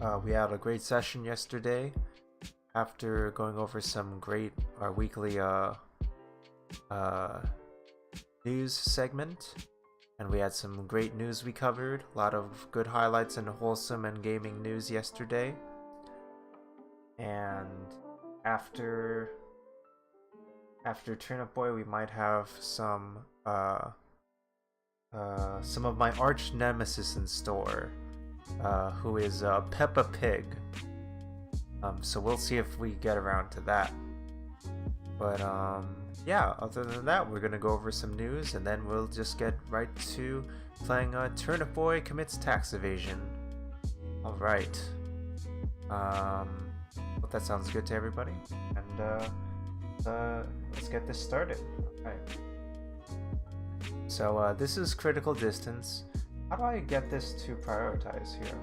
We had a great session yesterday after going over some great our weekly news segment, and we had some great news we covered. A lot of good highlights and wholesome and gaming news yesterday. And after Turnip Boy, we might have some of my arch nemesis in store, who is Peppa Pig. So we'll see if we get around to that. But yeah, other than that, we're gonna go over some news, and then we'll just get right to playing Turnip Boy Commits Tax Evasion. All right. Hope that sounds good to everybody, and let's get this started. Alright. So this is critical distance. How do I get this to prioritize here?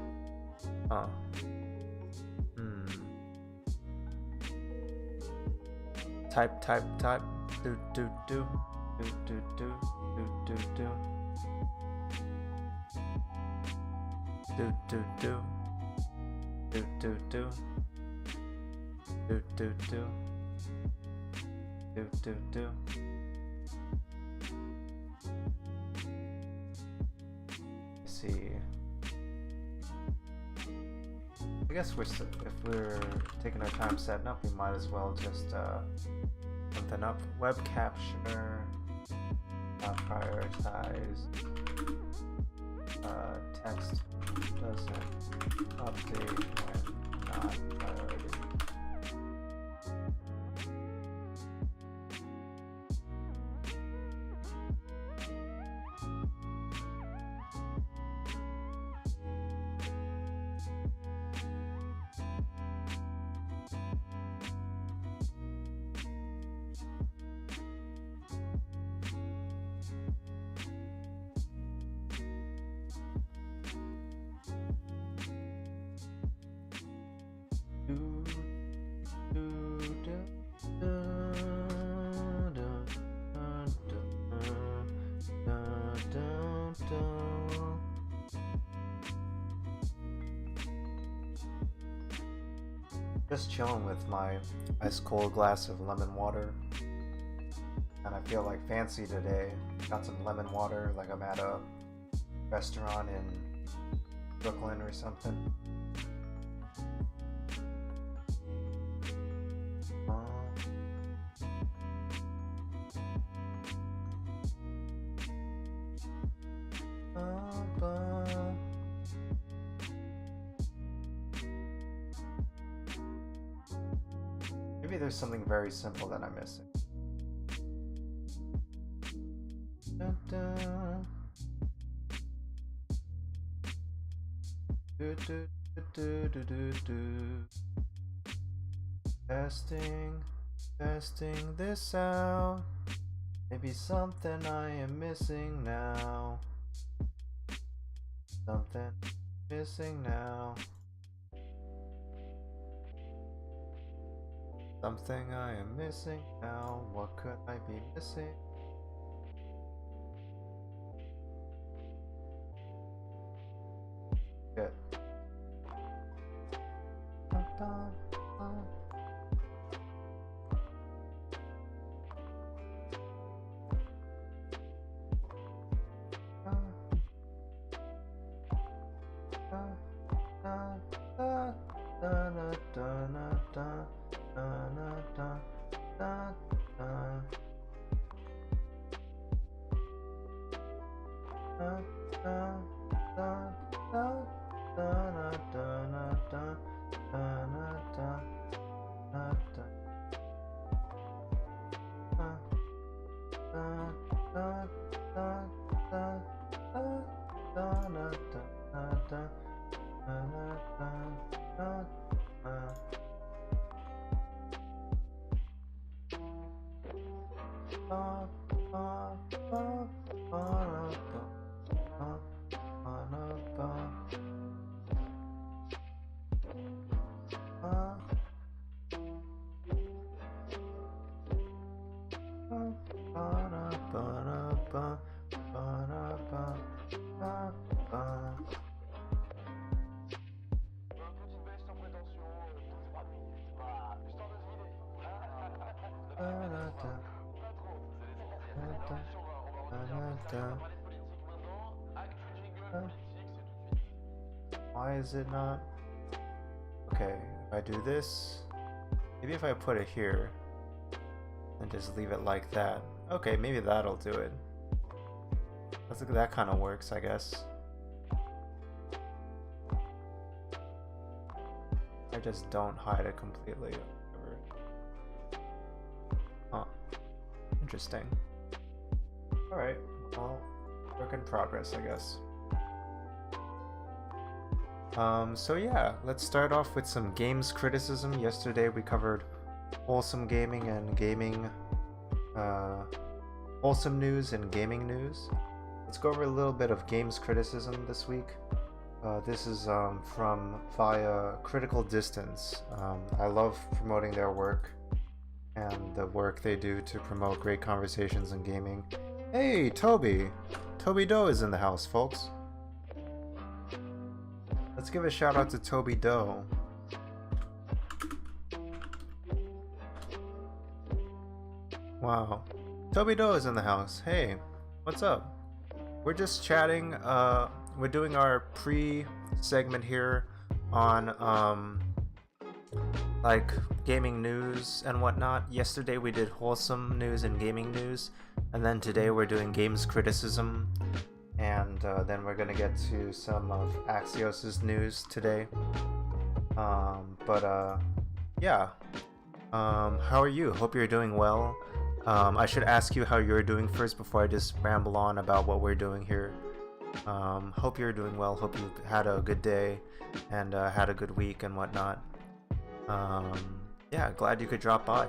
Type. Do. See. I guess if we're taking our time setting up, we might as well just something up. Web captioner, prioritize, text doesn't update when not priority. Just chilling with my ice cold glass of lemon water, and I feel like fancy today. Got some lemon water, like I'm at a restaurant in Brooklyn or something. Maybe there's something very simple that I'm missing. Testing this out. Maybe something I am missing now. Something missing now. Something I am missing now. What could I be missing? Good. Why is it not? Okay, if I do this, maybe if I put it here and just leave it like that. Okay, maybe that'll do it. That kind of works, I guess. I just don't hide it completely. Huh. Interesting. Alright, well, work in progress, I guess. So yeah, let's start off with some games criticism. Yesterday we covered wholesome gaming and gaming, wholesome news and gaming news. Let's go over a little bit of games criticism this week. This is from via Critical Distance. I love promoting their work and the work they do to promote great conversations in gaming. Hey, Toby! Toby Doe is in the house, folks. Let's give a shout out to Toby Doe. Wow. Toby Doe is in the house. Hey, what's up? We're just chatting. We're doing our pre-segment here on like gaming news and whatnot. Yesterday we did wholesome news and gaming news, and then today we're doing games criticism. And then we're gonna get to some of Axios's news today. Yeah. How are you? Hope you're doing well. I should ask you how you're doing first before I just ramble on about what we're doing here. Hope you're doing well. Hope you had a good day and had a good week and whatnot. Yeah, glad you could drop by.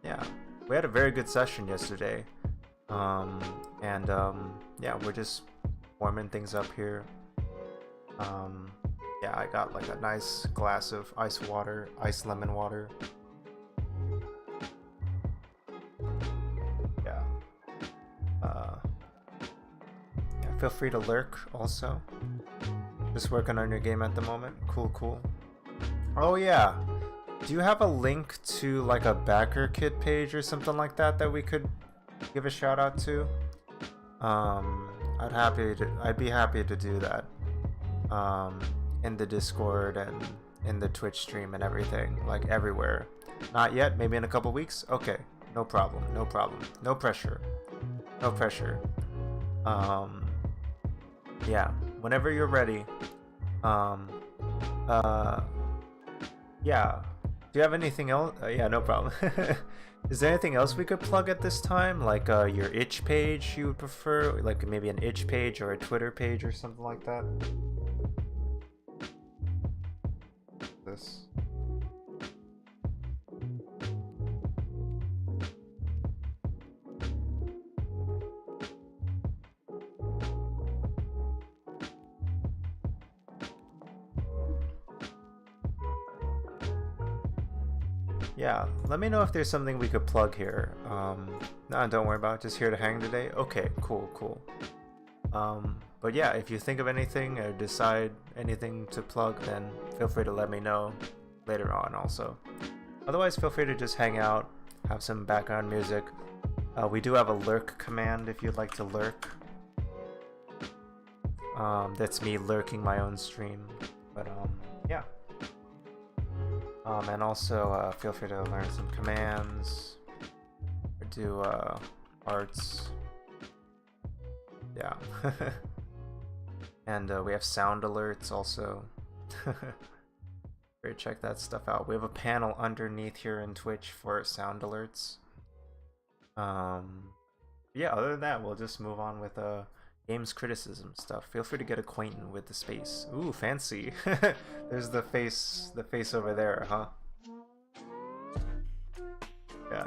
Yeah, we had a very good session yesterday. Yeah, we're just warming things up here. Yeah, I got like a nice glass of ice lemon water. Yeah. Yeah, feel free to lurk also. Just working on your game at the moment. Cool. Oh yeah. Do you have a link to like a backer kit page or something like that that we could give a shout out to? I'd be happy to do that. In the Discord and in the Twitch stream and everything, like everywhere. Not yet, maybe in a couple weeks? Okay, no problem. No pressure. Yeah, whenever you're ready. Yeah. Do you have anything else? Yeah, no problem. Is there anything else we could plug at this time? Like your itch page you would prefer? Like maybe an itch page or a Twitter page or something like that? This. Yeah, let me know if there's something we could plug here. No, don't worry about it. Just here to hang today. Okay, cool. But yeah, if you think of anything or decide anything to plug, then feel free to let me know later on also. Otherwise, feel free to just hang out, have some background music. We do have a lurk command if you'd like to lurk. That's me lurking my own stream. But yeah. And also feel free to learn some commands or do arts. Yeah. And we have sound alerts also. Check that stuff out. We have a panel underneath here in Twitch for sound alerts. Yeah, other than that, we'll just move on with games criticism stuff. Feel free to get acquainted with the space. Ooh, fancy. There's the face over there, huh? Yeah.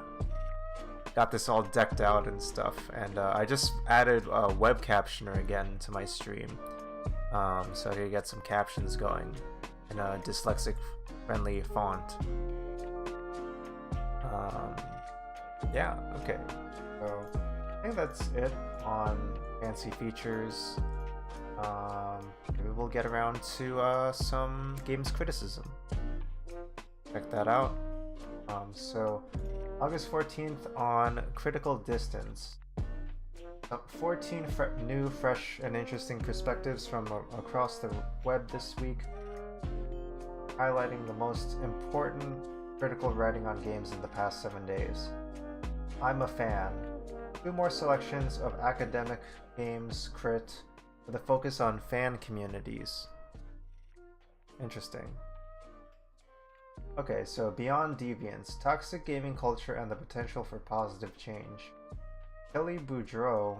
Got this all decked out and stuff, and I just added a web captioner again to my stream. So you get some captions going in a dyslexic friendly font. Yeah, okay. So I think that's it on fancy features. Maybe we'll get around to some games criticism. Check that out. So August 14th on Critical Distance. 14 new, fresh, and interesting perspectives from across the web this week, highlighting the most important critical writing on games in the past 7 days. I'm a fan. 2 more selections of academic games crit with a focus on fan communities. Interesting. Okay, so beyond deviance, toxic gaming culture and the potential for positive change. Kelly Boudreau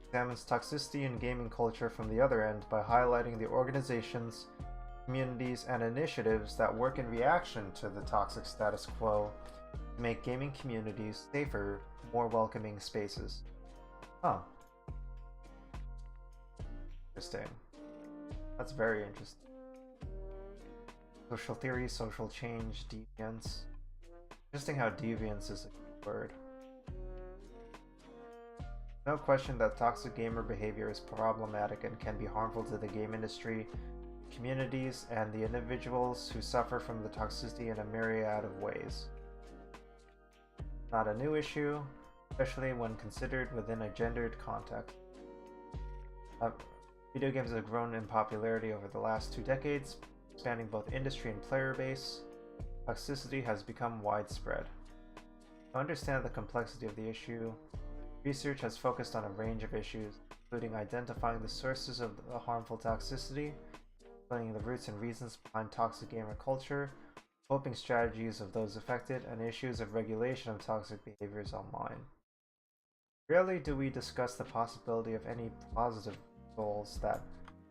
examines toxicity in gaming culture from the other end by highlighting the organizations, communities, and initiatives that work in reaction to the toxic status quo to make gaming communities safer, more welcoming spaces. Huh. Interesting. That's very interesting. Social theory, social change, deviance. Interesting how deviance is a word. No question that toxic gamer behavior is problematic and can be harmful to the game industry, communities, and the individuals who suffer from the toxicity in a myriad of ways. Not a new issue, especially when considered within a gendered context. Video games have grown in popularity over the last 2 decades, spanning both industry and player base. Toxicity has become widespread. To understand the complexity of the issue, research has focused on a range of issues, including identifying the sources of the harmful toxicity, explaining the roots and reasons behind toxic gamer culture, coping strategies of those affected, and issues of regulation of toxic behaviors online. Rarely do we discuss the possibility of any positive goals that...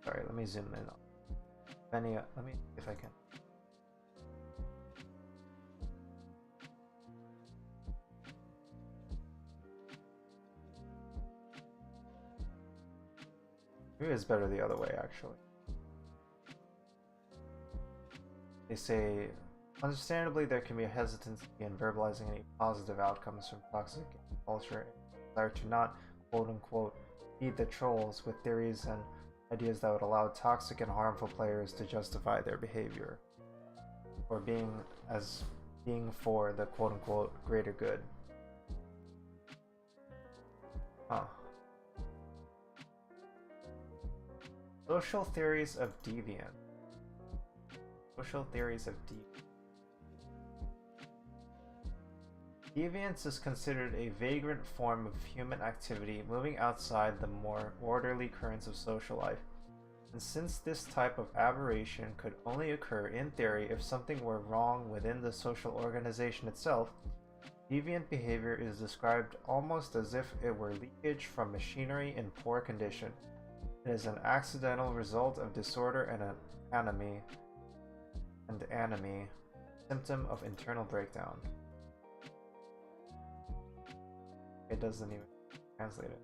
Sorry, let me zoom in. Let me see if I can. Maybe it's better the other way, actually. They say, understandably, there can be a hesitancy in verbalizing any positive outcomes from toxic culture, and desire to not, quote-unquote, feed the trolls with theories and ideas that would allow toxic and harmful players to justify their behavior, or being for the quote-unquote greater good. Huh. Social theories of deviance. Social theories of deviance. Deviance is considered a vagrant form of human activity moving outside the more orderly currents of social life. And since this type of aberration could only occur in theory if something were wrong within the social organization itself, deviant behavior is described almost as if it were leakage from machinery in poor condition. It is an accidental result of disorder and an anomie, symptom of internal breakdown. It doesn't even translate it.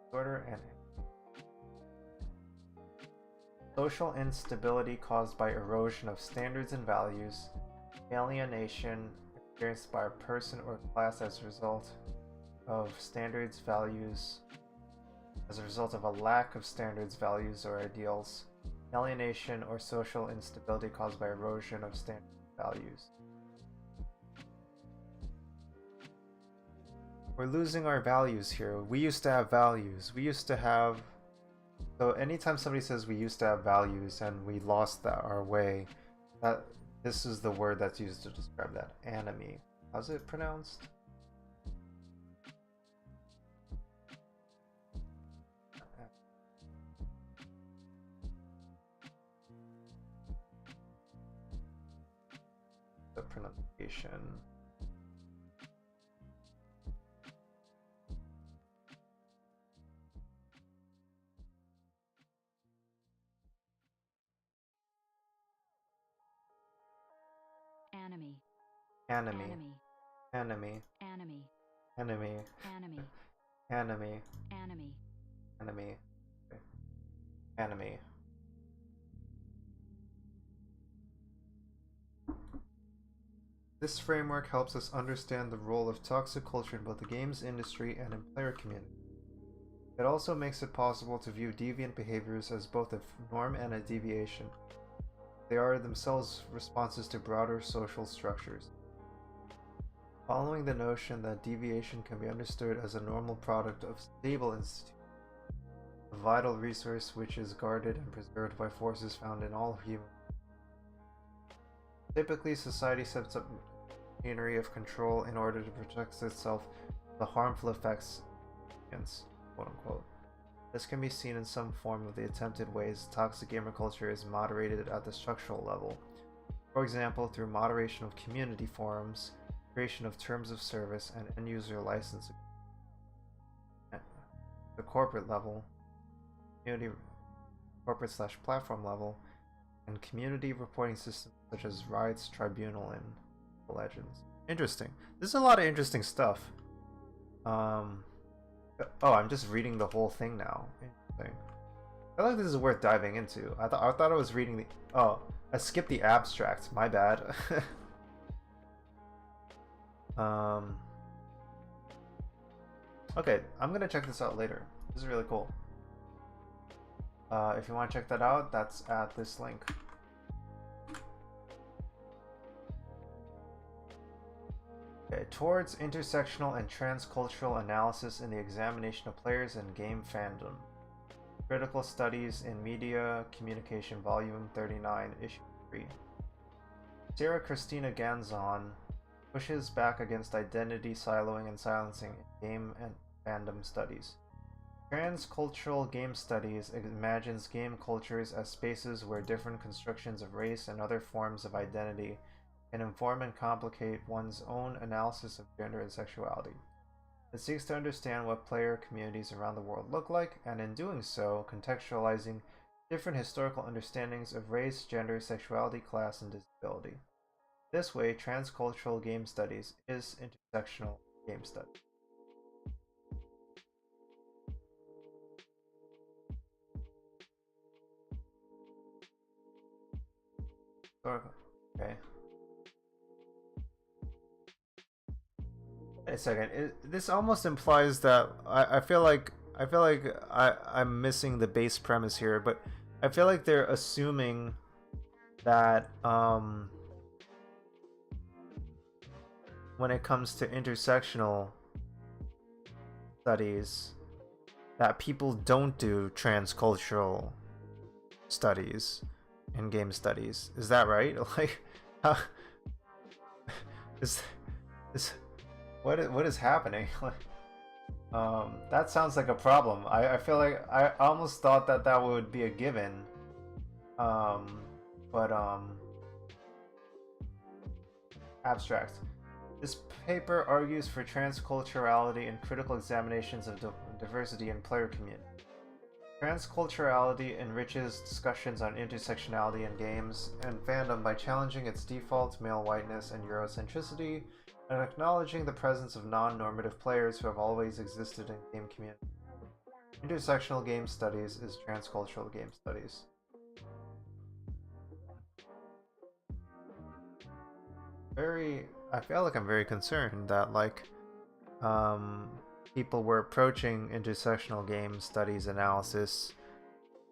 Disorder and social instability caused by erosion of standards and values, alienation experienced by a person or class as a result of standards, values, as a result of a lack of standards, values, or ideals, alienation or social instability caused by erosion of standards and values. We're losing our values here. We used to have values. We used to have... So anytime somebody says we used to have values and we lost our way, this is the word that's used to describe that. Anomie. How's it pronounced? The pronunciation. Anomie. Anomie. Anomie. Anomie. Anomie. Anomie. Anomie. Anomie. Anomie. Anomie. This framework helps us understand the role of toxic culture in both the games industry and in player community. It also makes it possible to view deviant behaviors as both a norm and a deviation. They are themselves responses to broader social structures. Following the notion that deviation can be understood as a normal product of stable institutions, a vital resource which is guarded and preserved by forces found in all humans. Typically, society sets up machinery of control in order to protect itself from the harmful effects against, quote unquote. This can be seen in some form of the attempted ways toxic gamer culture is moderated at the structural level. For example, through moderation of community forums, creation of terms of service, and end-user licensing. At the corporate level, community corporate/platform level, and community reporting systems such as Riot's Tribunal and Legends. Interesting. This is a lot of interesting stuff. Oh, I'm just reading the whole thing now. Interesting. I feel like this is worth diving into. I thought I was reading the. Oh, I skipped the abstract. My bad. Okay, I'm gonna check this out later. This is really cool. If you want to check that out, that's at this link. Okay, towards intersectional and transcultural analysis in the examination of players and game fandom. Critical Studies in Media Communication, Volume 39, Issue 3. Sarah Christina Ganzon pushes back against identity siloing and silencing in game and fandom studies. Transcultural game studies imagines game cultures as spaces where different constructions of race and other forms of identity can inform and complicate one's own analysis of gender and sexuality. It seeks to understand what player communities around the world look like, and in doing so, contextualizing different historical understandings of race, gender, sexuality, class, and disability. This way, transcultural game studies is intersectional game study. Okay. Wait a second. This almost implies that I feel like I'm missing the base premise here, but I feel like they're assuming that when it comes to intersectional studies, that people don't do transcultural studies in game studies. Is that right? Like, how is what is happening? That sounds like a problem. I feel like I almost thought that would be a given. But abstract. This paper argues for transculturality in critical examinations of diversity in player community. Transculturality enriches discussions on intersectionality in games and fandom by challenging its default male whiteness and Eurocentricity, and acknowledging the presence of non-normative players who have always existed in game community. Intersectional game studies is transcultural game studies. I feel like I'm very concerned that people were approaching intersectional game studies analysis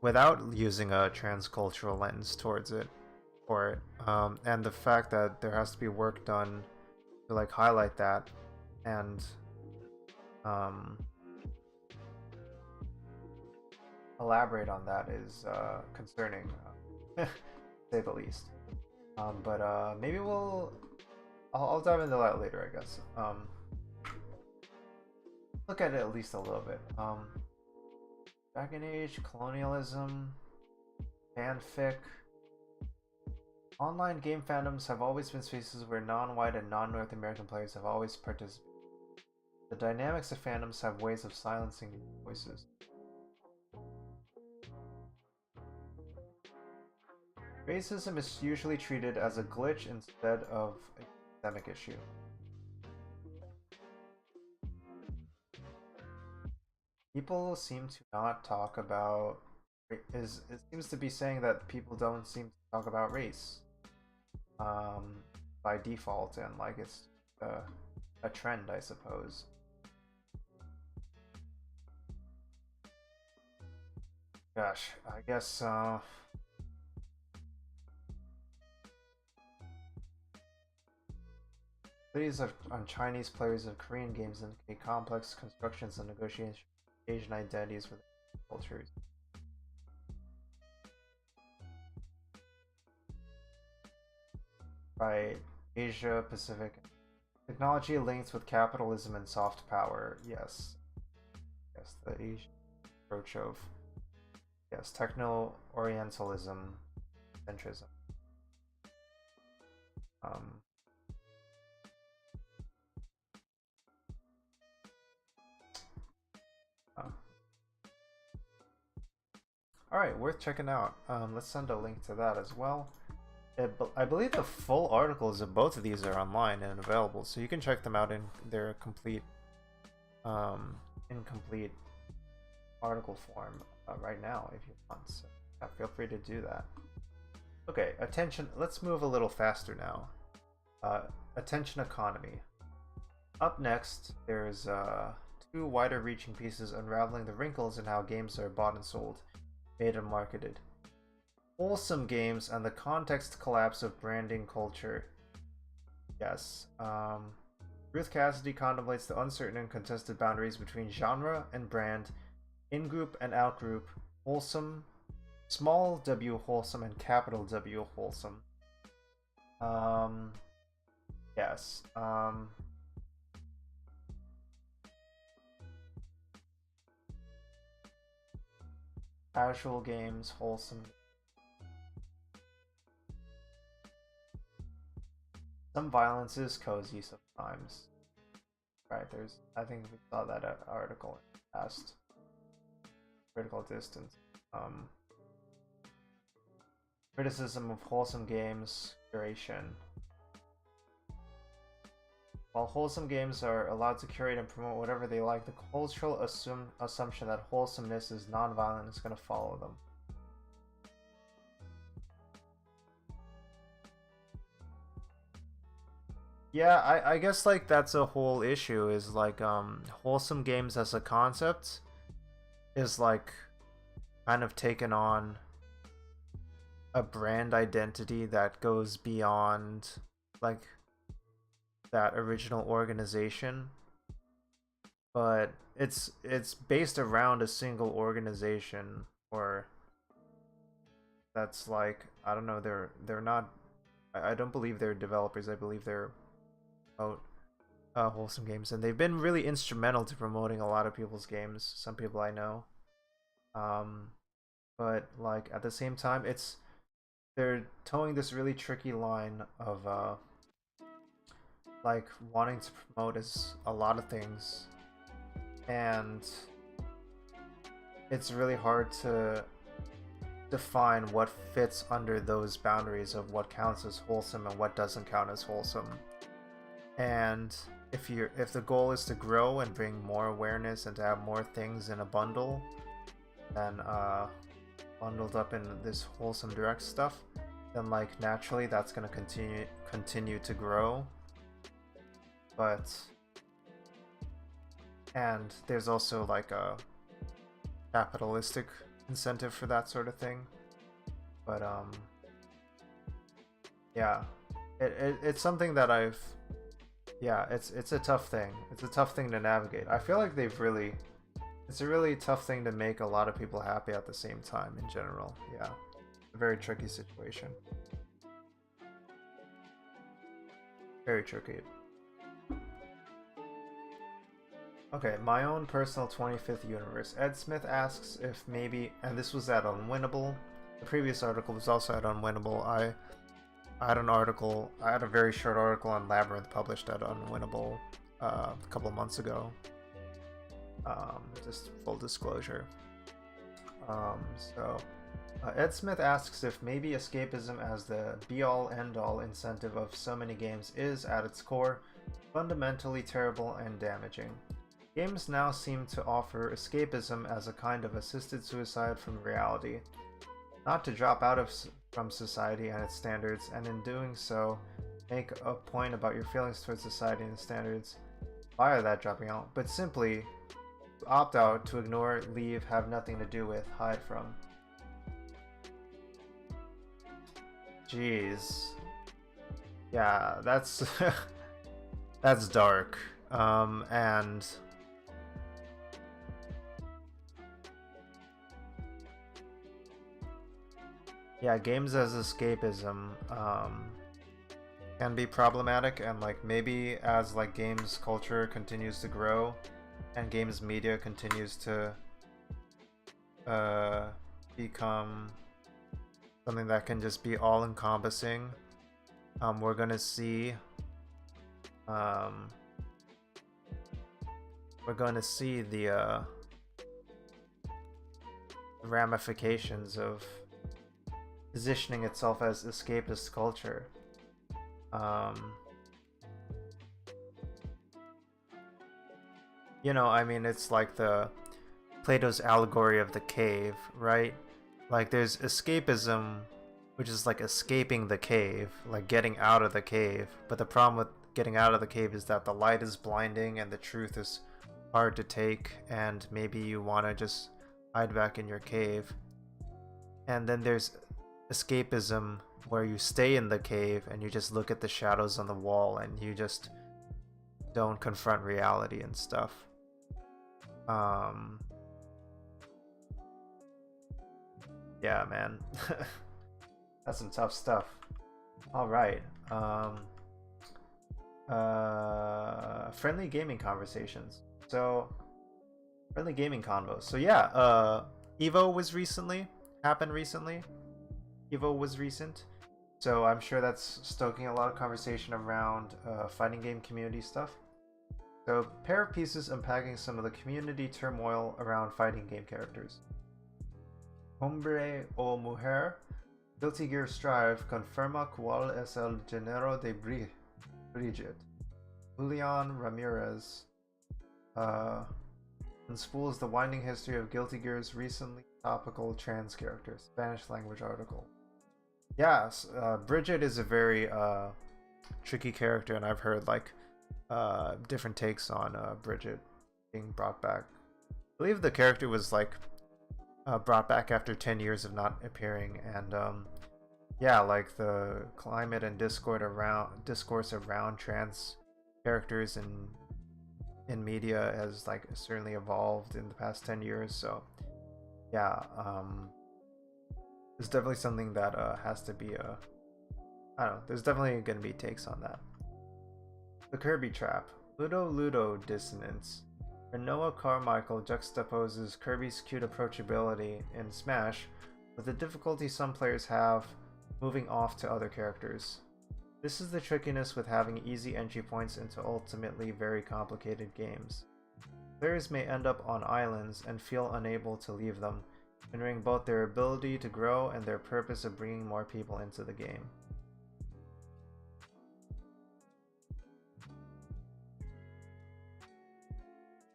without using a transcultural lens towards it, and the fact that there has to be work done to highlight that and elaborate on that is concerning, to say the least. But maybe I'll dive into that later, I guess. Look at it at least a little bit. Dragon Age, colonialism, fanfic. Online game fandoms have always been spaces where non-white and non-North American players have always participated. The dynamics of fandoms have ways of silencing voices. Racism is usually treated as a glitch instead of a systemic issue. People seem to not talk about it seems to be saying that people don't seem to talk about race by default, and it's a trend, I suppose. Gosh, I guess on Chinese players of Korean games indicate complex constructions and negotiation with Asian identities with cultures. Right, Asia Pacific. Technology linked with capitalism and soft power. Yes. Yes, the Asian approach of yes, techno-orientalism, centrism. Um, uh, all right, worth checking out. Let's send a link to that as well. I believe the full articles of both of these are online and available, so you can check them out in their complete, incomplete article form right now if you want. So yeah, feel free to do that. Okay, attention. Let's move a little faster now. Attention economy. Up next, there's two wider-reaching pieces unraveling the wrinkles in how games are bought and sold, made and marketed. Wholesome games and the context collapse of branding culture. Yes. Ruth Cassidy contemplates the uncertain and contested boundaries between genre and brand, in-group and out-group, wholesome, small W wholesome, and capital W wholesome. Yes. Casual games, wholesome. Some violence is cozy sometimes. Right, I think we saw that article in the past. Critical distance. Criticism of wholesome games, curation. While wholesome games are allowed to curate and promote whatever they like, the cultural assumption that wholesomeness is non-violent is going to follow them. Yeah, I guess like that's a whole issue is like wholesome games as a concept is like kind of taken on a brand identity that goes beyond like that original organization, but it's based around a single organization, or that's like I don't know, they're not, I don't believe they're developers. I believe they're out wholesome games, and they've been really instrumental to promoting a lot of people's games, some people I know. But like at the same time they're towing this really tricky line of like wanting to promote as a lot of things, and it's really hard to define what fits under those boundaries of what counts as wholesome and what doesn't count as wholesome. And if the goal is to grow and bring more awareness and to have more things in a bundle, then bundled up in this wholesome direct stuff, then like naturally that's gonna continue to grow. But and there's also like a capitalistic incentive for that sort of thing. But yeah, it's something that it's a tough thing. It's a tough thing to navigate. I feel like it's a really tough thing to make a lot of people happy at the same time in general. Yeah, a very tricky situation. Very tricky. Okay, my own personal 25th universe. Ed Smith asks if maybe, and this was at Unwinnable. The previous article was also at Unwinnable. I had a very short article on Labyrinth published at Unwinnable a couple of months ago. Just full disclosure. Ed Smith asks if maybe escapism as the be-all end-all incentive of so many games is, at its core, fundamentally terrible and damaging. Games now seem to offer escapism as a kind of assisted suicide from reality, not to drop out from society and its standards, and in doing so, make a point about your feelings towards society and standards via that dropping out, but simply to opt out, to ignore, leave, have nothing to do with, hide from. Jeez. Yeah, that's That's dark. And yeah, games as escapism can be problematic, and like maybe as like games culture continues to grow and games media continues to uh, become something that can just be all encompassing, we're gonna see um, the ramifications of positioning itself as escapist culture. You know, I mean, it's like the Plato's allegory of the cave, right? Like there's escapism, which is like escaping the cave, like getting out of the cave. But the problem with getting out of the cave is that the light is blinding and the truth is hard to take, and maybe you want to just hide back in your cave. And then there's escapism, where you stay in the cave and you just look at the shadows on the wall and you just don't confront reality and stuff. Yeah, man. That's some tough stuff. All right. Friendly gaming conversations. So, friendly gaming convos. So yeah, Evo was happened recently. Evo was recent. So I'm sure that's stoking a lot of conversation around fighting game community stuff. So, pair of pieces unpacking some of the community turmoil around fighting game characters. Hombre o mujer, Guilty Gear Strive confirma cuál es el género de Bridget. Julian Ramirez unspools the winding history of Guilty Gear's recently topical trans character. Spanish language article. Yes, Bridget is a very tricky character, and I've heard like different takes on Bridget being brought back. I believe the character was like brought back after 10 years of not appearing, and yeah, like the climate and discourse around trans characters in media has like certainly evolved in the past 10 years. So yeah, it's definitely something that has to be I don't know, there's definitely going to be takes on that. The Kirby Trap. Ludo Dissonance. Where Noah Carmichael juxtaposes Kirby's cute approachability in Smash with the difficulty some players have moving off to other characters. This is the trickiness with having easy entry points into ultimately very complicated games. Players may end up on islands and feel unable to leave them, hindering both their ability to grow and their purpose of bringing more people into the game.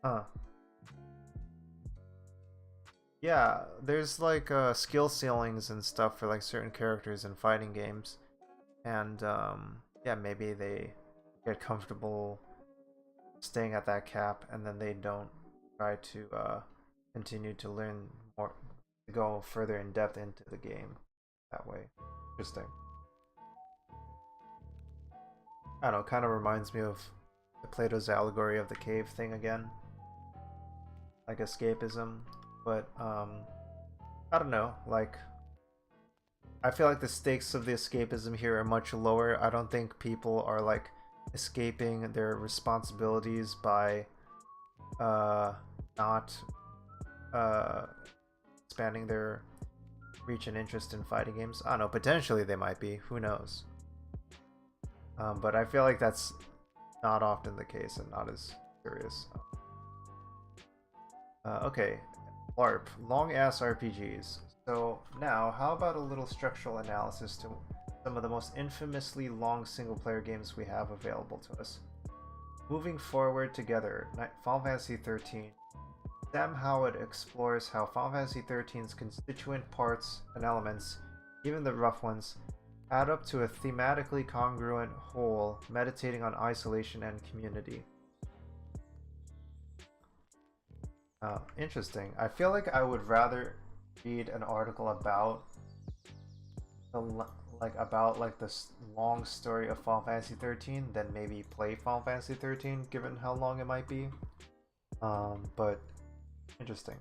Huh. Yeah, there's like skill ceilings and stuff for like certain characters in fighting games. And yeah, maybe they get comfortable staying at that cap and then they don't try to continue to learn more, to go further in depth into the game that way. Interesting. I don't know, kind of reminds me of the Plato's allegory of the cave thing again. Like escapism. But I don't know, like I feel like the stakes of the escapism here are much lower. I don't think people are like escaping their responsibilities by not expanding their reach and interest in fighting games. I don't know, potentially they might be, who knows. But I feel like that's not often the case and not as serious. Okay, LARP, long-ass RPGs. So now, how about a little structural analysis to some of the most infamously long single-player games we have available to us. Moving forward together, Final Fantasy XIII. Sam Howard explores how Final Fantasy XIII's constituent parts and elements, even the rough ones, add up to a thematically congruent whole, meditating on isolation and community. Interesting. I feel like I would rather read an article about the like about like this long story of Final Fantasy 13, then maybe play Final Fantasy 13, given how long it might be. But interesting.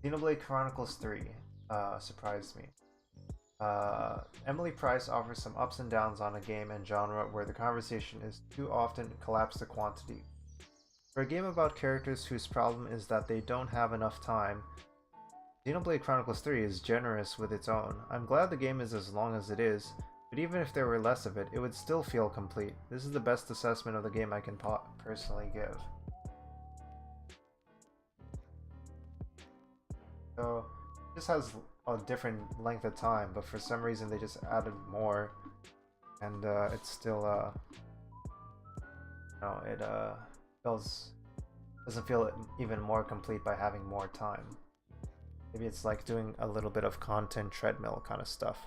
Xenoblade Chronicles 3 surprised me. Emily Price offers some ups and downs on a game and genre where the conversation is too often collapsed to quantity. For a game about characters whose problem is that they don't have enough time, Xenoblade Chronicles 3 is generous with its own. I'm glad the game is as long as it is, but even if there were less of it, it would still feel complete. This is the best assessment of the game I can personally give. So, this has a different length of time, but for some reason they just added more, and it's still, it doesn't feel even more complete by having more time. Maybe it's like doing a little bit of content treadmill kind of stuff.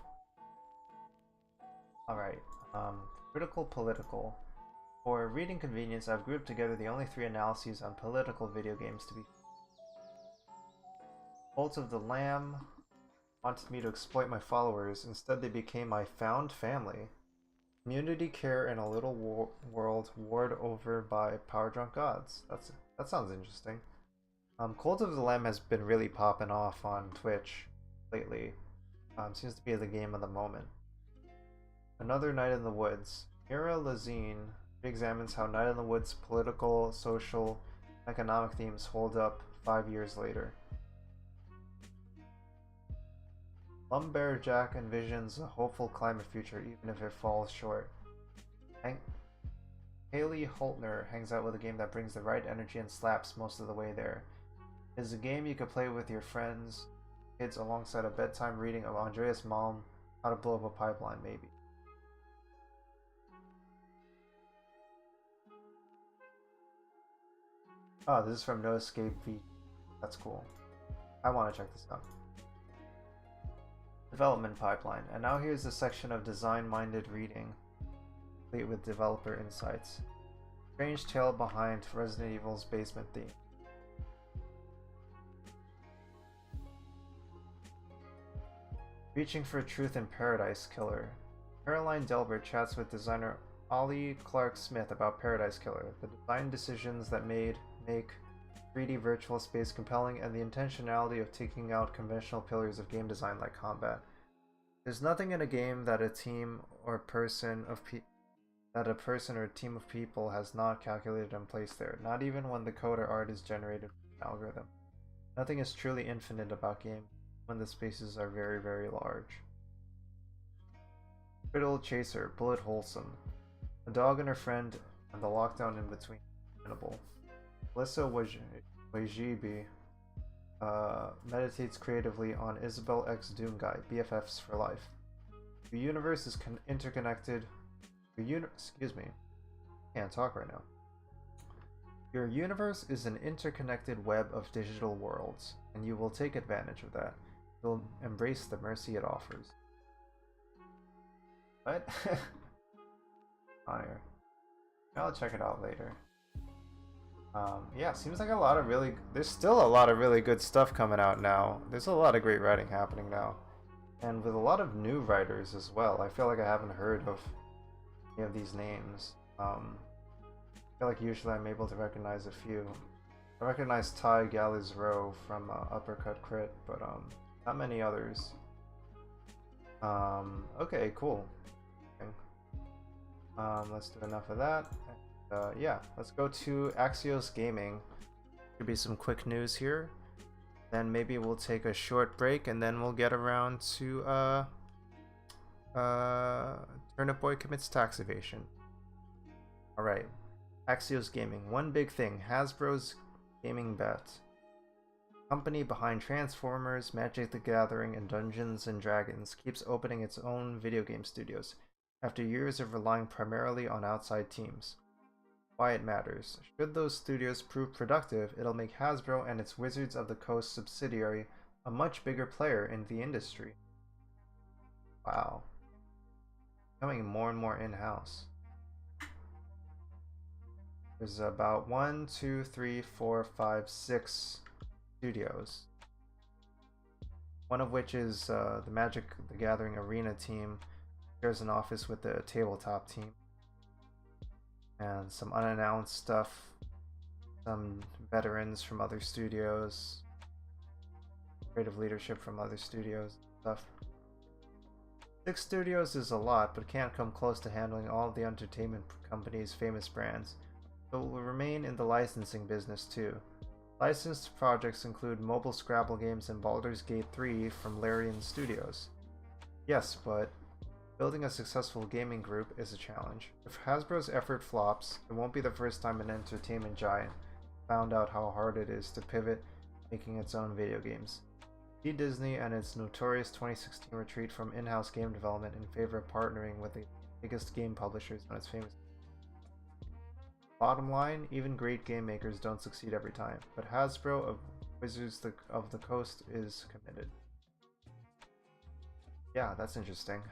Alright, critical political. For reading convenience, I've grouped together the only 3 analyses on political video games to be. Cult of the Lamb wanted me to exploit my followers. Instead, they became my found family. Community care in a little world warred over by power-drunk gods. That sounds interesting. Cult of the Lamb has been really popping off on Twitch lately. Seems to be the game of the moment. Another Night in the Woods. Mira Lazine examines how Night in the Woods' political, social, economic themes hold up 5 years later. Lumberjack envisions a hopeful climate future even if it falls short. Haley Holtner hangs out with a game that brings the right energy and slaps most of the way there. It is a game you could play with your friends, kids alongside a bedtime reading of Andreas Malm, How to Blow Up a Pipeline, maybe. Oh, this is from No Escape V. That's cool. I want to check this out. Development pipeline. And now here's a section of design-minded reading, complete with developer insights. Strange tale behind Resident Evil's basement theme. Reaching for Truth in Paradise Killer. Caroline Delbert chats with designer Ollie Clark Smith about Paradise Killer, the design decisions that make 3D virtual space compelling, and the intentionality of taking out conventional pillars of game design like combat. There's nothing in a game that a person or team of people has not calculated and placed there, not even when the code or art is generated with an algorithm. Nothing is truly infinite about games when the spaces are very, very large. Riddle Chaser, Bullet Wholesome. A dog and her friend, and the lockdown in between. Melissa Wajibi meditates creatively on Isabel X Doom Guy, BFFs for life. Your universe is interconnected. Excuse me. Can't talk right now. Your universe is an interconnected web of digital worlds, and you will take advantage of that. You'll embrace the mercy it offers. What? On here. I'll check it out later. Yeah, seems like there's still a lot of really good stuff coming out now. There's a lot of great writing happening now. And with a lot of new writers as well. I feel like I haven't heard of any of these names. I feel like usually I'm able to recognize a few. I recognize Ty Galizro from Uppercut Crit, but not many others. Okay, cool. Let's do enough of that. Yeah, let's go to Axios Gaming. Should be some quick news here. Then maybe we'll take a short break, and then we'll get around to Turnip Boy commits tax evasion. All right, Axios Gaming. One big thing: Hasbro's gaming bet. Company behind Transformers, Magic the Gathering, and Dungeons and Dragons keeps opening its own video game studios after years of relying primarily on outside teams. Why it matters. Should those studios prove productive, it'll make Hasbro and its Wizards of the Coast subsidiary a much bigger player in the industry. Wow. Becoming more and more in-house. There's about 1, 2, 3, 4, 5, 6 studios. one of which is the Magic the Gathering Arena team shares an office with the tabletop team. And some unannounced stuff, some veterans from other studios, creative leadership from other studios, stuff. 6 studios is a lot, but can't come close to handling all of the entertainment company's famous brands. But will remain in the licensing business too. Licensed projects include mobile Scrabble games and Baldur's Gate 3 from Larian Studios. Yes, but building a successful gaming group is a challenge. If Hasbro's effort flops, it won't be the first time an entertainment giant found out how hard it is to pivot making its own video games. See Disney and its notorious 2016 retreat from in-house game development in favor of partnering with the biggest game publishers on its famous. Bottom line, even great game makers don't succeed every time, but Hasbro of Wizards of the Coast is committed. Yeah, that's interesting.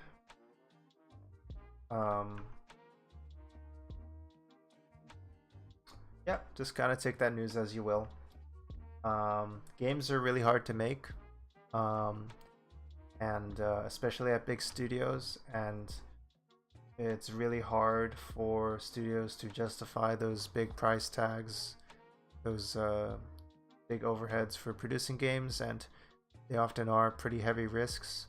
Yeah, just kind of take that news as you will. Games are really hard to make, and especially at big studios, and it's really hard for studios to justify those big price tags, those big overheads for producing games, and they often are pretty heavy risks.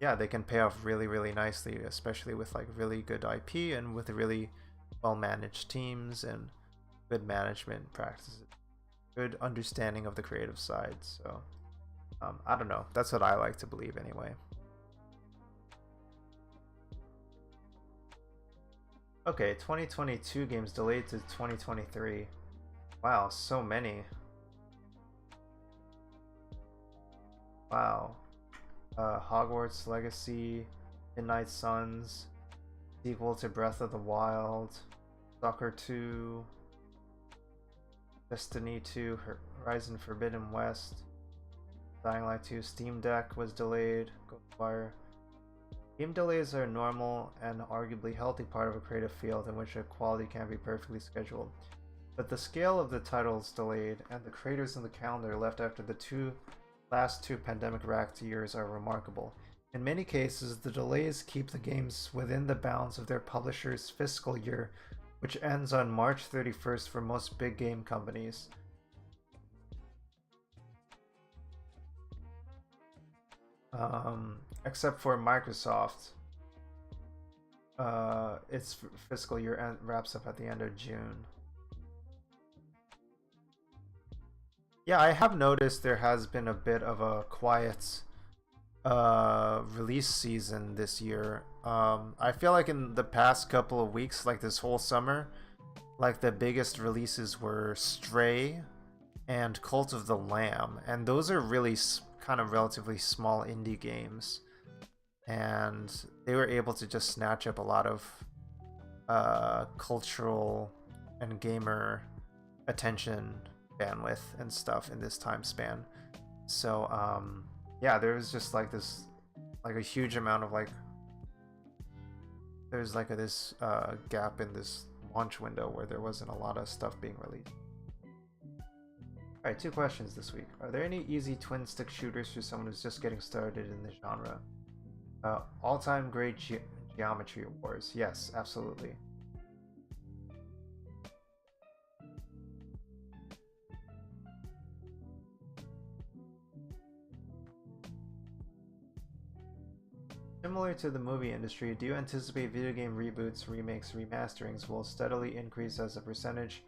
Yeah, they can pay off really, really nicely, especially with like really good IP and with really well-managed teams and good management practices, good understanding of the creative side. So I don't know, that's what I like to believe anyway. Okay, 2022 games delayed to 2023. Wow, so many. Wow. Hogwarts Legacy, Midnight Suns, sequel to Breath of the Wild, Stalker 2, Destiny 2, Horizon Forbidden West, Dying Light 2, Steam Deck was delayed, Ghostwire. Game delays are a normal and arguably healthy part of a creative field in which a quality can be perfectly scheduled. But the scale of the titles delayed and the creators in the calendar left after the last two pandemic-racked years are remarkable. In many cases, the delays keep the games within the bounds of their publisher's fiscal year, which ends on March 31st for most big game companies. Except for Microsoft, its fiscal year wraps up at the end of June. Yeah, I have noticed there has been a bit of a quiet release season this year. I feel like in the past couple of weeks, like this whole summer, like the biggest releases were Stray and Cult of the Lamb, and those are really kind of relatively small indie games, and they were able to just snatch up a lot of cultural and gamer attention bandwidth and stuff in this time span. So yeah, there was just like this, like a huge amount of like, there's like this gap in this launch window where there wasn't a lot of stuff being released. Alright, 2 questions this week. Are there any easy twin stick shooters for someone who's just getting started in the genre? All-time great Geometry Wars. Yes, absolutely. Similar to the movie industry, do you anticipate video game reboots, remakes, remasterings will steadily increase as a percentage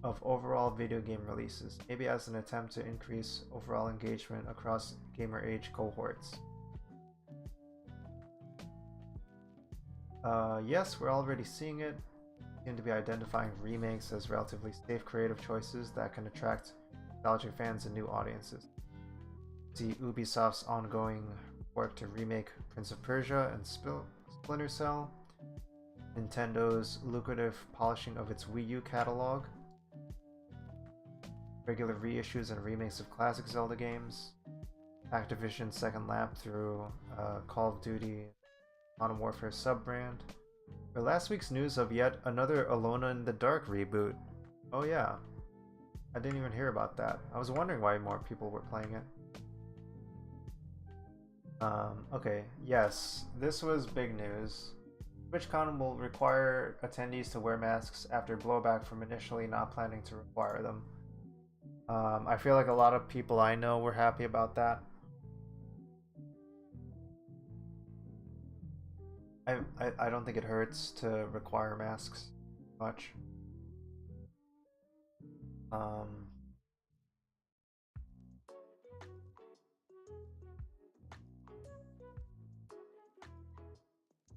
of overall video game releases, maybe as an attempt to increase overall engagement across gamer age cohorts? Yes, we're already seeing it. We seem to be identifying remakes as relatively safe creative choices that can attract nostalgic fans and new audiences. See Ubisoft's ongoing work to remake Prince of Persia and Splinter Cell, Nintendo's lucrative polishing of its Wii U catalog, regular reissues and remakes of classic Zelda games, Activision's second lap through Call of Duty Modern Warfare sub-brand, or last week's news of yet another Alone in the Dark reboot. Oh yeah. I didn't even hear about that. I was wondering why more people were playing it. Okay, yes, this was big news. TwitchCon will require attendees to wear masks after blowback from initially not planning to require them. I feel like a lot of people I know were happy about that. I don't think it hurts to require masks much.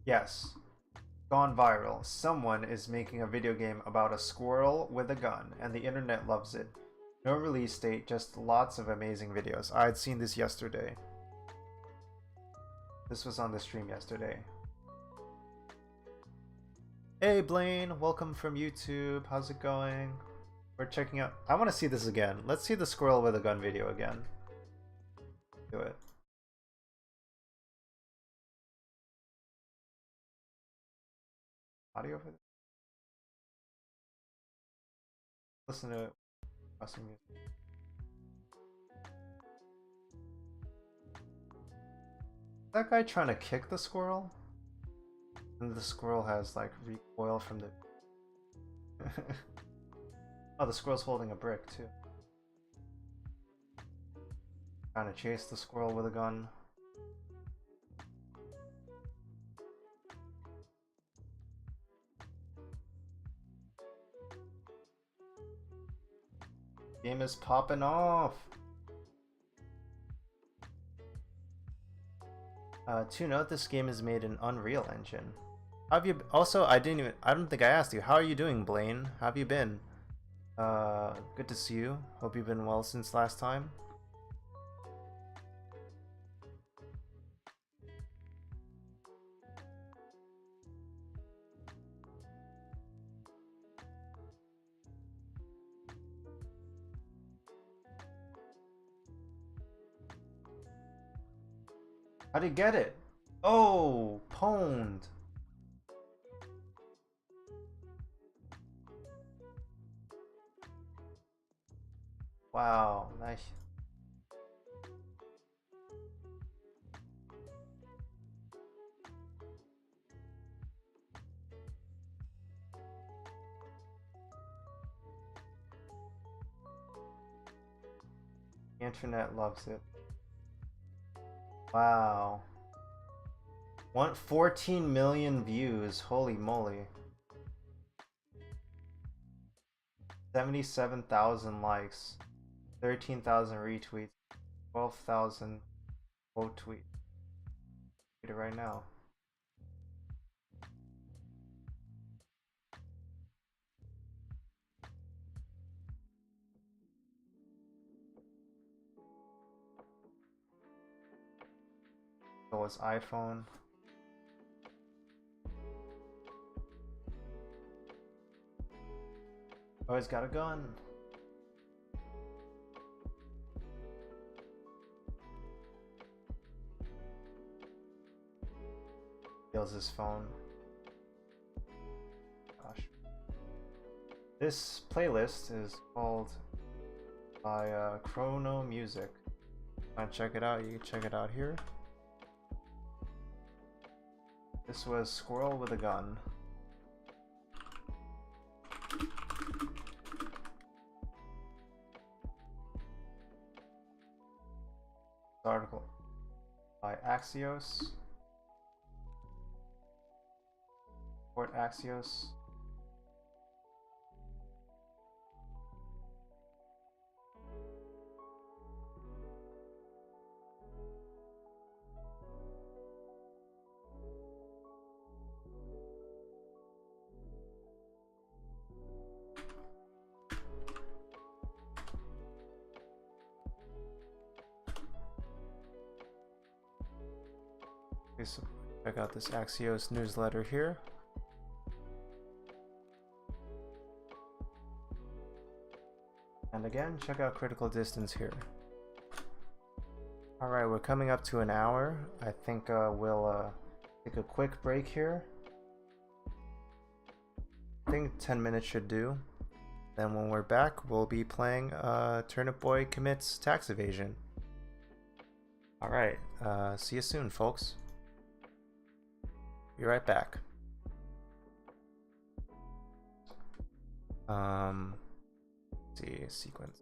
Yes, gone viral. Someone is making a video game about a squirrel with a gun, and the internet loves it. No release date, just lots of amazing videos. I had seen this yesterday. This was on the stream yesterday. Hey Blaine, welcome from YouTube. How's it going? We're checking out. I want to see this again. Let's see the squirrel with a gun video again. Do it. Audio for this? Listen to it. Awesome music. Is that guy trying to kick the squirrel? And the squirrel has like recoil from the. Oh, the squirrel's holding a brick too. Trying to chase the squirrel with a gun. Game is popping off. To note, this game is made in Unreal Engine. How have you? Also, I don't think I asked you. How are you doing, Blaine? How have you been? Good to see you. Hope you've been well since last time. How'd he get it? Oh, pwned. Wow, nice. The internet loves it. Wow. 14 million views. Holy moly. 77,000 likes. 13,000 retweets. 12,000 quote tweets. Read it right now. So it's iPhone. Oh, he's got a gun. Steals his phone. Gosh. This playlist is called by Chrono Music. Want to check it out? You can check it out here. This was Squirrel with a Gun. Article by Axios. Port Axios. So check out this Axios newsletter here. And again, check out Critical Distance here. Alright, we're coming up to an hour. I think we'll take a quick break here. I think 10 minutes should do. Then when we're back, we'll be playing Turnip Boy Commits Tax Evasion. Alright, see you soon, folks. Be right back. Let's see, sequence.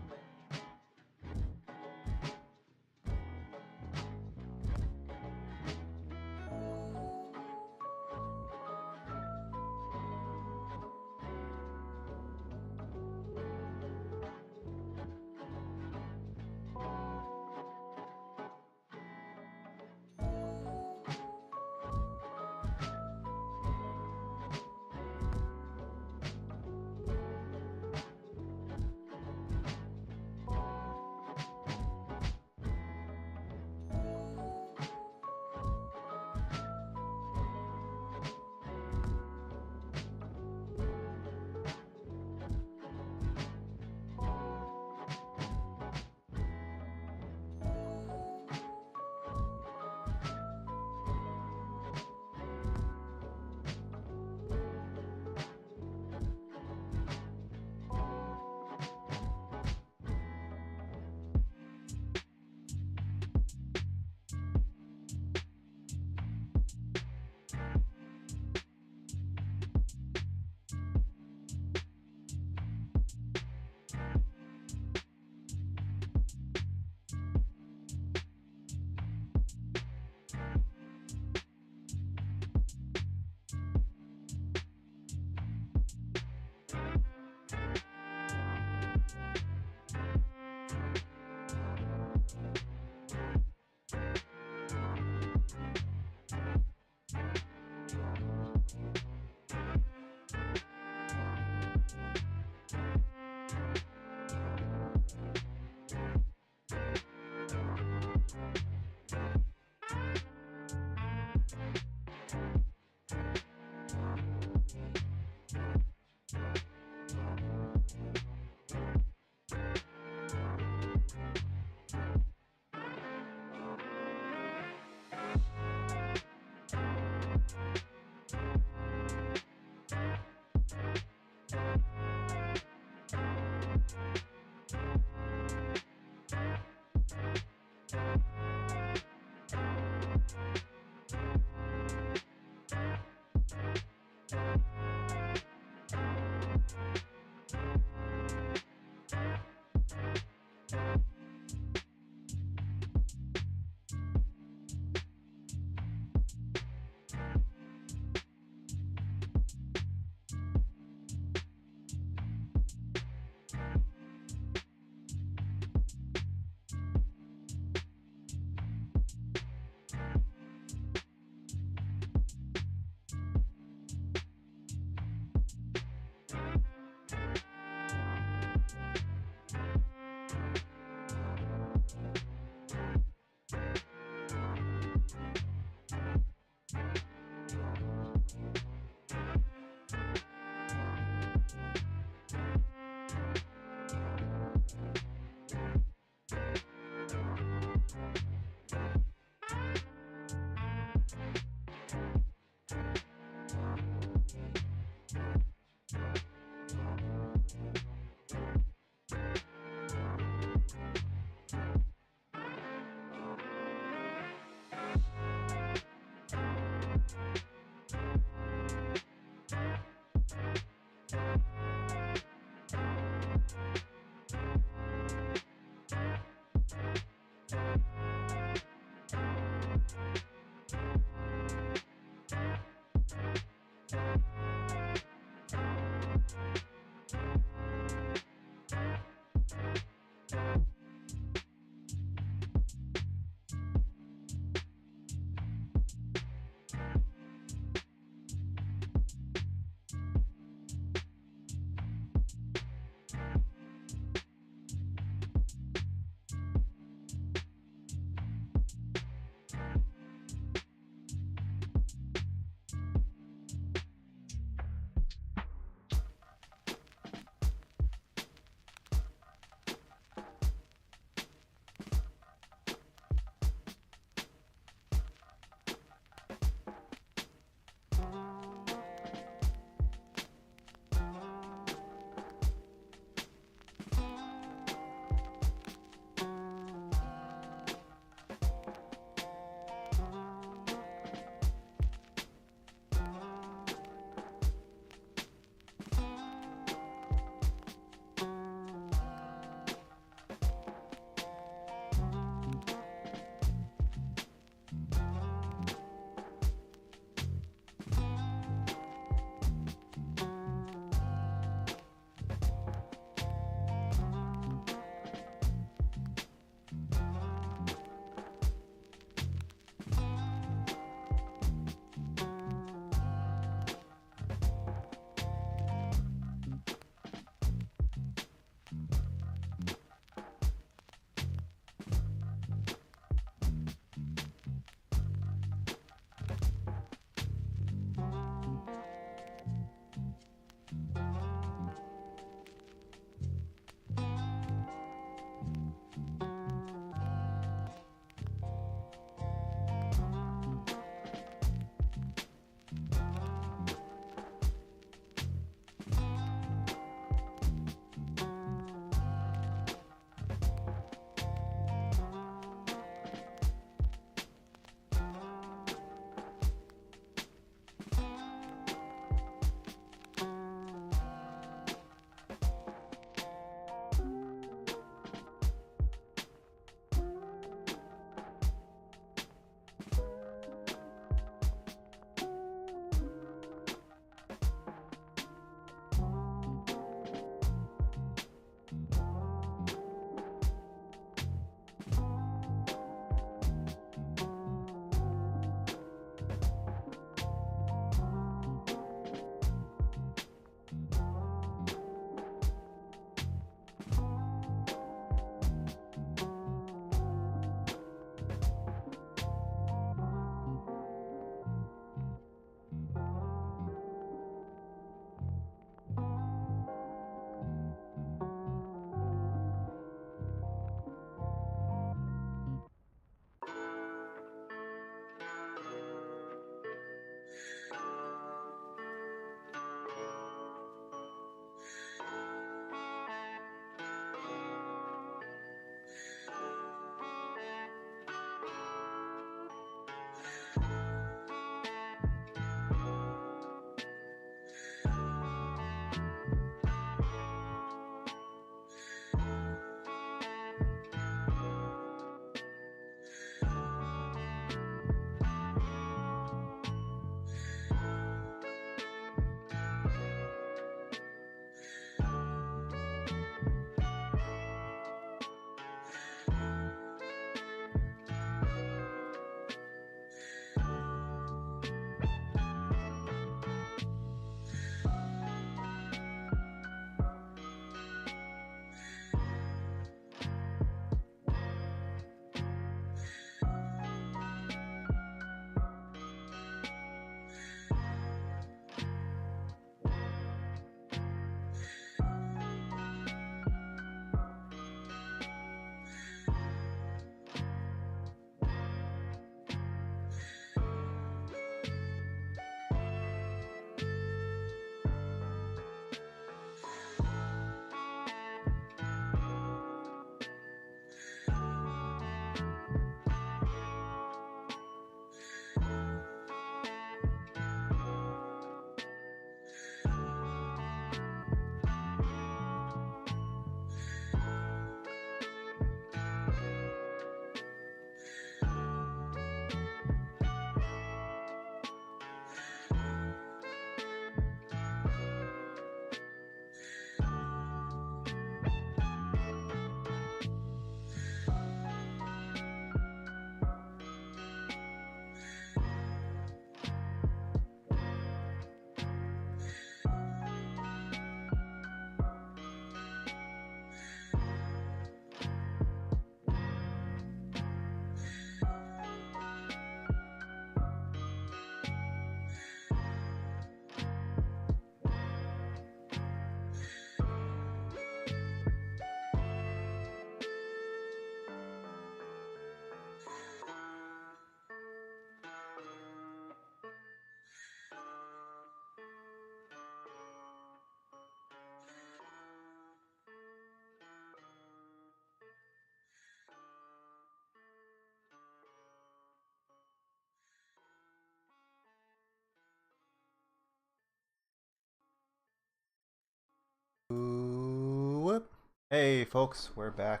Whoop. Hey folks, we're back.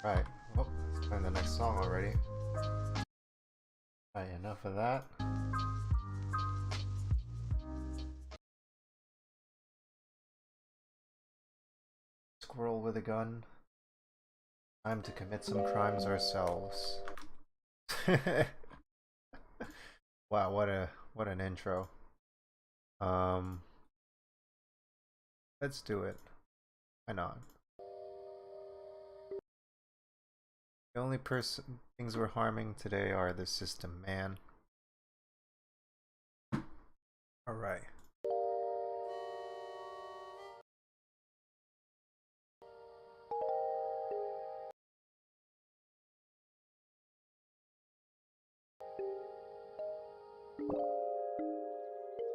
Right. Oh, let's find the next song already. Alright, enough of that. Squirrel with a gun. Time to commit some crimes ourselves. Wow, what an intro. Let's do it. Why not? The only things we're harming today are the system, man. Alright.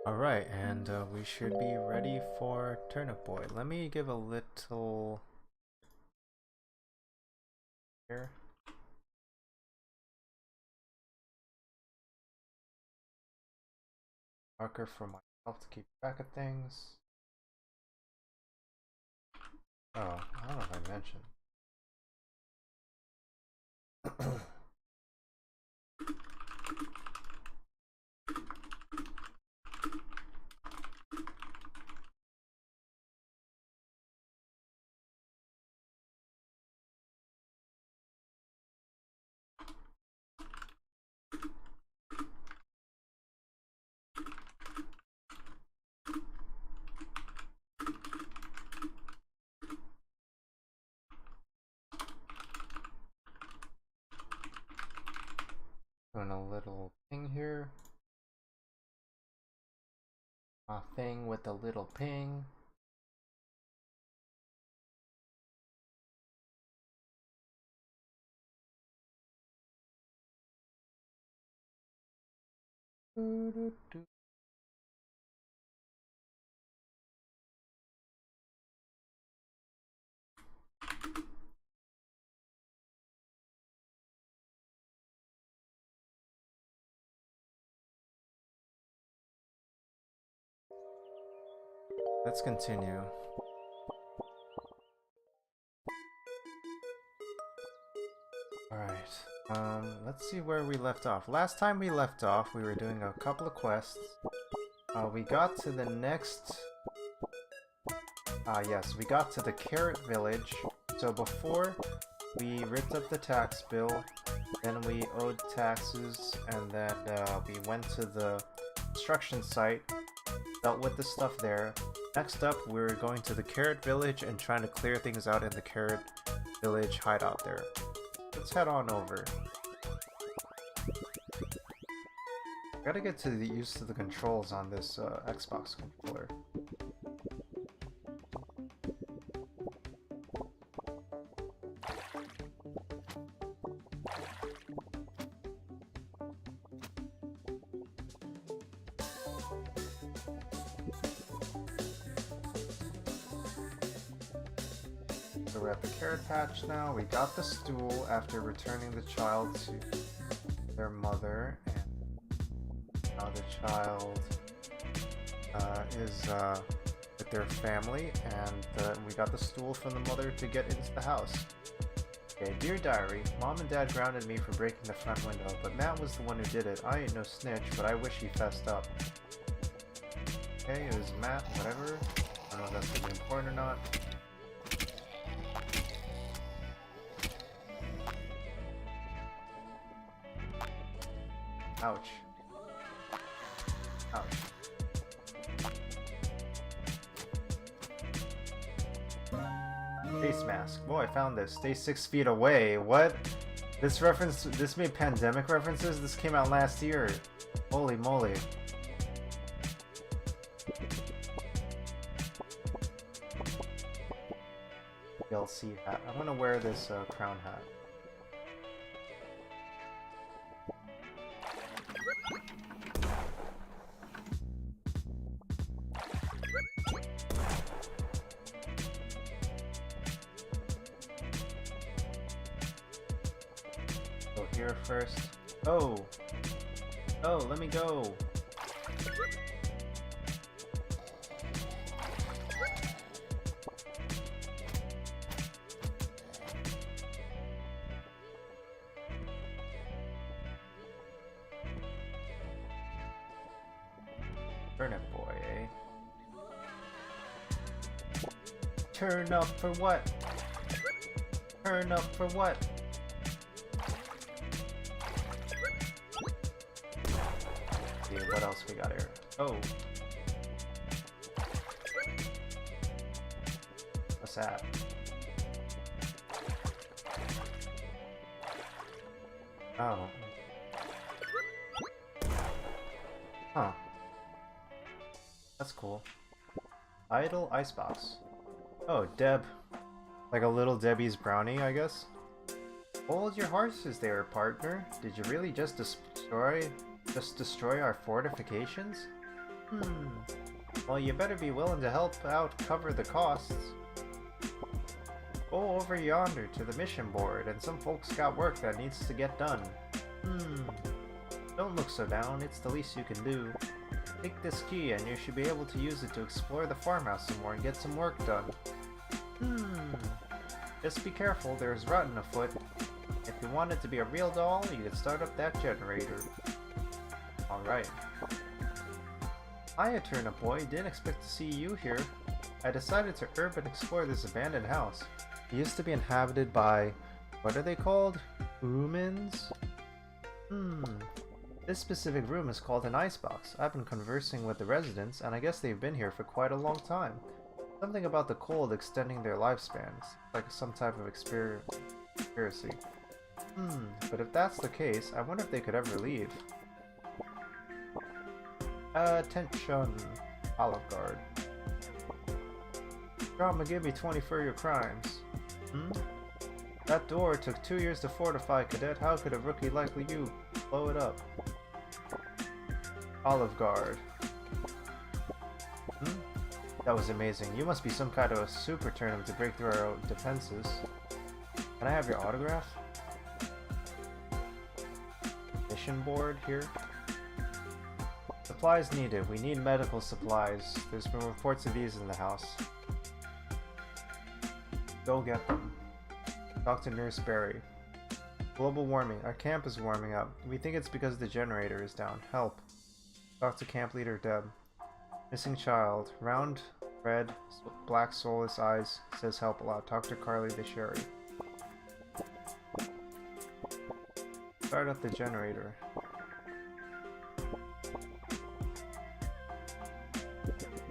Alright, and we should be ready for Turnip Boy. Let me give a little... here. Marker for myself to keep track of things. Oh, I don't know if I mentioned. Doing a little thing here. A thing with a little ping. Let's continue. Alright, let's see where we left off. Last time we left off, we were doing a couple of quests. We got to the next... yes, we got to the Carrot Village. So before, we ripped up the tax bill, then we owed taxes, and then we went to the construction site, dealt with the stuff there. Next up, we're going to the Carrot Village and trying to clear things out in the Carrot Village hideout there. Let's head on over. Gotta get used to the controls on this Xbox controller. So we're at the carrot patch now. We got the stool after returning the child to their mother, and now the child is with their family, and we got the stool from the mother to get into the house. Okay, dear diary, Mom and Dad grounded me for breaking the front window, but Matt was the one who did it. I ain't no snitch, but I wish he fessed up. Okay, it was Matt, whatever. I don't know if that's gonna be important or not. Ouch. Ouch. Face mask. Oh, I found this. Stay 6 feet away. What? This made pandemic references? This came out last year. Holy moly. DLC hat. I'm gonna wear this crown hat. Go here first. Oh! Oh, let me go! Turnip boy, eh? Turn up for what? Turn up for what? See what else we got here. Oh. What's that? Oh. Huh. That's cool. Idle icebox. Oh, Deb. Like a little Debbie's brownie, I guess? Hold your horses there, partner. Did you really just destroy our fortifications? Well, you better be willing to help out cover the costs. Go over yonder to the mission board, and some folks got work that needs to get done. Don't look so down, it's the least you can do. Take this key and you should be able to use it to explore the farmhouse some more and get some work done. Just be careful, there's rotten afoot. If you want it to be a real doll, you could start up that generator. Alright. Hiya, Turnip Boy, didn't expect to see you here. I decided to urban explore this abandoned house. It used to be inhabited by... what are they called? Humans? This specific room is called an icebox. I've been conversing with the residents, and I guess they've been here for quite a long time. Something about the cold extending their lifespans, like some type of conspiracy. But if that's the case, I wonder if they could ever leave. Attention, Olive Guard. Drama, give me 20 for your crimes. That door took 2 years to fortify, Cadet. How could a rookie like you blow it up? Olive Guard. That was amazing. You must be some kind of a super turnip to break through our defenses. Can I have your autograph? Mission board here. Supplies needed. We need medical supplies. There's been reports of these in the house. Go get them. Talk to Nurse Barry. Global warming. Our camp is warming up. We think it's because the generator is down. Help. Talk to camp leader Deb. Missing child. Round, red, black soulless eyes. Says help a lot. Talk to Carly the Sherry. Start up the generator.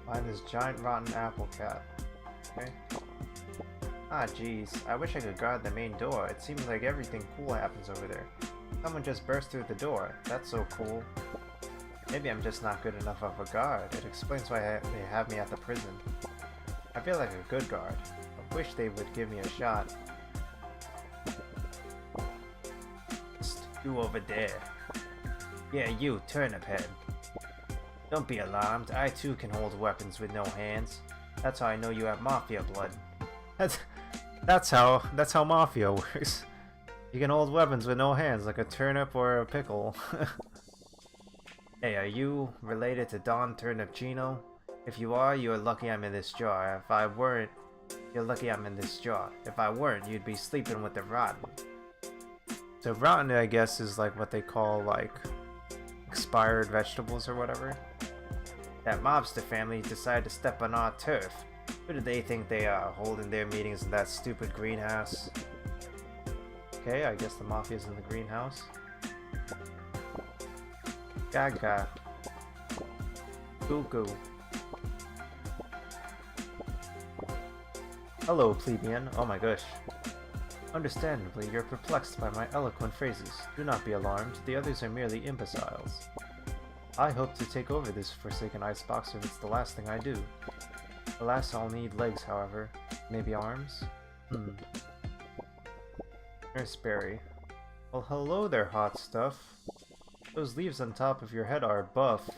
Find this giant rotten apple cat. Okay. Ah, jeez. I wish I could guard the main door. It seems like everything cool happens over there. Someone just burst through the door. That's so cool. Maybe I'm just not good enough of a guard. It explains why they have me at the prison. I feel like a good guard. I wish they would give me a shot. You over there. Yeah, you, Turnip Head. Don't be alarmed. I too can hold weapons with no hands. That's how I know you have Mafia blood. That's how Mafia works. You can hold weapons with no hands, like a turnip or a pickle. Hey, are you related to Don Turnipcino? If you are, you're lucky I'm in this jar. If I weren't, you're lucky I'm in this jar. If I weren't, you'd be sleeping with the rotten. So rotten, I guess, is like what they call like expired vegetables or whatever. That mobster family decided to step on our turf. Who do they think they are, holding their meetings in that stupid greenhouse? Okay, I guess the mafia's in the greenhouse. Gaga. Goo goo. Hello, plebeian. Oh my gosh. Understandably, you're perplexed by my eloquent phrases. Do not be alarmed, the others are merely imbeciles. I hope to take over this forsaken icebox if it's the last thing I do. Alas, I'll need legs, however. Maybe arms? Nurse Barry. Well, hello there, hot stuff. Those leaves on top of your head are buff.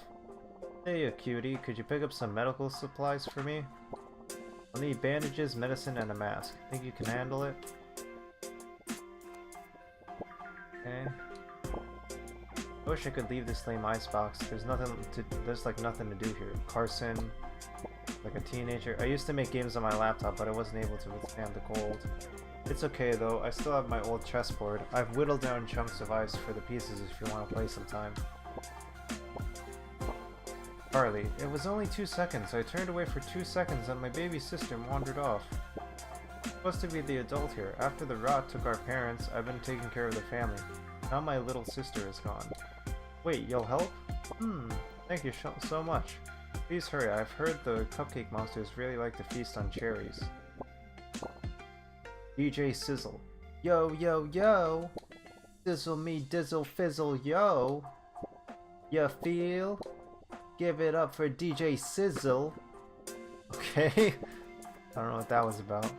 Hey, cutie, could you pick up some medical supplies for me? I'll need bandages, medicine, and a mask. Think you can handle it? Okay. I wish I could leave this lame icebox. There's like nothing to do here. Carson, like a teenager. I used to make games on my laptop, but I wasn't able to withstand the cold. It's okay though, I still have my old chessboard. I've whittled down chunks of ice for the pieces if you want to play sometime. Charlie, it was only 2 seconds. I turned away for 2 seconds and my baby sister wandered off. I'm supposed to be the adult here. After the rot took our parents, I've been taking care of the family. Now my little sister is gone. Wait, you'll help? Thank you so much. Please hurry, I've heard the cupcake monsters really like to feast on cherries. DJ Sizzle. Yo, yo, yo! Sizzle me, dizzle, fizzle, yo! Ya feel? Give it up for DJ Sizzle. Okay. I don't know what that was about.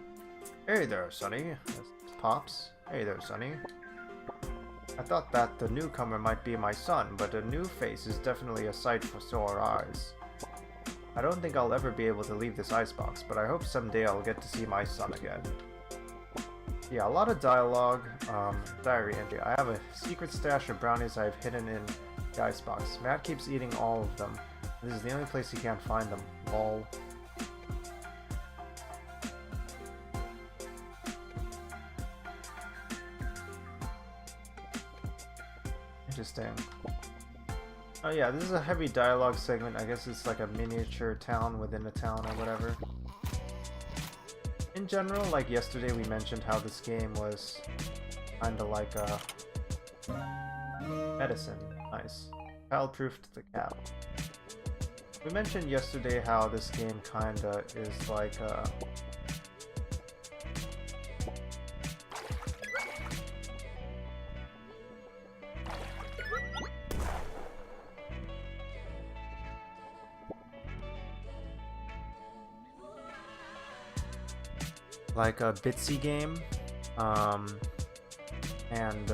Hey there, Sonny. That's Pops. Hey there, Sonny. I thought that the newcomer might be my son, but a new face is definitely a sight for sore eyes. I don't think I'll ever be able to leave this icebox, but I hope someday I'll get to see my son again. Yeah, a lot of dialogue, diary entry. I have a secret stash of brownies I've hidden in the icebox. Matt keeps eating all of them. This is the only place he can't find them. Lol. Interesting. Oh yeah, this is a heavy dialogue segment. I guess it's like a miniature town within a town or whatever. In general, like yesterday we mentioned how this game was kinda like a medicine. Nice. Child-proofed the cap. We mentioned yesterday how this game kinda is like a bitsy game, and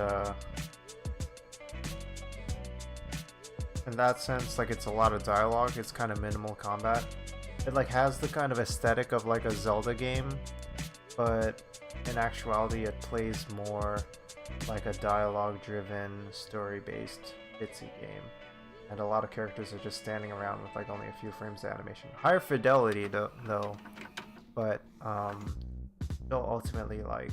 in that sense, like, it's a lot of dialogue, it's kind of minimal combat. It like has the kind of aesthetic of like a Zelda game, but in actuality it plays more like a dialogue-driven, story-based bitsy game. And a lot of characters are just standing around with like only a few frames of animation. Higher fidelity though, but still ultimately like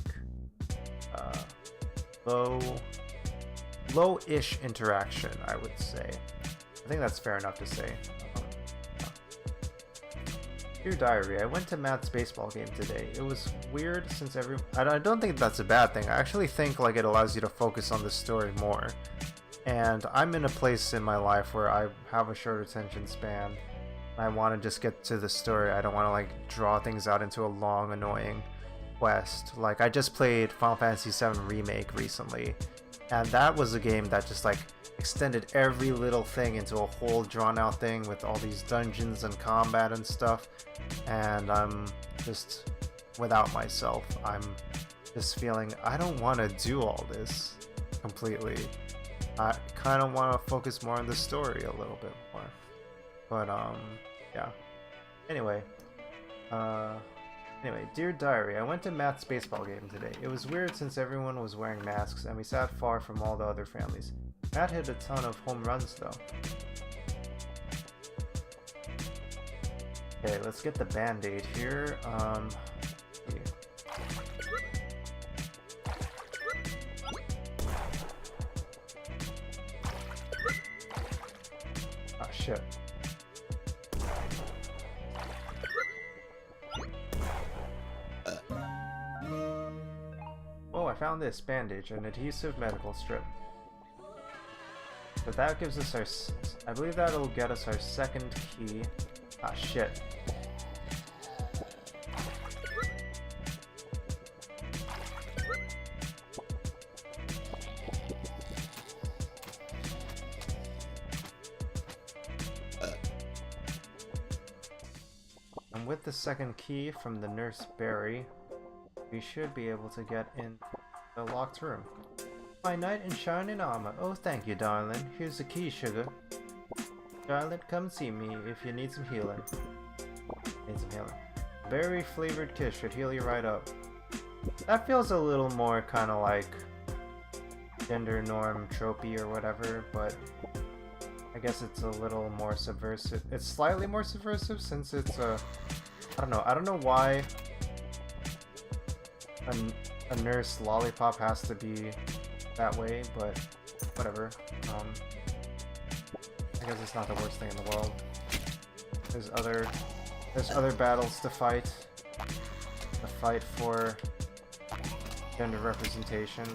low-ish interaction, I would say. I think that's fair enough to say. Dear Diary, I went to Matt's baseball game today. It was weird since I don't think that's a bad thing. I actually think like it allows you to focus on the story more. And I'm in a place in my life where I have a short attention span. I want to just get to the story. I don't want to like draw things out into a long, annoying quest. Like, I just played Final Fantasy VII Remake recently, and that was a game that just like extended every little thing into a whole drawn-out thing with all these dungeons and combat and stuff. And I'm just without myself. I'm just feeling I don't want to do all this completely. I kind of want to focus more on the story a little bit more. But yeah. Anyway, Dear Diary, I went to Matt's baseball game today. It was weird since everyone was wearing masks and we sat far from all the other families. Matt hit a ton of home runs though. Okay, let's get the band-aid here. Ah, shit. Oh, I found this bandage, an adhesive medical strip. So that gives us our... I believe that'll get us our second key. Ah, shit. And with the second key from the Nurse Barry, we should be able to get in the locked room. My knight in shining armor. Oh, thank you, darling. Here's the key, sugar. Charlotte, come see me if you need some healing. Need some healing. Berry flavored kiss should heal you right up. That feels a little more kind of like gender norm tropey or whatever, but I guess it's a little more subversive. It's slightly more subversive since it's a... I don't know why a nurse lollipop has to be that way, but whatever. I guess it's not the worst thing in the world. There's other battles to fight. The fight for gender representation.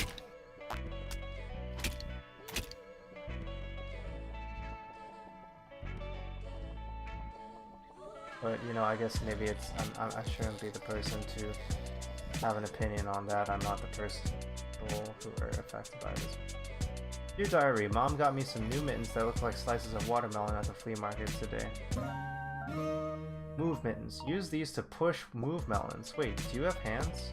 But you know, I guess maybe it's I shouldn't be the person to have an opinion on that. I'm not the person who are affected by this. Dear diary, Mom got me some new mittens that look like slices of watermelon at the flea market today. Move mittens. Use these to push move melons. Wait, do you have hands?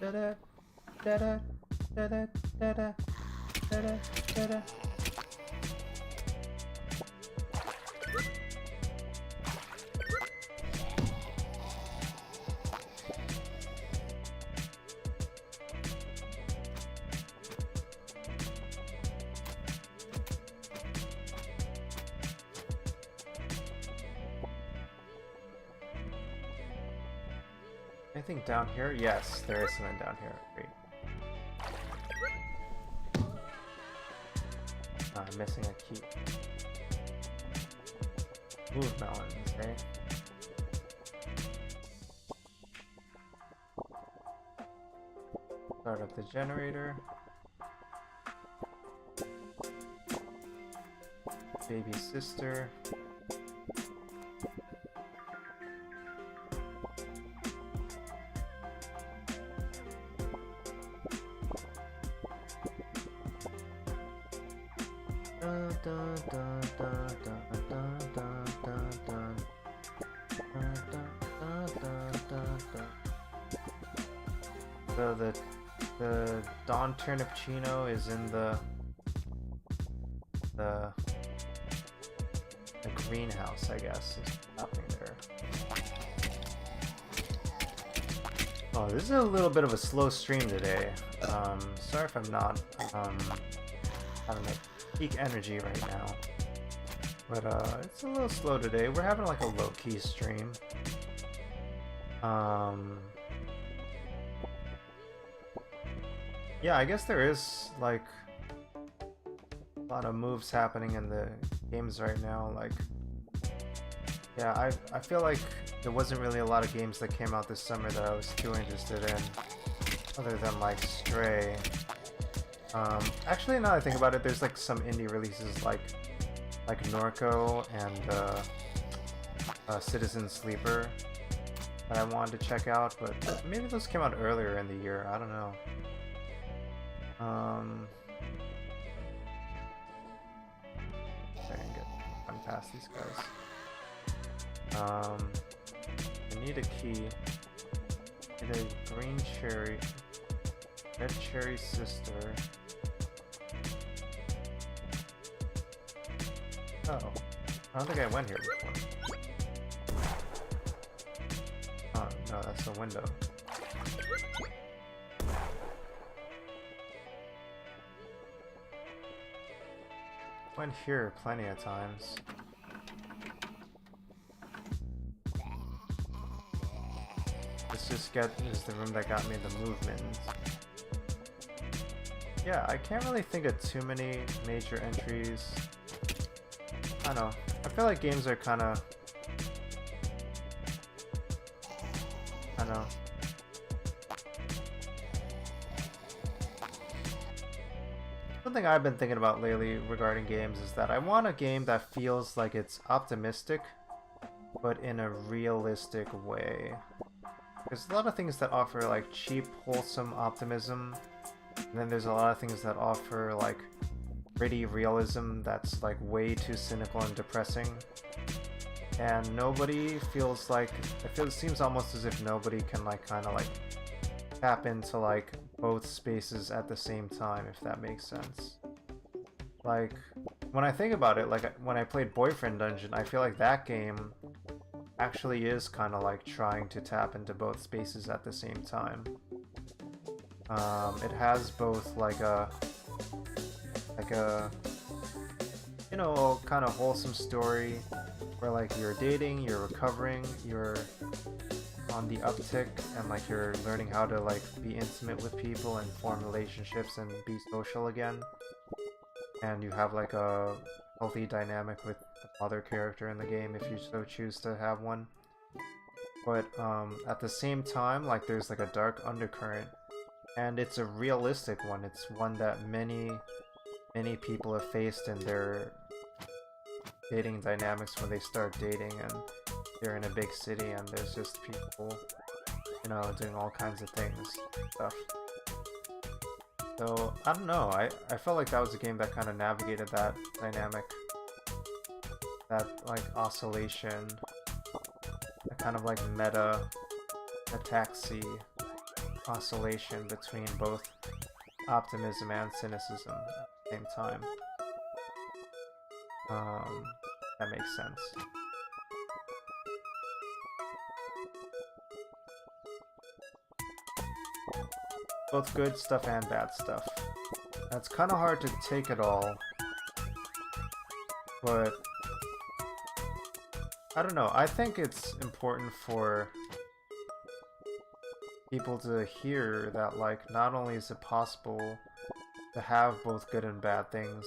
Da-da, da-da, da-da, da-da, da-da, da-da. Anything down here? Yes, there is something down here. Great. I'm missing a key. Move melons, eh? Start up the generator. Baby sister. So the Dawn Turnip Chino is in the greenhouse, I guess, is happening there. Oh, this is a little bit of a slow stream today. Sorry if I'm not having a peak energy right now. But it's a little slow today. We're having like a low-key stream. Yeah, I guess there is like a lot of moves happening in the games right now. Like, yeah, I feel like there wasn't really a lot of games that came out this summer that I was too interested in, other than like Stray. Actually, now that I think about it, there's like some indie releases like Norco and Citizen Sleeper that I wanted to check out, but maybe those came out earlier in the year. I don't know. I can run past these guys. I need a key. I need a green cherry, red cherry sister. Oh, I don't think I went here before. Oh, no, that's a window. Went here plenty of times. This is the room that got me the movement. Yeah, I can't really think of too many major entries. I don't know. I feel like games are kind of... I don't know. Something I've been thinking about lately regarding games is that I want a game that feels like it's optimistic, but in a realistic way. There's a lot of things that offer like cheap, wholesome optimism, and then there's a lot of things that offer like gritty realism that's like way too cynical and depressing. And nobody feels like... it seems almost as if nobody can like kind of like tap into like both spaces at the same time, if that makes sense. Like, when I think about it, like when I played Boyfriend Dungeon, I feel like that game actually is kind of like trying to tap into both spaces at the same time. It has both like a you know, kind of wholesome story where like you're dating, you're recovering, you're on the uptick, and like you're learning how to like be intimate with people and form relationships and be social again, and you have like a healthy dynamic with the mother character in the game if you so choose to have one. But at the same time, like there's like a dark undercurrent, and it's a realistic one. It's one that many people have faced in their dating dynamics when they start dating and they're in a big city and there's just people, you know, doing all kinds of things, stuff. So, I don't know, I felt like that was a game that kind of navigated that dynamic, that like oscillation, that kind of like meta ataxy oscillation between both optimism and cynicism at the same time. That makes sense. Both good stuff and bad stuff. It's kind of hard to take it all, but I don't know. I think it's important for people to hear that, like, not only is it possible to have both good and bad things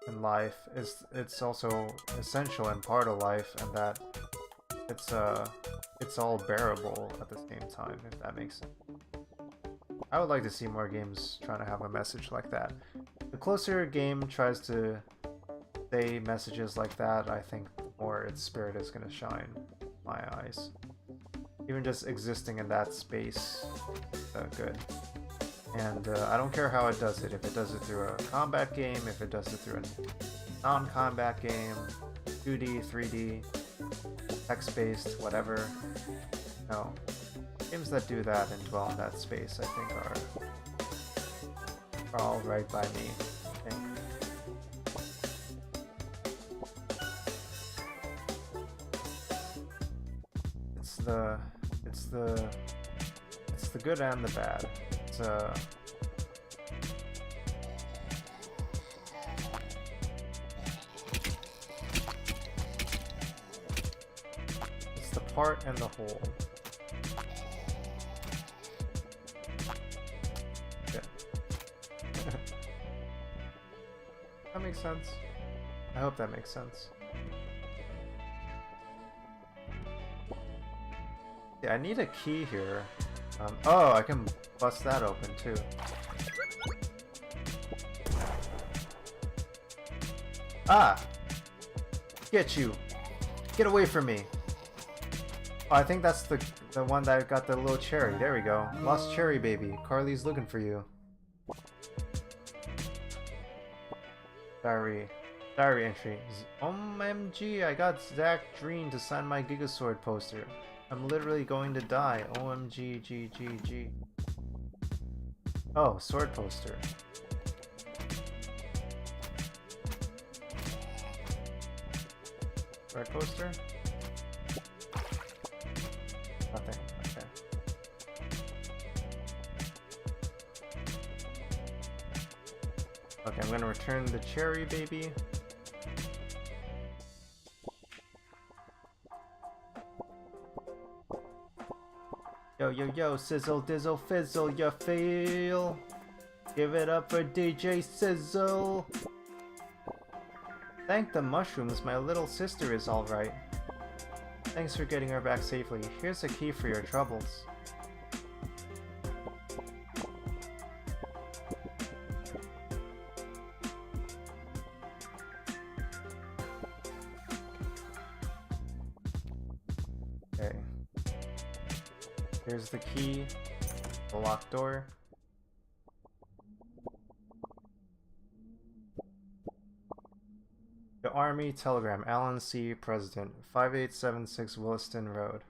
in life, it's also essential and part of life, and that it's all bearable at the same time, if that makes sense. I would like to see more games trying to have a message like that. The closer a game tries to say messages like that, I think the more its spirit is going to shine in my eyes. Even just existing in that space is good. And I don't care how it does it. If it does it through a combat game, if it does it through a non-combat game, 2D, 3D, text-based, whatever. No. Games that do that and dwell in that space, I think, are all right by me, I think. It's the good and the bad. It's the part and the whole. That makes sense. I hope that makes sense. Yeah, I need a key here. Oh, I can bust that open too. Ah! Get you! Get away from me! Oh, I think that's the one that got the little cherry. There we go. Lost cherry baby. Carly's looking for you. Diary entry. OMG, I got Zach Dreen to sign my Gigasword poster. I'm literally going to die. OMG, G. Oh, sword poster. Sword poster? Nothing. Okay. Okay, I'm gonna return the cherry baby. Yo, sizzle, dizzle, fizzle, you feel? Give it up for DJ Sizzle! Thank the mushrooms, my little sister is alright. Thanks for getting her back safely. Here's a key for your troubles. Okay. Here's the key. The locked door. The Army Telegram, Alan C. President, 5876 Williston Road.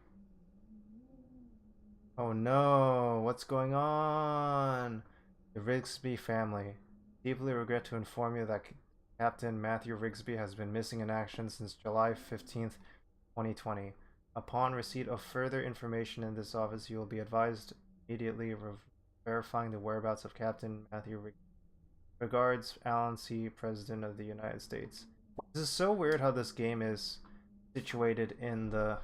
Oh no, what's going on? The Rigsby family. Deeply regret to inform you that Captain Matthew Rigsby has been missing in action since July 15th, 2020. Upon receipt of further information in this office, you will be advised immediately verifying the whereabouts of Captain Matthew Rigsby. Regards, Alan C., President of the United States. This is so weird how this game is situated in the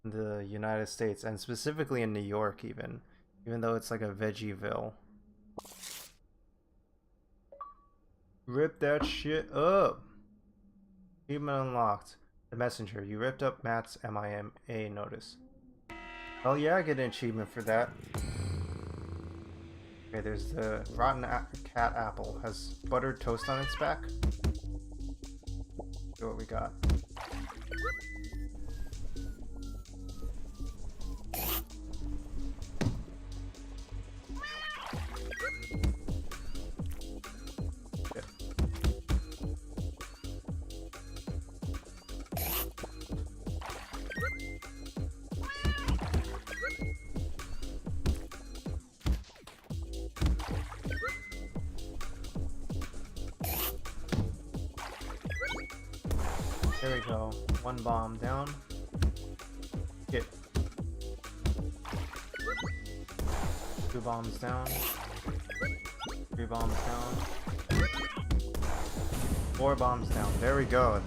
in the United States, and specifically in New York even though it's like a Veggieville. Rip that shit up! Achievement unlocked. The messenger. You ripped up Matt's MIA notice. Oh yeah, I get an achievement for that. Okay, there's the rotten cat apple. Has buttered toast on its back. See what we got. There we go. One bomb down. Hit. 2 bombs down. 3 bombs down. 4 bombs down. There we go.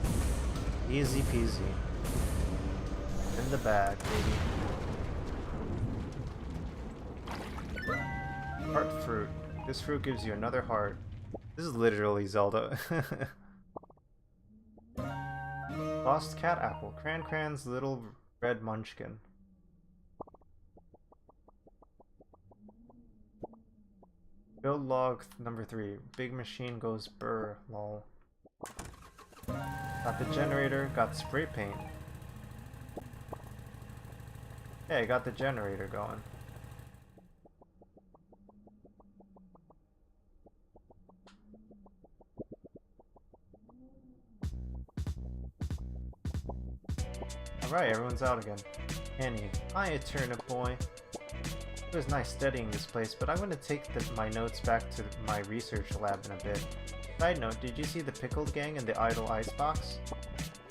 Easy peasy. In the bag, baby. Heart fruit. This fruit gives you another heart. This is literally Zelda. Lost cat apple. Cran's little red munchkin. Build log number 3. Big machine goes brr, lol. Got the generator, got spray paint. Yeah, I got the generator going. Alright, everyone's out again. Annie. Hiya, Turnip boy. It was nice studying this place, but I'm going to take my notes back to my research lab in a bit. Side note, did you see the Pickled gang in the idle icebox?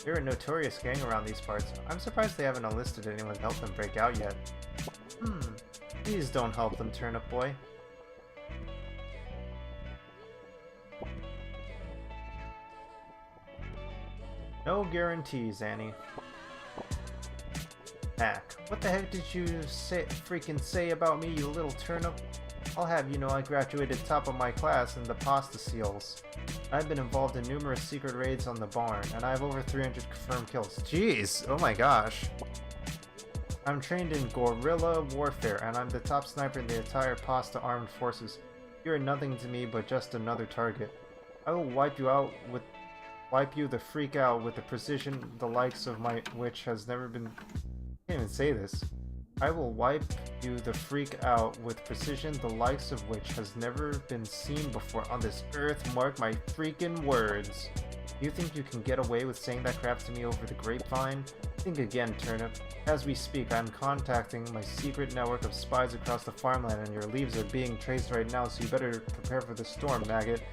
They're a notorious gang around these parts. I'm surprised they haven't enlisted anyone to help them break out yet. Please don't help them, Turnip boy. No guarantees, Annie. Mac, what the heck did you freaking say about me, you little turnip? I'll have you know I graduated top of my class in the pasta seals. I've been involved in numerous secret raids on the barn, and I have over 300 confirmed kills. Jeez, oh my gosh. I'm trained in guerrilla warfare, and I'm the top sniper in the entire pasta armed forces. You are nothing to me but just another target. I will wipe you the freak out with the precision the likes of which has never been... I can't even say this. I will wipe you the freak out with precision the likes of which has never been seen before on this earth. Mark my freaking words. You think you can get away with saying that crap to me over the grapevine? Think again, Turnip. As we speak, I'm contacting my secret network of spies across the farmland, and your leaves are being traced right now, so you better prepare for the storm, maggot.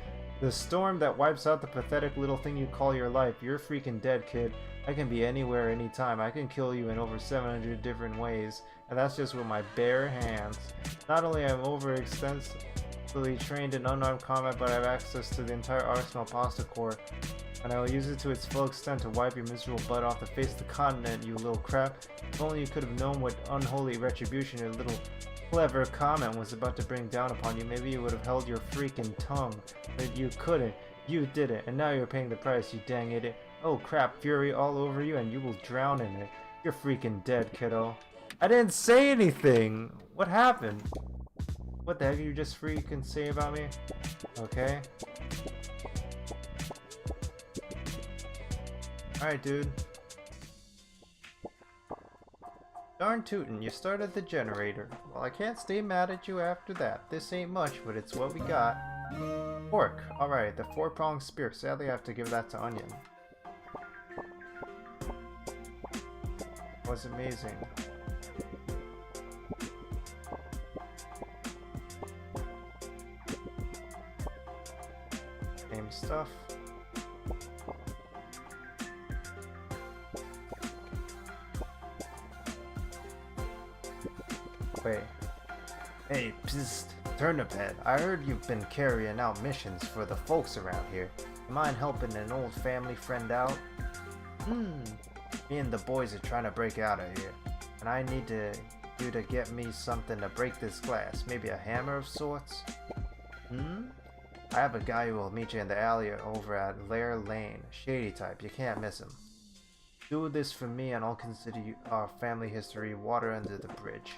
The storm that wipes out the pathetic little thing you call your life. You're freaking dead, kid. I can be anywhere, anytime. I can kill you in over 700 different ways, and that's just with my bare hands. Not only am I overextensively trained in unarmed combat, but I have access to the entire arsenal pasta core, and I will use it to its full extent to wipe your miserable butt off the face of the continent, you little crap. If only you could have known what unholy retribution your little clever comment was about to bring down upon you, maybe you would have held your freaking tongue. But you couldn't. You did it, and now you're paying the price, you dang idiot. Oh crap, fury all over you, and you will drown in it. You're freaking dead, kiddo. I didn't say anything! What happened? What the heck did you just freaking say about me? Okay. Alright, dude. Darn tootin', you started the generator. Well, I can't stay mad at you after that. This ain't much, but it's what we got. Fork. Alright, the 4-pronged spear. Sadly, I have to give that to Onion. Was amazing. Same stuff. Wait. Hey, psst, Turnip Head. I heard you've been carrying out missions for the folks around here. You mind helping an old family friend out? Me and the boys are trying to break out of here. And I need you to get me something to break this glass. Maybe a hammer of sorts? I have a guy who will meet you in the alley over at Lair Lane. Shady type, you can't miss him. Do this for me and I'll consider our family history water under the bridge.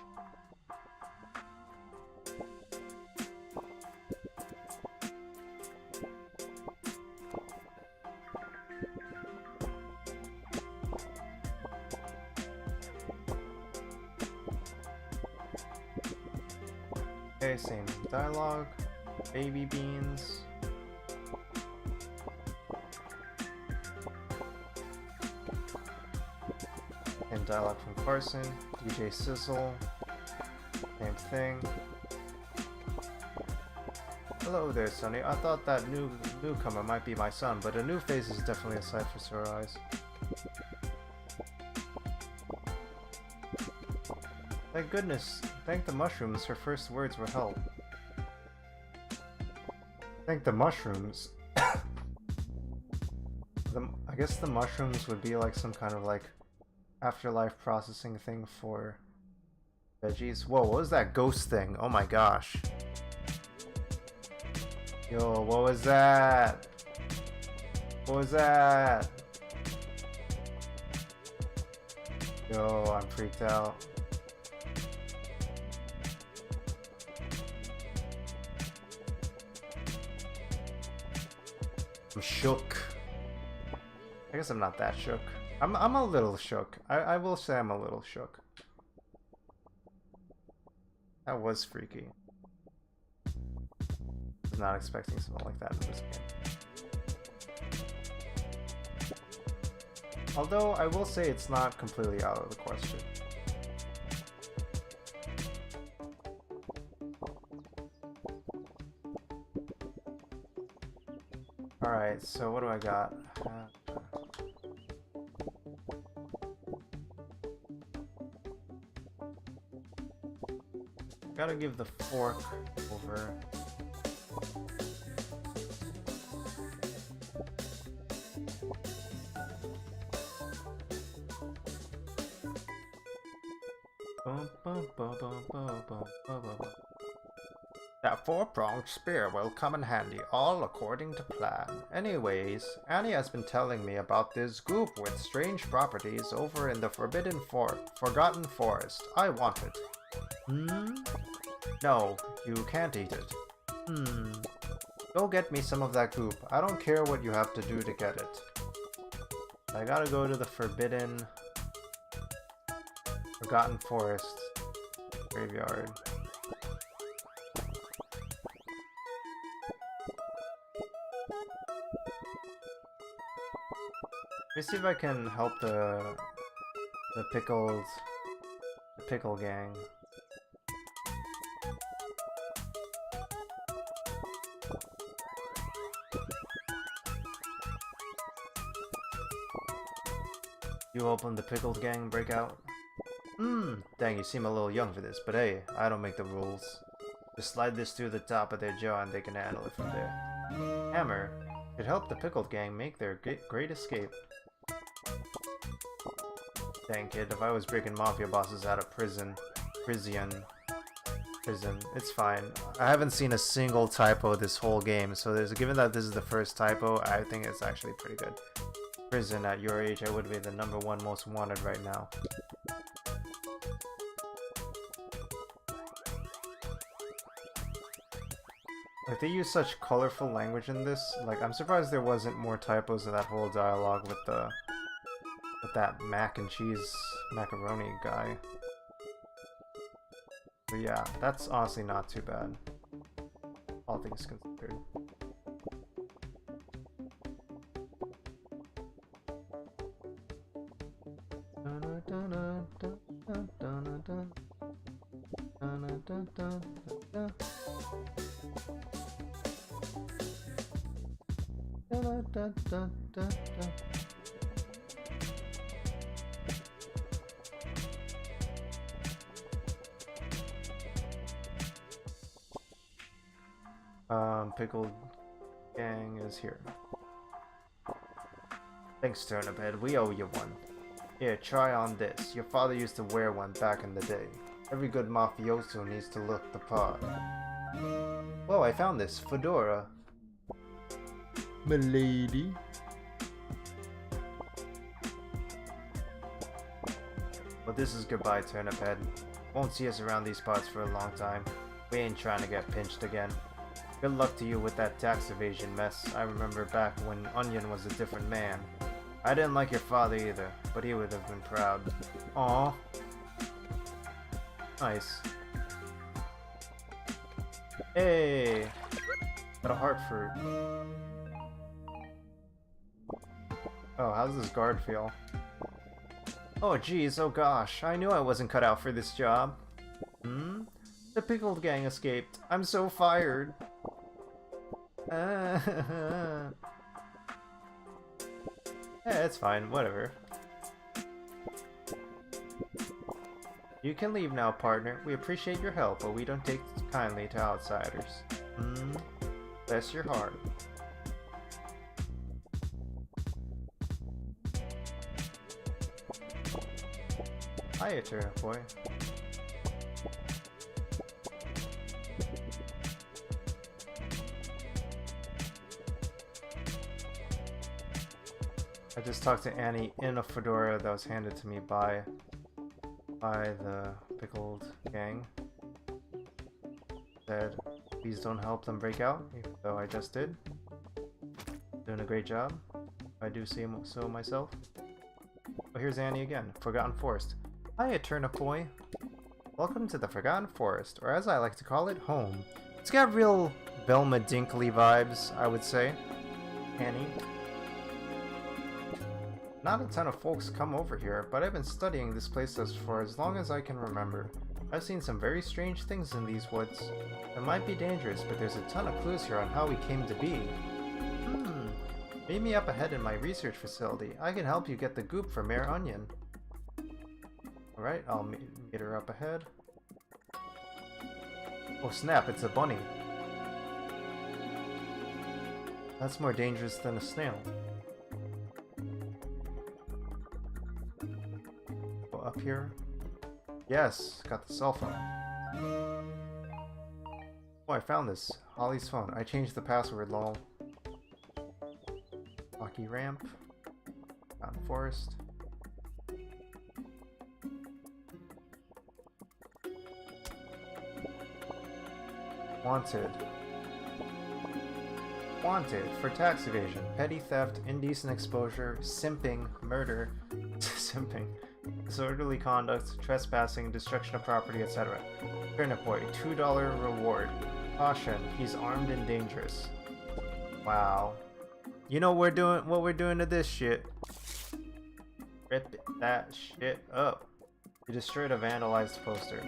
Okay, same dialogue. Baby beans. And dialogue from Carson. DJ Sizzle. Same thing. Hello there, Sonny. I thought that newcomer might be my son, but a new face is definitely a sight for sore eyes. Thank goodness. Thank the mushrooms, her first words were help. Thank the mushrooms. I guess the mushrooms would be like some kind of like afterlife processing thing for veggies. Whoa, what was that ghost thing? Oh my gosh. Yo, what was that? What was that? Yo, I'm freaked out. I'm shook. I guess I'm not that shook. I'm a little shook. I will say I'm a little shook. That was freaky. Was not expecting something like that in this game. Although I will say it's not completely out of the question. Alright, so what do I got? Gotta give the fork over. That four-pronged spear will come in handy, all according to plan. Anyways, Annie has been telling me about this goop with strange properties over in the Forgotten Forest. I want it. No, you can't eat it. Go get me some of that goop. I don't care what you have to do to get it. I gotta go to the Forgotten Forest graveyard. Let me see if I can help the pickle gang. You open the pickled gang breakout? Dang, you seem a little young for this, but hey, I don't make the rules. Just slide this through the top of their jaw and they can handle it from there. Hammer could help the pickled gang make their great escape. Dang kid, if I was breaking mafia bosses out of prison, it's fine. I haven't seen a single typo this whole game, so given that this is the first typo, I think it's actually pretty good. Prison at your age, I would be the #1 most wanted right now. Like, they use such colorful language in this. Like, I'm surprised there wasn't more typos in that whole dialogue with that mac and cheese macaroni guy. But yeah, that's honestly not too bad, all things considered. Pickled gang is here. Thanks, Turnip. We owe you one. Here, try on this. Your father used to wear one back in the day. Every good mafioso needs to look the part. Whoa, I found this. Fedora. Milady. Well, this is goodbye, Turnip Head. Won't see us around these parts for a long time. We ain't trying to get pinched again. Good luck to you with that tax evasion mess. I remember back when Onion was a different man. I didn't like your father either, but he would have been proud. Aww. Nice. Hey! Got a heart fruit. Oh, how's this guard feel? Oh geez, oh gosh, I knew I wasn't cut out for this job. Hmm? The pickled gang escaped. I'm so fired. Yeah, it's fine, whatever. You can leave now, partner. We appreciate your help, but we don't take kindly to outsiders. Hmm? Bless your heart. Hiya, Turnip boy. I just talked to Annie in a fedora that was handed to me by the pickled gang. Said, please don't help them break out, even though I just did. Doing a great job. I do see so myself. Oh, here's Annie again. Forgotten Forest. Hiya, Turnip boy. Welcome to the Forgotten Forest, or as I like to call it, home. It's got real Velma Dinkley vibes, I would say. Annie. Not a ton of folks come over here, but I've been studying this place for as long as I can remember. I've seen some very strange things in these woods. It might be dangerous, but there's a ton of clues here on how we came to be. Meet me up ahead in my research facility. I can help you get the goop for Mayor Onion. Alright, I'll meet her up ahead. Oh snap, it's a bunny. That's more dangerous than a snail. Go up here. Yes, got the cell phone. Oh, I found this. Holly's phone. I changed the password, lol. Rocky ramp. Mountain forest. Wanted. Wanted for tax evasion, petty theft, indecent exposure, simping, murder, simping, disorderly conduct, trespassing, destruction of property, etc. Turnip boy, $2 reward. Caution, he's armed and dangerous. Wow. You know what we're doing to this shit. Rip that shit up. You destroyed a vandalized poster.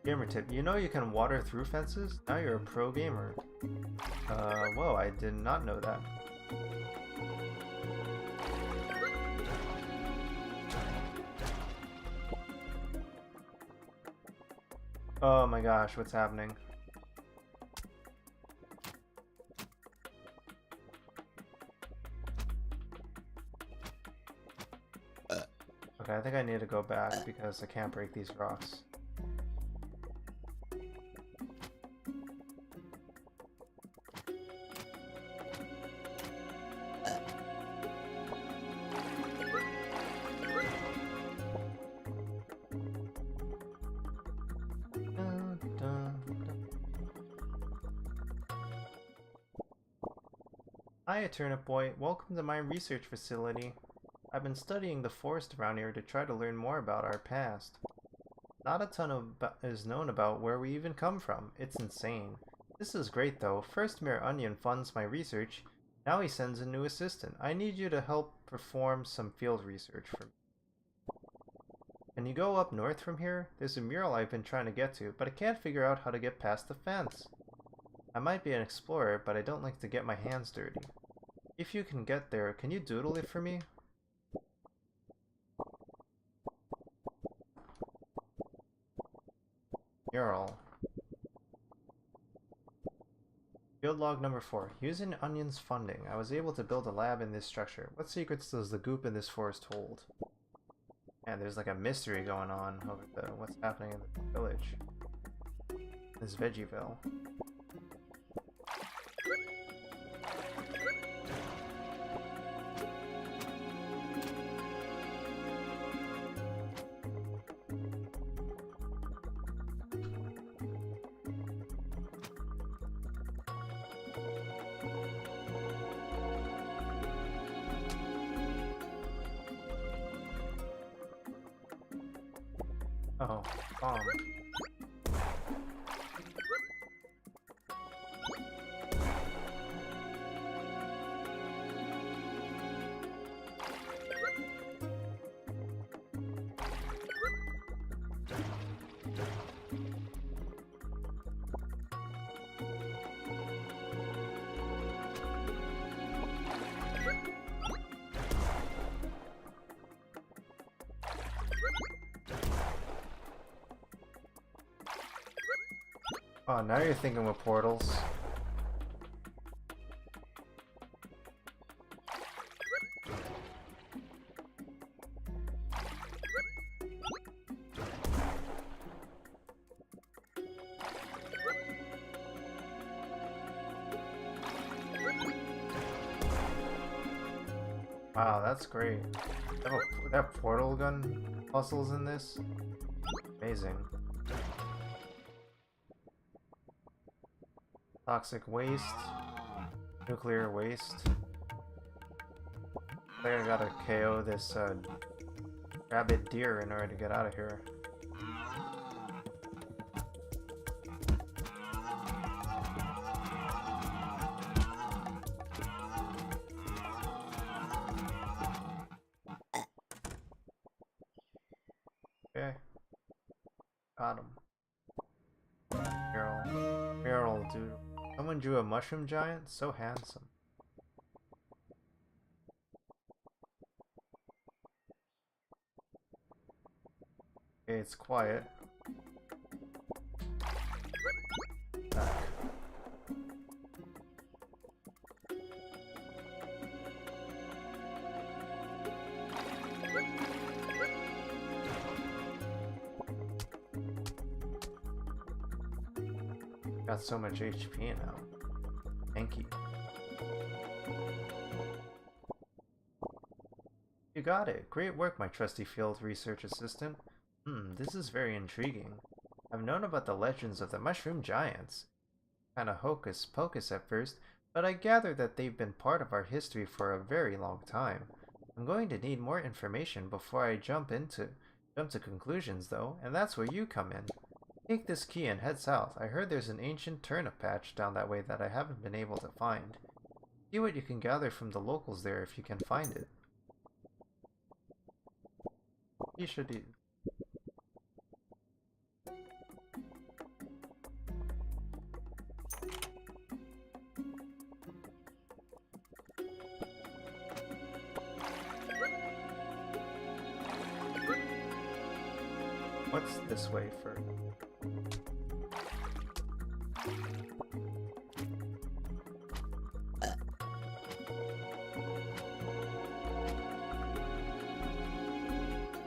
Gamer tip, you know you can water through fences? Now you're a pro gamer. Whoa, I did not know that. Oh my gosh, what's happening? Okay, I think I need to go back because I can't break these rocks. Hiya, Turnip boy. Welcome to my research facility. I've been studying the forest around here to try to learn more about our past. Not a ton is known about where we even come from. It's insane. This is great though. First Mayor Onion funds my research. Now he sends a new assistant. I need you to help perform some field research for me. Can you go up north from here? There's a mural I've been trying to get to, but I can't figure out how to get past the fence. I might be an explorer, but I don't like to get my hands dirty. If you can get there, can you doodle it for me? Mural. Field log number 4. Using Onion's funding, I was able to build a lab in this structure. What secrets does the goop in this forest hold? And there's like a mystery going on over what's happening in the village. This Vegieville. Oh, bomb. Oh, now you're thinking with portals. Wow, that's great. That portal gun puzzles in this? Amazing. Toxic waste. Nuclear waste. I think I gotta KO this rabbit deer in order to get out of here. Okay. Got him. Mural, dude. Someone drew a mushroom giant? So handsome. Okay, it's quiet. Back. Got so much HP now. Thank you. You got it. Great work, my trusty field research assistant. This is very intriguing. I've known about the legends of the mushroom giants. Kinda hocus pocus at first, but I gather that they've been part of our history for a very long time. I'm going to need more information before I jump to conclusions though, and that's where you come in. Take this key and head south. I heard there's an ancient turnip patch down that way that I haven't been able to find. See what you can gather from the locals there if you can find it. You should eat. What's this way for?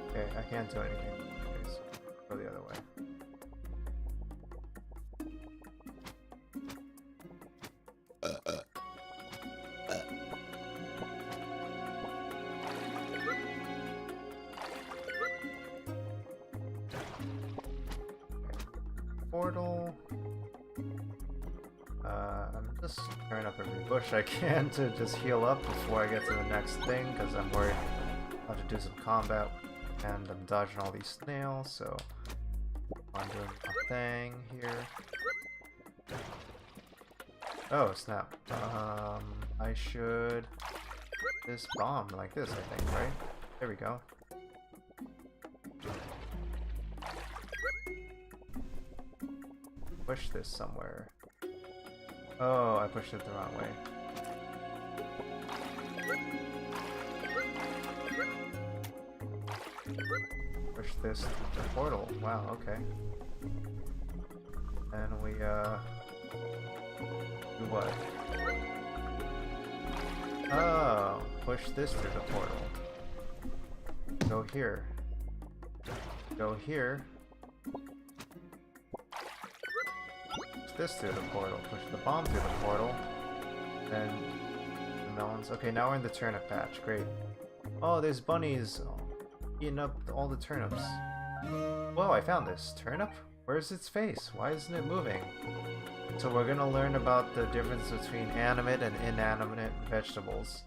Okay, I can't do anything. Okay, so go the other way. Portal. I'm just tearing up every bush I can to just heal up before I get to the next thing, because I'm worried I'll have to do some combat and I'm dodging all these snails, so I'm doing a thing here. Oh snap. I should this bomb like this, I think, right? There we go. Push this somewhere. Oh, I pushed it the wrong way. Push this to the portal. Wow, okay. And we Do what? Oh, push this through the portal. Go here. Go here. Push this through the portal. Push the bomb through the portal. And the melons. Okay, now we're in the turnip patch. Great. Oh, there's bunnies eating up all the turnips. Whoa, I found this. Turnip? Where's its face? Why isn't it moving? So we're gonna learn about the difference between animate and inanimate vegetables.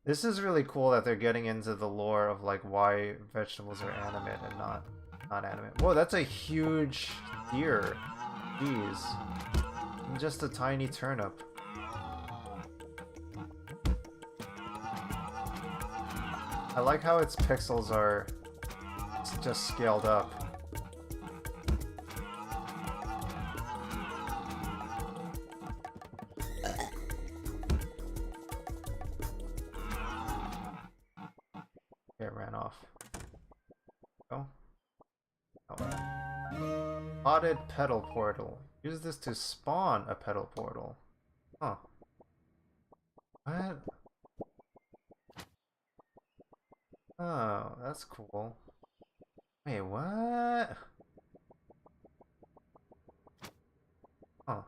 This is really cool that they're getting into the lore of like why vegetables are animate and not animate. Whoa, that's a huge deer. Jeez. And just a tiny turnip. I like how its pixels are just scaled up. It ran off. Oh. Oh. Potted petal portal. Use this to spawn a petal portal. Huh. What? Oh, that's cool. Wait, what? Huh.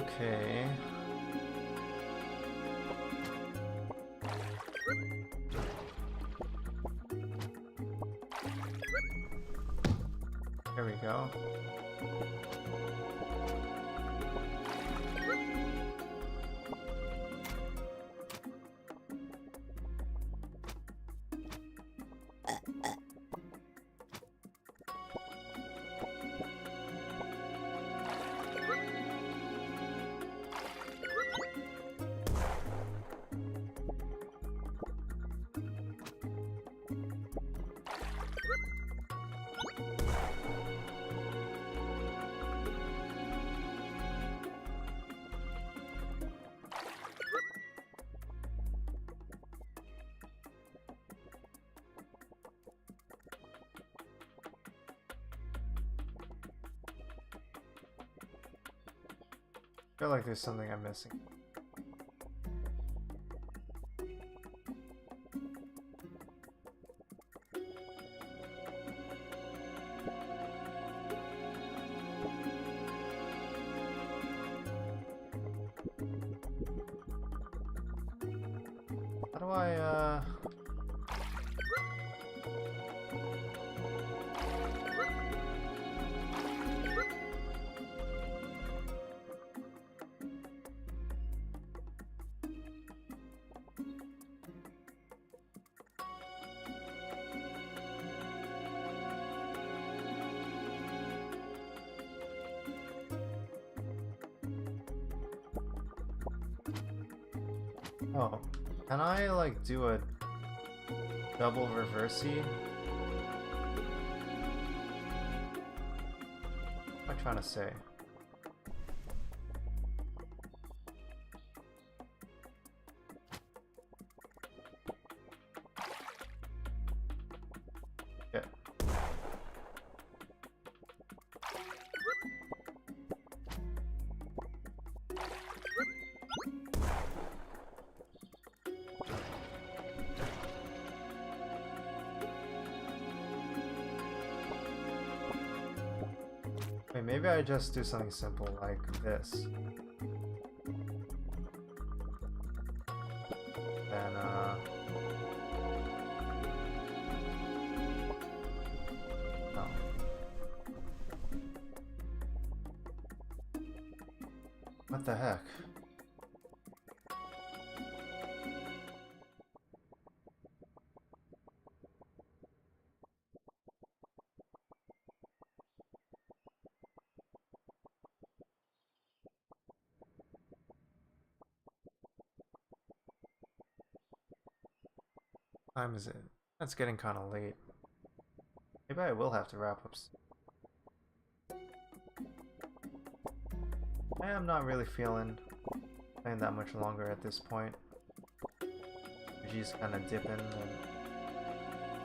Okay. There we go. I feel like there's something I'm missing. How do I, Oh, can I like do a double reversey? What am I trying to say? Yeah. Wait, maybe I just do something simple like this. Then, no. What the heck? What time is it? That's getting kind of late. Maybe I will have to wrap up. I'm not really feeling playing that much longer at this point. We Energy's kind of dipping. And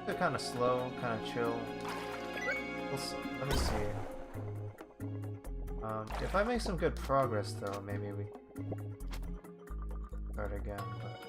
they're kind of slow, kind of chill. Let me see. If I make some good progress, though, maybe we start again. But...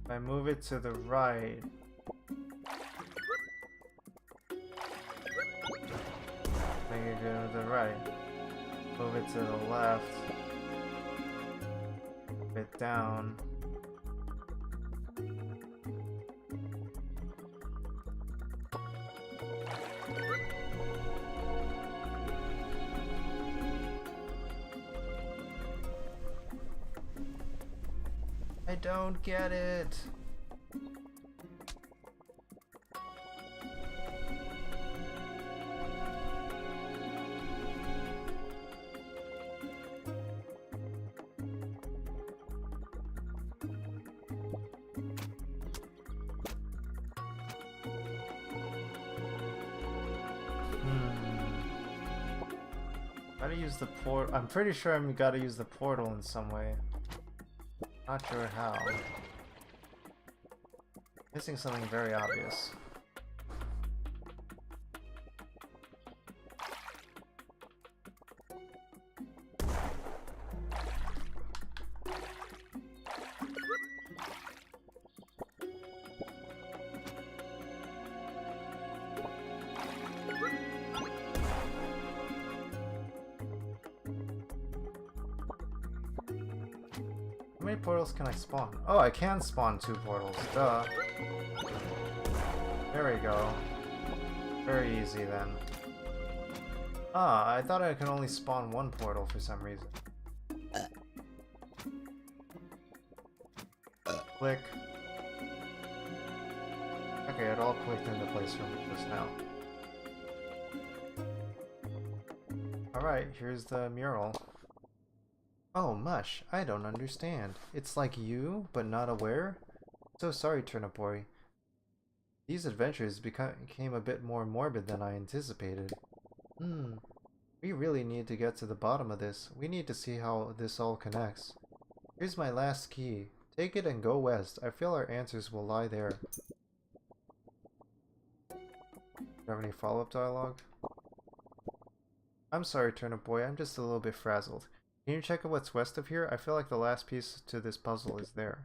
If I move it to the right, make it go to the right. Move it to the left. Move it down. I don't get it. Gotta use the port. I'm pretty sure I'm gotta use the portal in some way. Not sure how. Missing something very obvious. How many portals can I spawn? Oh, I can spawn 2 portals. Duh. There we go. Very easy then. Ah, I thought I could only spawn 1 portal for some reason. Click. Okay, it all clicked into place for me just now. Alright, here's the mural. Oh, Mush, I don't understand. It's like you, but not aware? So sorry, Turnip Boy. These adventures became a bit more morbid than I anticipated. We really need to get to the bottom of this. We need to see how this all connects. Here's my last key. Take it and go west. I feel our answers will lie there. Do you have any follow-up dialogue? I'm sorry, Turnip Boy. I'm just a little bit frazzled. Can you check out what's west of here? I feel like the last piece to this puzzle is there.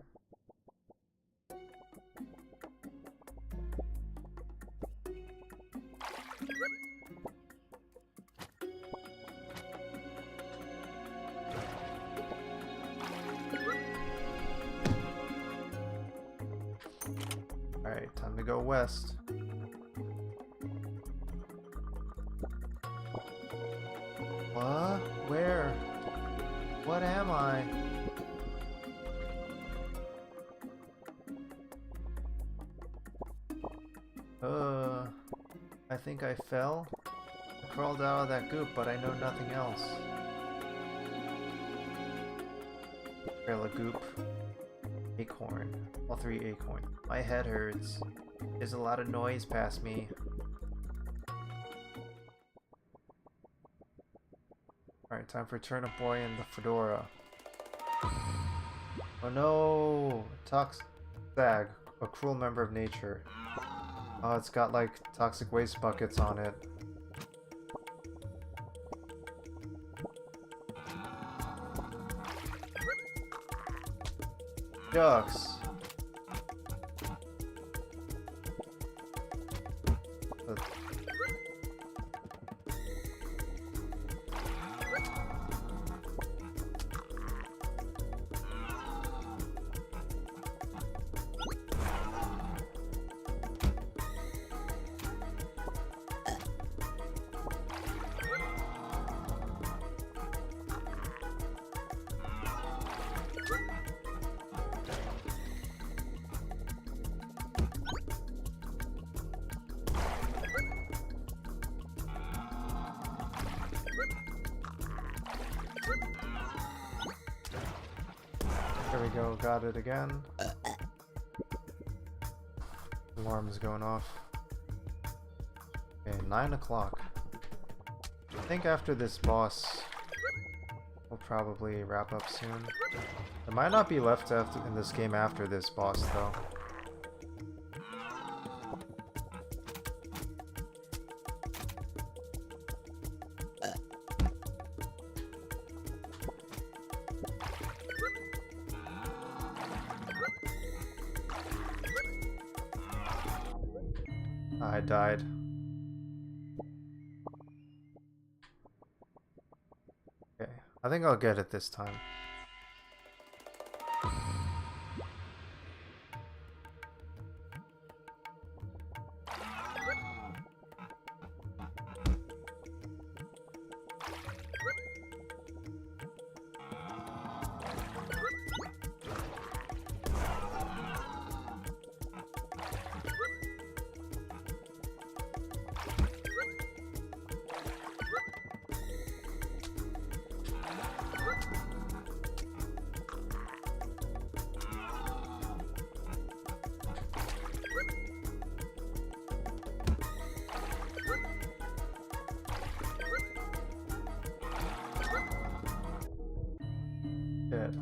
Alright, time to go west. What? Where? What am I? I think I fell. I crawled out of that goop, but I know nothing else. Trail of goop. Acorn. All 3 acorn. My head hurts. There's a lot of noise past me. Alright, time for Turnip Boy and the Fedora. Oh no! Toxic Stag, a cruel member of nature. Oh, it's got like toxic waste buckets on it. Ducks! go, got it again. Alarm's going off. Okay, 9 o'clock. I think after this boss, we'll probably wrap up soon. There might not be left after in this game after this boss, though. I died. Okay, I think I'll get it this time.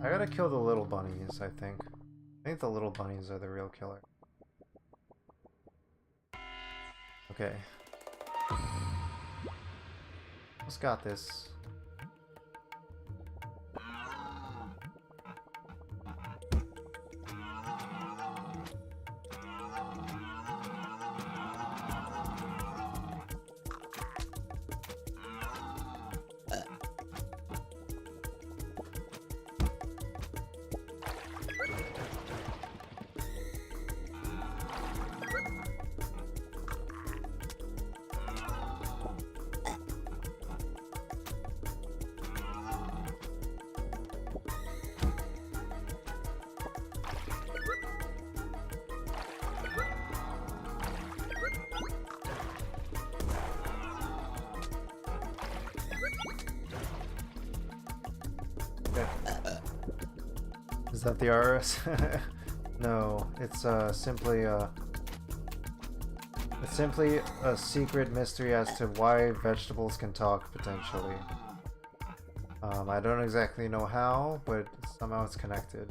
I gotta kill the little bunnies, I think. I think the little bunnies are the real killer. Okay. Almost got this. Is that the RS? No, it's simply a secret mystery as to why vegetables can talk potentially. I don't exactly know how, but somehow it's connected.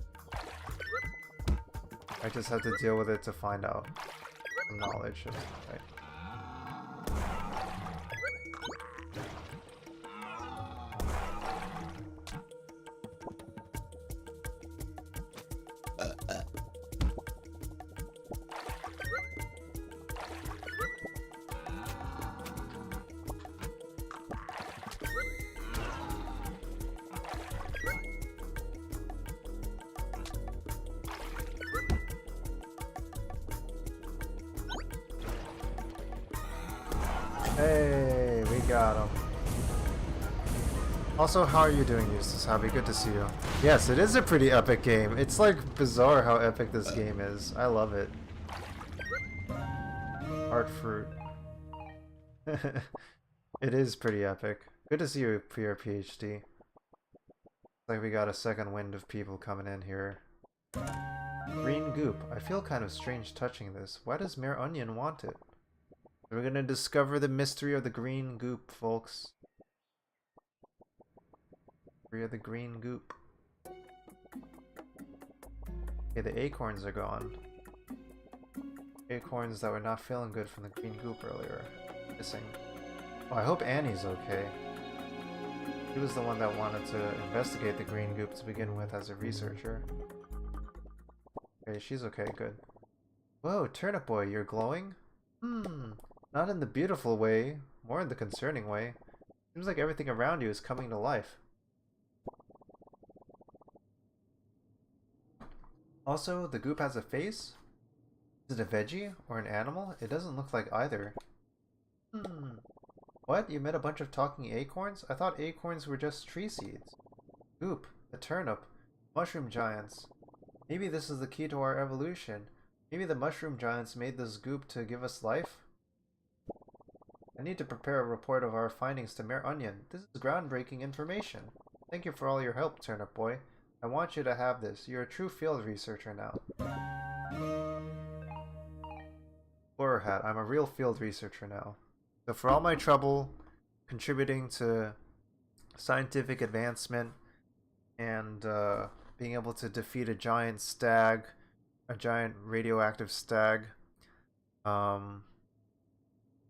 I just have to deal with it to find out some knowledge of it, right? Hey, we got him. Also, how are you doing, Eustace? Happy, good to see you. Yes, it is a pretty epic game. It's like bizarre how epic this game is. I love it. Heart fruit. It is pretty epic. Good to see you for your PhD. Looks like we got a second wind of people coming in here. Green goop. I feel kind of strange touching this. Why does Mayor Onion want it? We're gonna discover the mystery of the green goop, folks. Mystery of the green goop. Okay, the acorns are gone. Acorns that were not feeling good from the green goop earlier. Missing. Oh, I hope Annie's okay. She was the one that wanted to investigate the green goop to begin with as a researcher. Okay, she's okay, good. Whoa, Turnip Boy, you're glowing? Not in the beautiful way, more in the concerning way. Seems like everything around you is coming to life. Also, the goop has a face? Is it a veggie or an animal? It doesn't look like either. What? You met a bunch of talking acorns? I thought acorns were just tree seeds. Goop, a turnip, mushroom giants. Maybe this is the key to our evolution. Maybe the mushroom giants made this goop to give us life? I need to prepare a report of our findings to Mayor Onion. This is groundbreaking information. Thank you for all your help, Turnip Boy. I want you to have this. You're a true field researcher now. Explorer hat. I'm a real field researcher now. So for all my trouble contributing to scientific advancement and being able to defeat a giant stag, a giant radioactive stag, all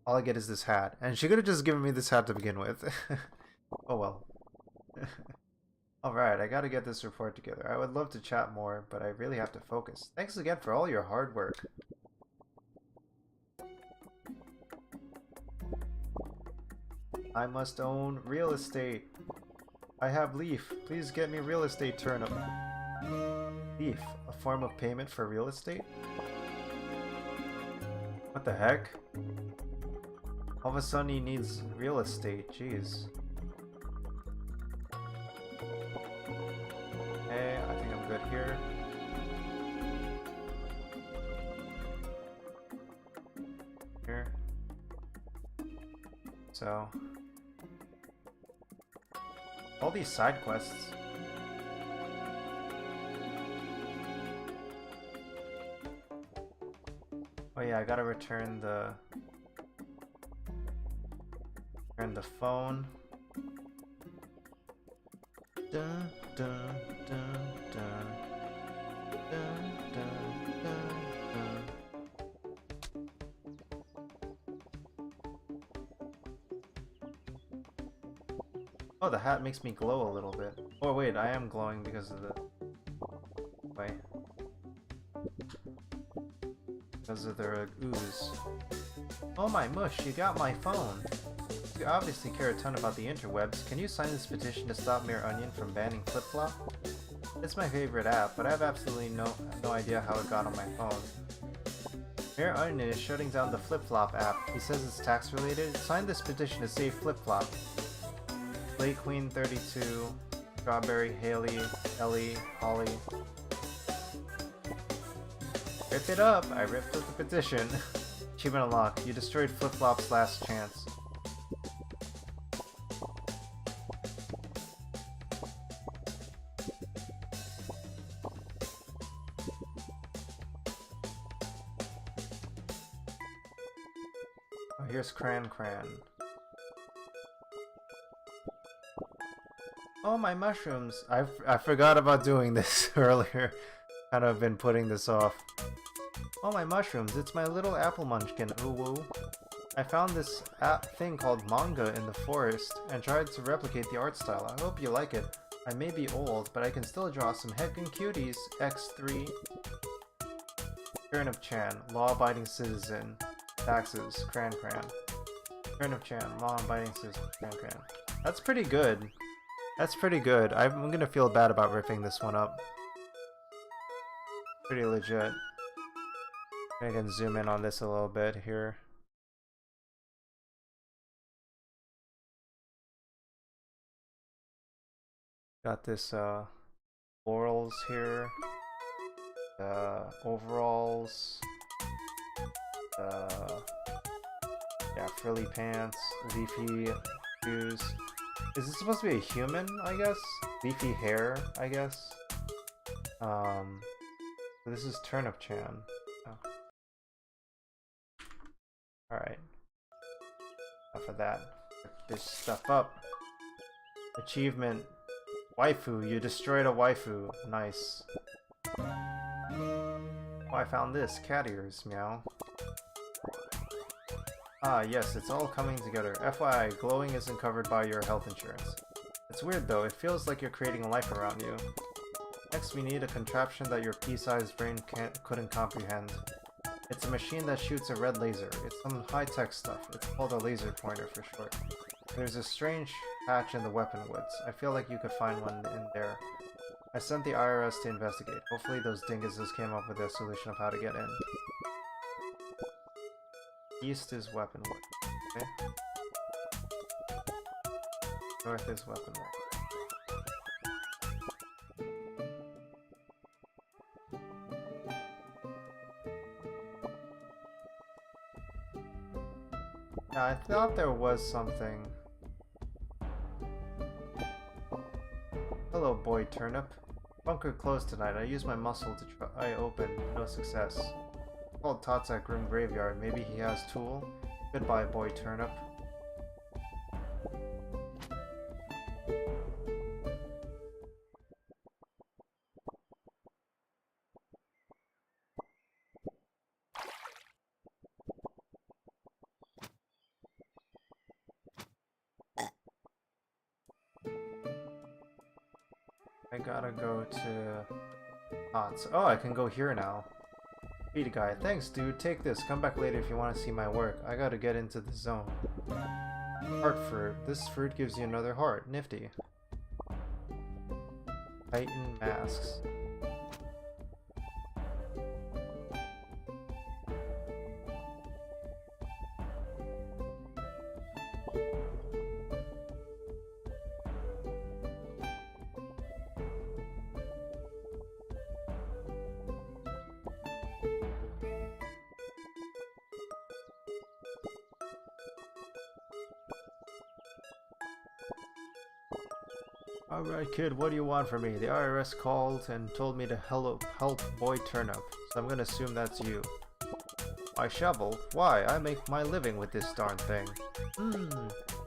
I get is this hat. And she could have just given me this hat to begin with. Oh well. Alright, I gotta get this report together. I would love to chat more, but I really have to focus. Thanks again for all your hard work. I must own real estate. I have leaf. Please get me real estate, Turnip. Leaf, a form of payment for real estate? What the heck? All of a sudden he needs real estate, jeez. Okay, I think I'm good here. Here. So... all these side quests. Oh yeah, I gotta return the phone. Dun, dun, dun, dun. Dun, dun, dun, dun. Oh, the hat makes me glow a little bit. Oh wait, I am glowing because of the... wait. Because of the ooze. Oh my mush, you got my phone! You obviously care a ton about the interwebs. Can you sign this petition to stop Mere Onion from banning Flip-Flop? It's my favorite app, but I have absolutely no idea how it got on my phone. Mere Onion is shutting down the Flip-Flop app. He says it's tax related. Sign this petition to save Flip-Flop. Play Queen 32, Strawberry, Haley, Ellie, Holly. Rip it up! I ripped up the petition. Achievement unlocked. You destroyed Flip-Flop's last chance. Oh, here's Cran. Oh, my mushrooms! I forgot about doing this earlier. Kind of been putting this off. Oh, my mushrooms! It's my little apple munchkin, ooh woo. I found this thing called manga in the forest and tried to replicate the art style. I hope you like it. I may be old, but I can still draw some heckin' cuties. X3. Turnip-chan, law-abiding citizen. Taxes. Cran. Turnip-chan, law-abiding citizen. Cran. That's pretty good. That's pretty good. I'm gonna feel bad about ripping this one up. Pretty legit. I can zoom in on this a little bit here. Got this florals here. Overalls. Yeah, frilly pants, leafy shoes. Is this supposed to be a human, I guess? Leafy hair, I guess? So this is Turnip-chan. Oh. Alright. Enough of that. Pick this stuff up. Achievement. Waifu. You destroyed a waifu. Nice. Oh, I found this. Cat ears. Meow. Ah, yes, it's all coming together. FYI, glowing isn't covered by your health insurance. It's weird though, it feels like you're creating a life around you. Next, we need a contraption that your pea-sized brain couldn't comprehend. It's a machine that shoots a red laser. It's some high-tech stuff. It's called a laser pointer for short. There's a strange hatch in the weapon woods. I feel like you could find one in there. I sent the IRS to investigate. Hopefully those dinguses came up with a solution of how to get in. East is weapon wood. Okay. North is weapon wood. Yeah, I thought there was something. Hello, boy Turnip. Bunker closed tonight. I used my muscle to try open. No success. Called Tots at Groom Graveyard. Maybe he has tool? Goodbye, boy Turnip. I gotta go to Tots. Oh, I can go here now. Beat guy. Thanks, dude. Take this. Come back later if you want to see my work. I gotta get into the zone. Heart fruit. This fruit gives you another heart. Nifty. Titan masks. Alright kid, what do you want from me? The IRS called and told me to help boy Turnip, so I'm gonna assume that's you. My shovel? Why? I make my living with this darn thing.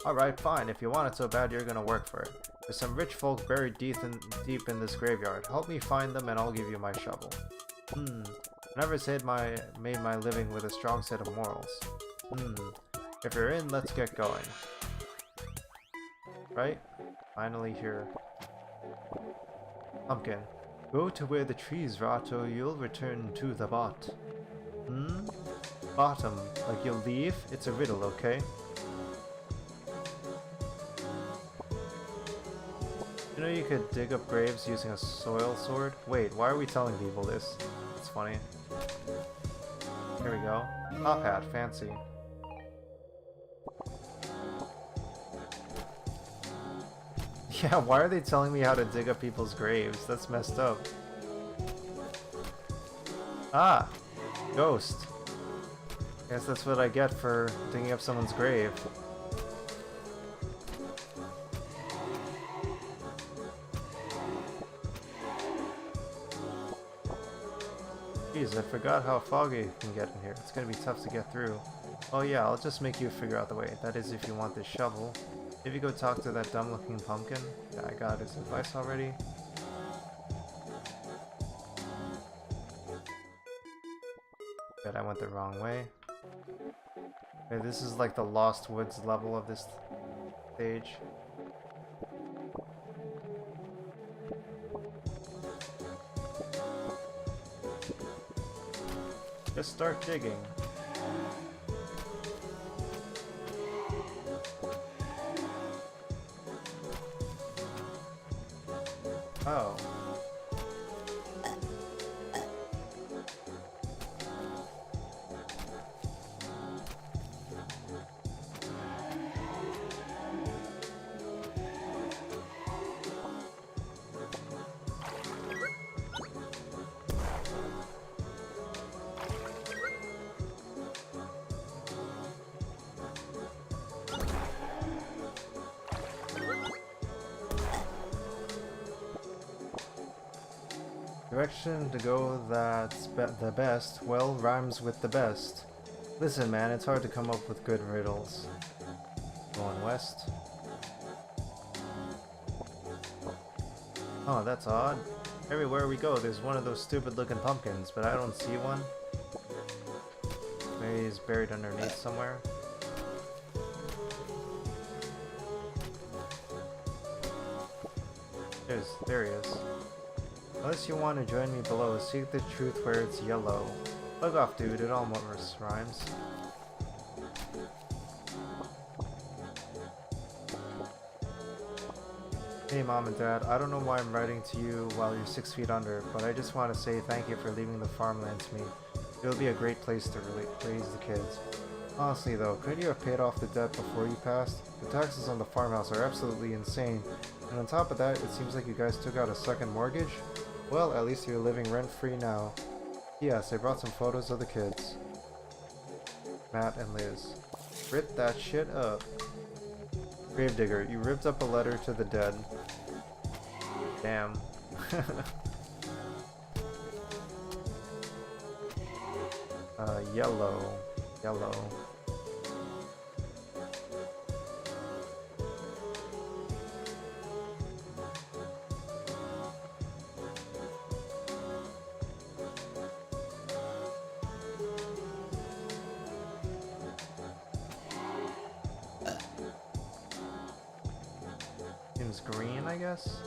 Alright, fine. If you want it so bad, you're gonna work for it. There's some rich folk buried deep in this graveyard. Help me find them and I'll give you my shovel. I never said made my living with a strong set of morals. If you're in, let's get going. Right? Finally here. Pumpkin. Go to where the trees rot or you'll return to the bot. Bottom. Like you'll leave? It's a riddle, okay? You know you could dig up graves using a soil sword? Wait, why are we telling people this? It's funny. Here we go. Top hat. Fancy. Yeah, why are they telling me how to dig up people's graves? That's messed up. Ah! Ghost. Guess that's what I get for digging up someone's grave. Jeez, I forgot how foggy it can get in here. It's gonna be tough to get through. Oh yeah, I'll just make you figure out the way. That is if you want this shovel. Maybe go talk to that dumb looking pumpkin. Yeah, I got his advice already. But I went the wrong way. Okay, this is like the Lost Woods level of this stage. Just start digging. Oh. Direction to go that's the best, well, rhymes with the best. Listen man, it's hard to come up with good riddles. Going west. Oh, that's odd. Everywhere we go, there's one of those stupid looking pumpkins, but I don't see one. Maybe he's buried underneath somewhere. There he is. Unless you want to join me below, seek the truth where it's yellow. Bug off, dude, it almost rhymes. Hey mom and dad, I don't know why I'm writing to you while you're 6 feet under, but I just want to say thank you for leaving the farmland to me. It'll be a great place to raise the kids. Honestly though, couldn't you have paid off the debt before you passed? The taxes on the farmhouse are absolutely insane, and on top of that, it seems like you guys took out a second mortgage? Well, at least you're living rent-free now. Yes, I brought some photos of the kids. Matt and Liz. Rip that shit up. Gravedigger, you ripped up a letter to the dead. Damn. Yellow. Yellow. Seems green, I guess.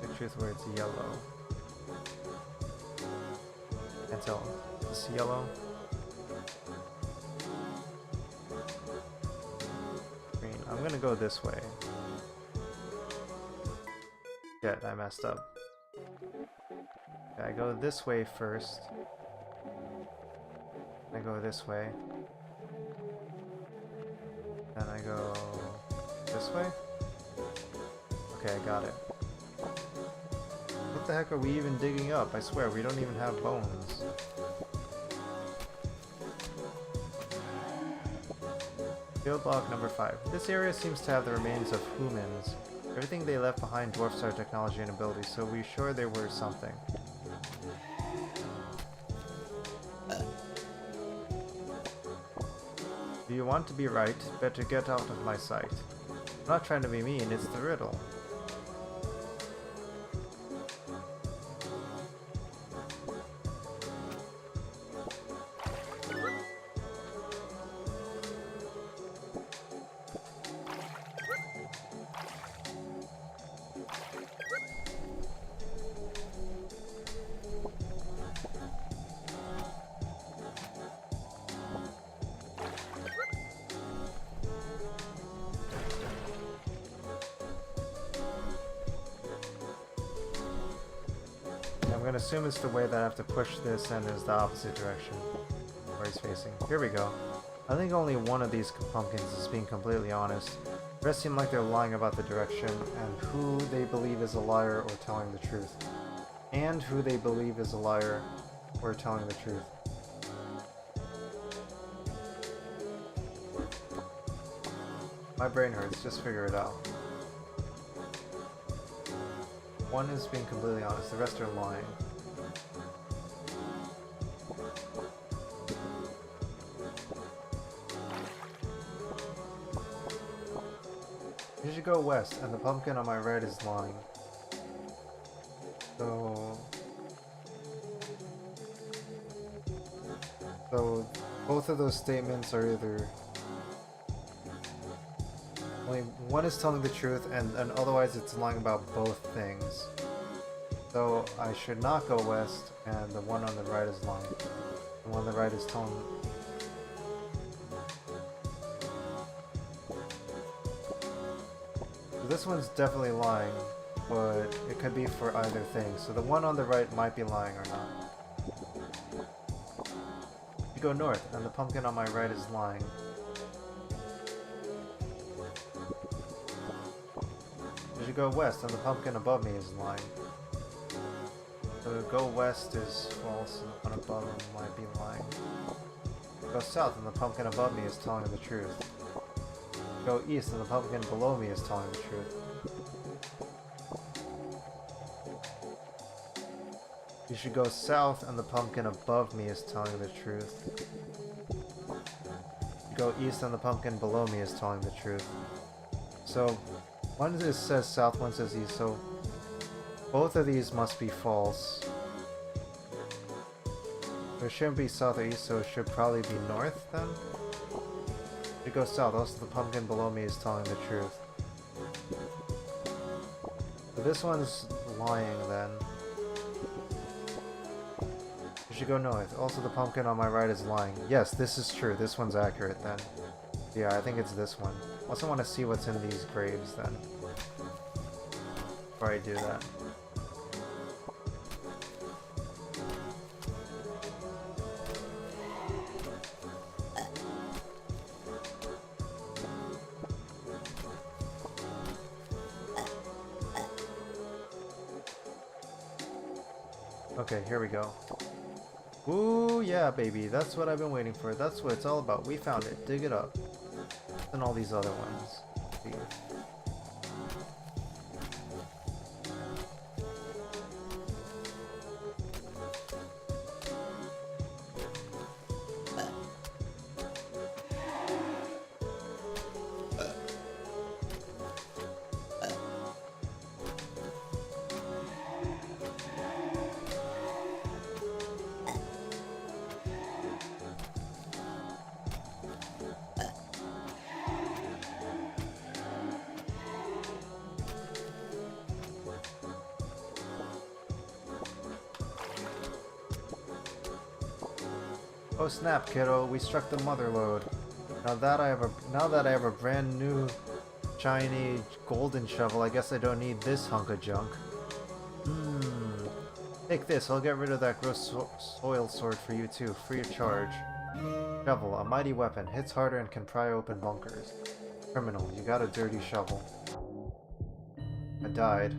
The truth where it's yellow. Can't tell. Is this yellow? Green. I'm gonna go this way. Shit, I messed up. Okay, I go this way first. I go this way. Then I go this way. Okay, I got it. What the heck are we even digging up? I swear, we don't even have bones. Field block number 5. This area seems to have the remains of humans. Everything they left behind dwarfs our technology and abilities, so we're sure they were something. If you want to be right, better get out of my sight. I'm not trying to be mean, it's the riddle. I'm gonna assume it's the way that I have to push this and is the opposite direction where he's facing. Here we go. I think only one of these pumpkins is being completely honest. The rest seem like they're lying about the direction and who they believe is a liar or telling the truth. And who they believe is a liar or telling the truth. My brain hurts, just figure it out. One is being completely honest, the rest are lying. You should go west, and the pumpkin on my right is lying. So both of those statements are either only one is telling the truth and otherwise it's lying about both things. So I should not go west and the one on the right is lying. The one on the right is telling... So this one's definitely lying, but it could be for either thing. So the one on the right might be lying or not. You go north and the pumpkin on my right is lying. You go west and the pumpkin above me is lying. So go west is false and the one above him might be lying. Go south and the pumpkin above me is telling the truth. Go east and the pumpkin below me is telling the truth. You should go south and the pumpkin above me is telling the truth. You go east and the pumpkin below me is telling the truth. So one says south, one says east, so both of these must be false. There shouldn't be south or east, so it should probably be north then? It goes south, also the pumpkin below me is telling the truth. So this one's lying then. You should go north, also the pumpkin on my right is lying. Yes, this is true, this one's accurate then. Yeah, I think it's this one. I also want to see what's in these graves then. Before I do that. Okay, here we go. Ooh, yeah, baby. That's what I've been waiting for. That's what it's all about. We found it. Dig it up. And all these other ones. See. Oh snap, kiddo! We struck the mother lode. Now that I have a brand new, shiny golden shovel, I guess I don't need this hunk of junk. Take this. I'll get rid of that gross soil sword for you too, free of charge. Shovel, a mighty weapon, hits harder and can pry open bunkers. Criminal, you got a dirty shovel. I died.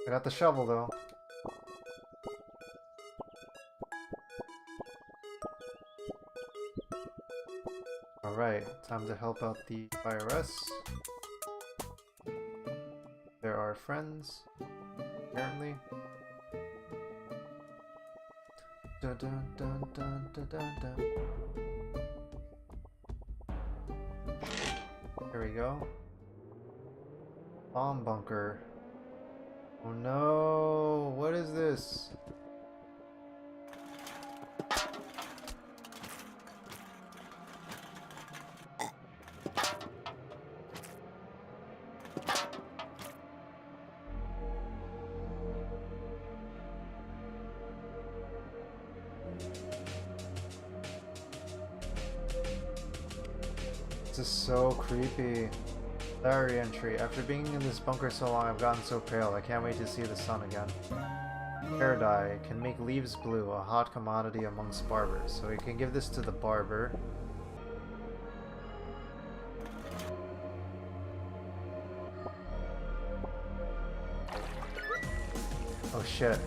I got the shovel though. Alright, time to help out the IRS. They're our friends, apparently. Dun dun dun dun dun dun dun. There we go. Bomb bunker. Oh no! What is this? This is so creepy. Diary entry. After being in this bunker so long, I've gotten so pale. I can't wait to see the sun again. Hair dye can make leaves blue, a hot commodity amongst barbers. So we can give this to the barber. Oh shit.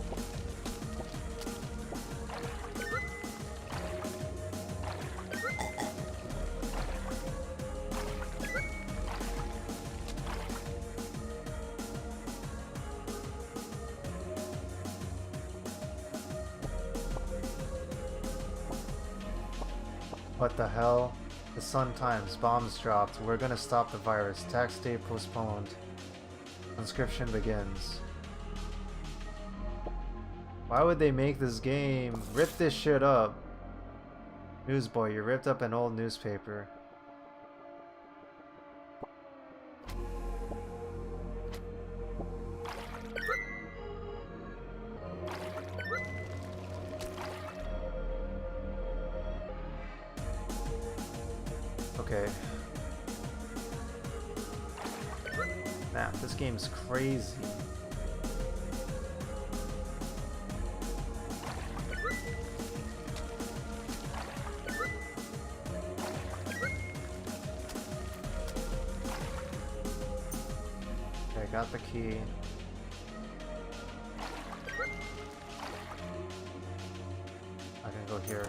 What the hell? The Sun Times. Bombs dropped. We're gonna stop the virus. Tax day postponed. Conscription begins. Why would they make this game? Rip this shit up. Newsboy, you ripped up an old newspaper. Okay. Nah, this game's crazy. Okay, got the key. I can go here.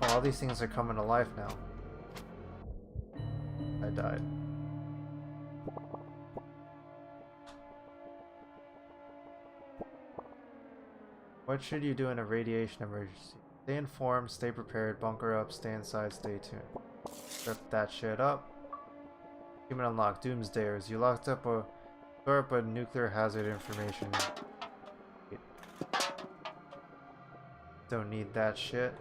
Oh, all these things are coming to life now. I died. What should you do in a radiation emergency? Stay informed, stay prepared, bunker up, stay inside, stay tuned. Rip that shit up. Human unlocked, doomsdayers. You locked up a... store up a nuclear hazard information. Don't need that shit.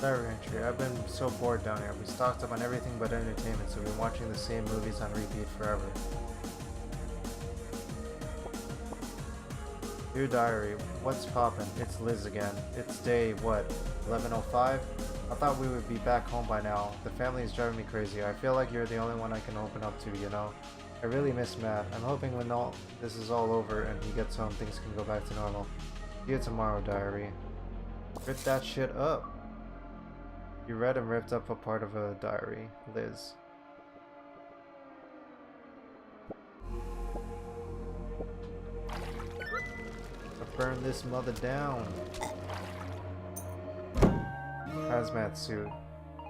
Diary entry. I've been so bored down here. We stocked up on everything but entertainment, so we've been watching the same movies on repeat forever. Dear diary, what's poppin'? It's Liz again. It's day, what, 11:05? I thought we would be back home by now. The family is driving me crazy. I feel like you're the only one I can open up to, you know? I really miss Matt. I'm hoping when all this is all over and he gets home, things can go back to normal. See you tomorrow, diary. Rip that shit up. You read and ripped up a part of a diary, Liz. Burn this mother down. Hazmat suit.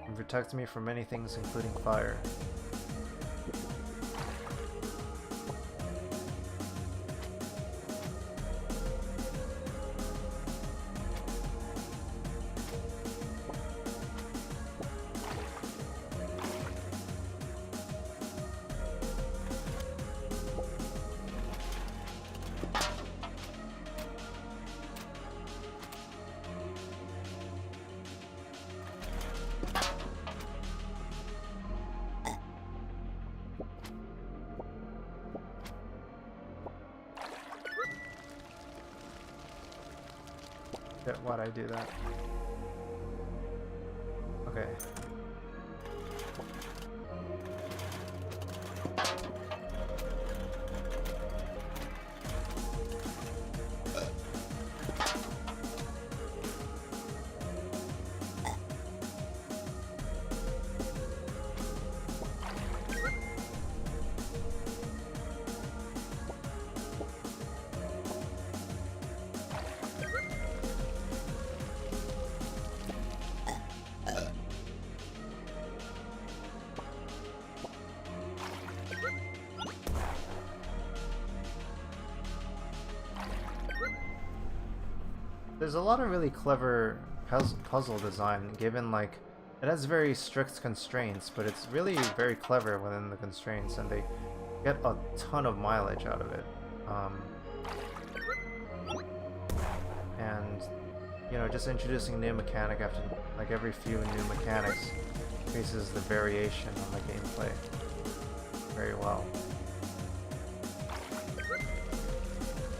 It protects me from many things, including fire. Why'd I do that? Okay. There's a lot of really clever puzzle design, given like it has very strict constraints, but it's really very clever within the constraints, and they get a ton of mileage out of it. And you know, just introducing new mechanic after like every few new mechanics increases the variation on the gameplay very well.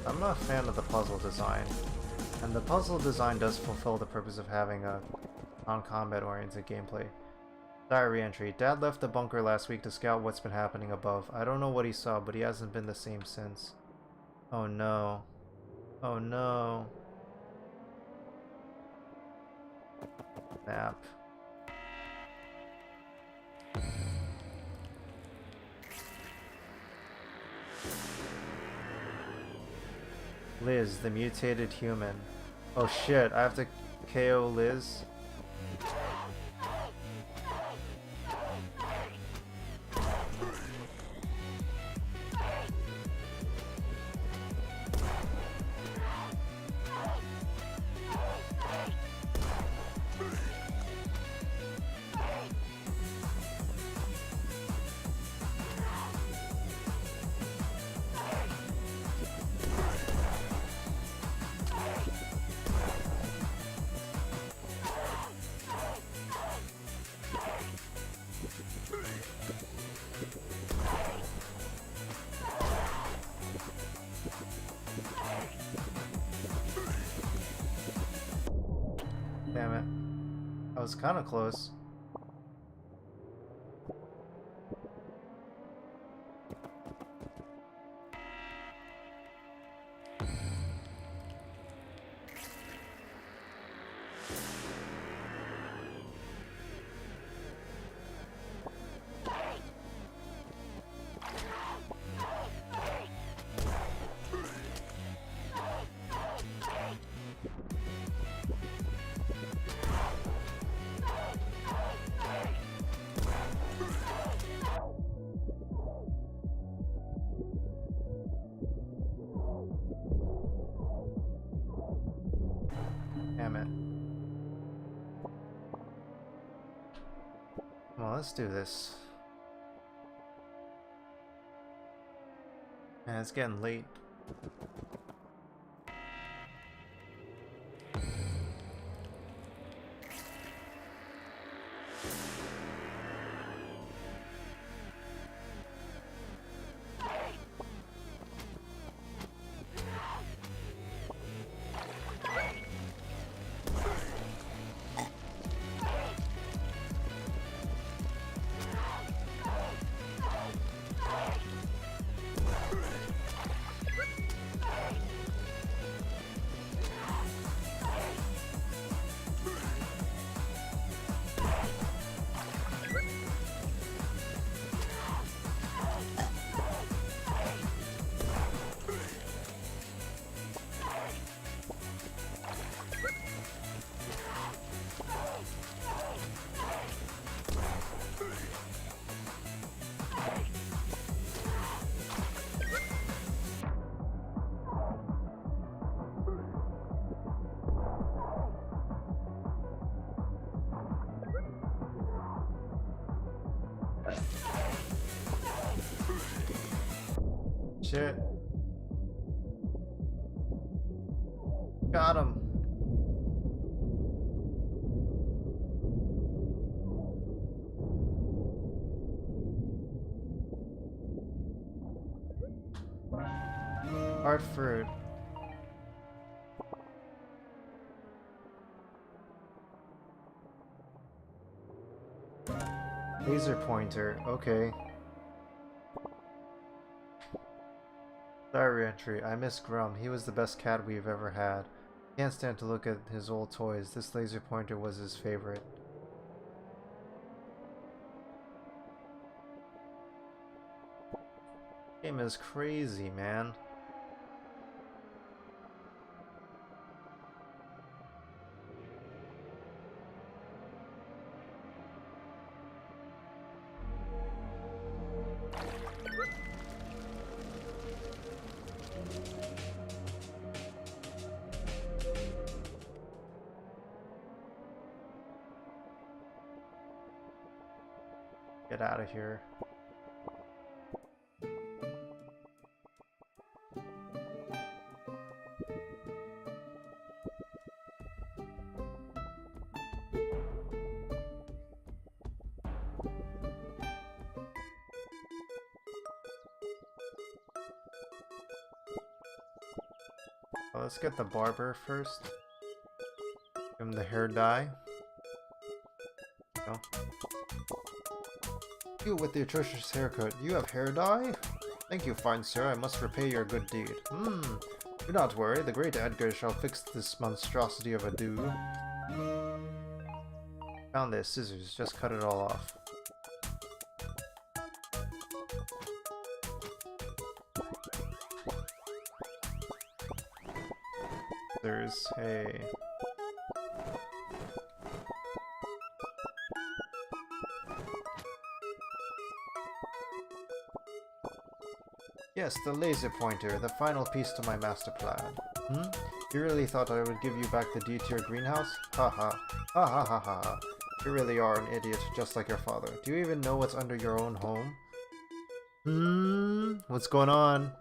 I'm a fan of the puzzle design. And the puzzle design does fulfill the purpose of having a non-combat oriented gameplay. Diary entry. Dad left the bunker last week to scout what's been happening above. I don't know what he saw, but he hasn't been the same since. Oh no. Oh no. Nap. Liz, the mutated human. Oh shit, I have to KO Liz? Damn it. I was kind of close. Damn it. Well, let's do this. Man, it's getting late. shit. Got him. Heart fruit. Laser pointer. Okay. Diary entry. I miss Grum. He was the best cat we've ever had. Can't stand to look at his old toys. This laser pointer was his favorite. Game is crazy, man. Get out of here. Well, let's get the barber first. Give him the hair dye. No. You with the atrocious haircut, you have hair dye? Thank you, fine sir, I must repay your good deed. Do not worry, the great Edgar shall fix this monstrosity of a do. Found this, scissors, just cut it all off. There's a... Yes, the laser pointer, the final piece to my master plan. You really thought I would give you back the deed to your greenhouse? Ha ha. Ha ha ha ha. You really are an idiot, just like your father. Do you even know what's under your own home? What's going on?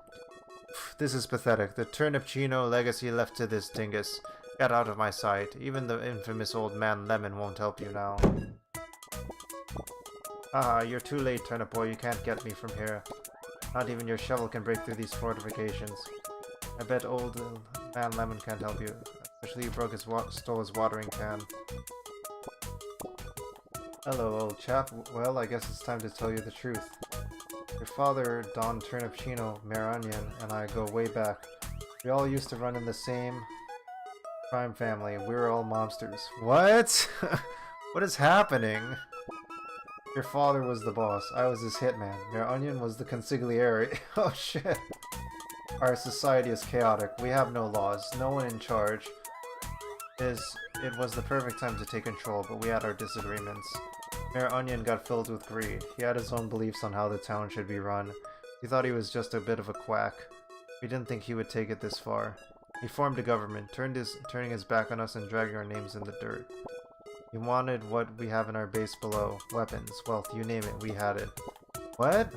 This is pathetic. The Turnip Chino legacy left to this dingus. Get out of my sight. Even the infamous old man Lemon won't help you now. Haha, you're too late, Turnip Boy. You can't get me from here. Not even your shovel can break through these fortifications. I bet old man Lemon can't help you. Especially you stole his watering can. Hello, old chap. Well, I guess it's time to tell you the truth. Your father, Don Turnip Chino, Mayor Onion, and I go way back. We all used to run in the same crime family. We were all mobsters. What? What is happening? Your father was the boss. I was his hitman. Mayor Onion was the consigliere. Oh shit. Our society is chaotic. We have no laws. No one in charge. It was the perfect time to take control, but we had our disagreements. Mayor Onion got filled with greed. He had his own beliefs on how the town should be run. He thought he was just a bit of a quack. We didn't think he would take it this far. He formed a government, turning his back on us and dragging our names in the dirt. He wanted what we have in our base below. Weapons, wealth, you name it, we had it. What?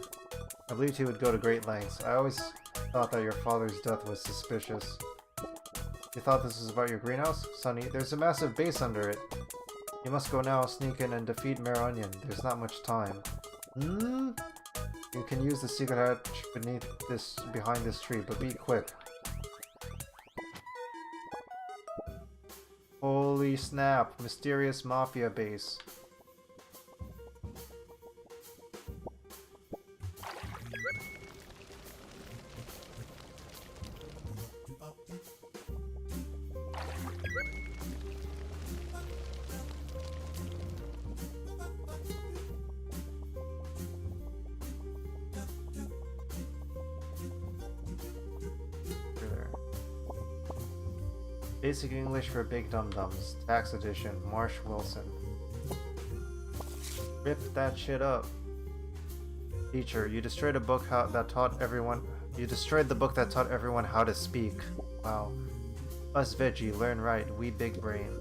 I believed he would go to great lengths. I always thought that your father's death was suspicious. You thought this was about your greenhouse? Sonny, there's a massive base under it. You must go now, sneak in and defeat Mayor Onion. There's not much time. You can use the secret hatch behind this tree, but be quick. Holy snap, mysterious mafia base. Basic English for Big Dum-Dums. Tax Edition. Marsh Wilson. Rip that shit up. Teacher, you destroyed a book that taught everyone. You destroyed the book that taught everyone how to speak. Wow. Us veggie, learn right. We big brain.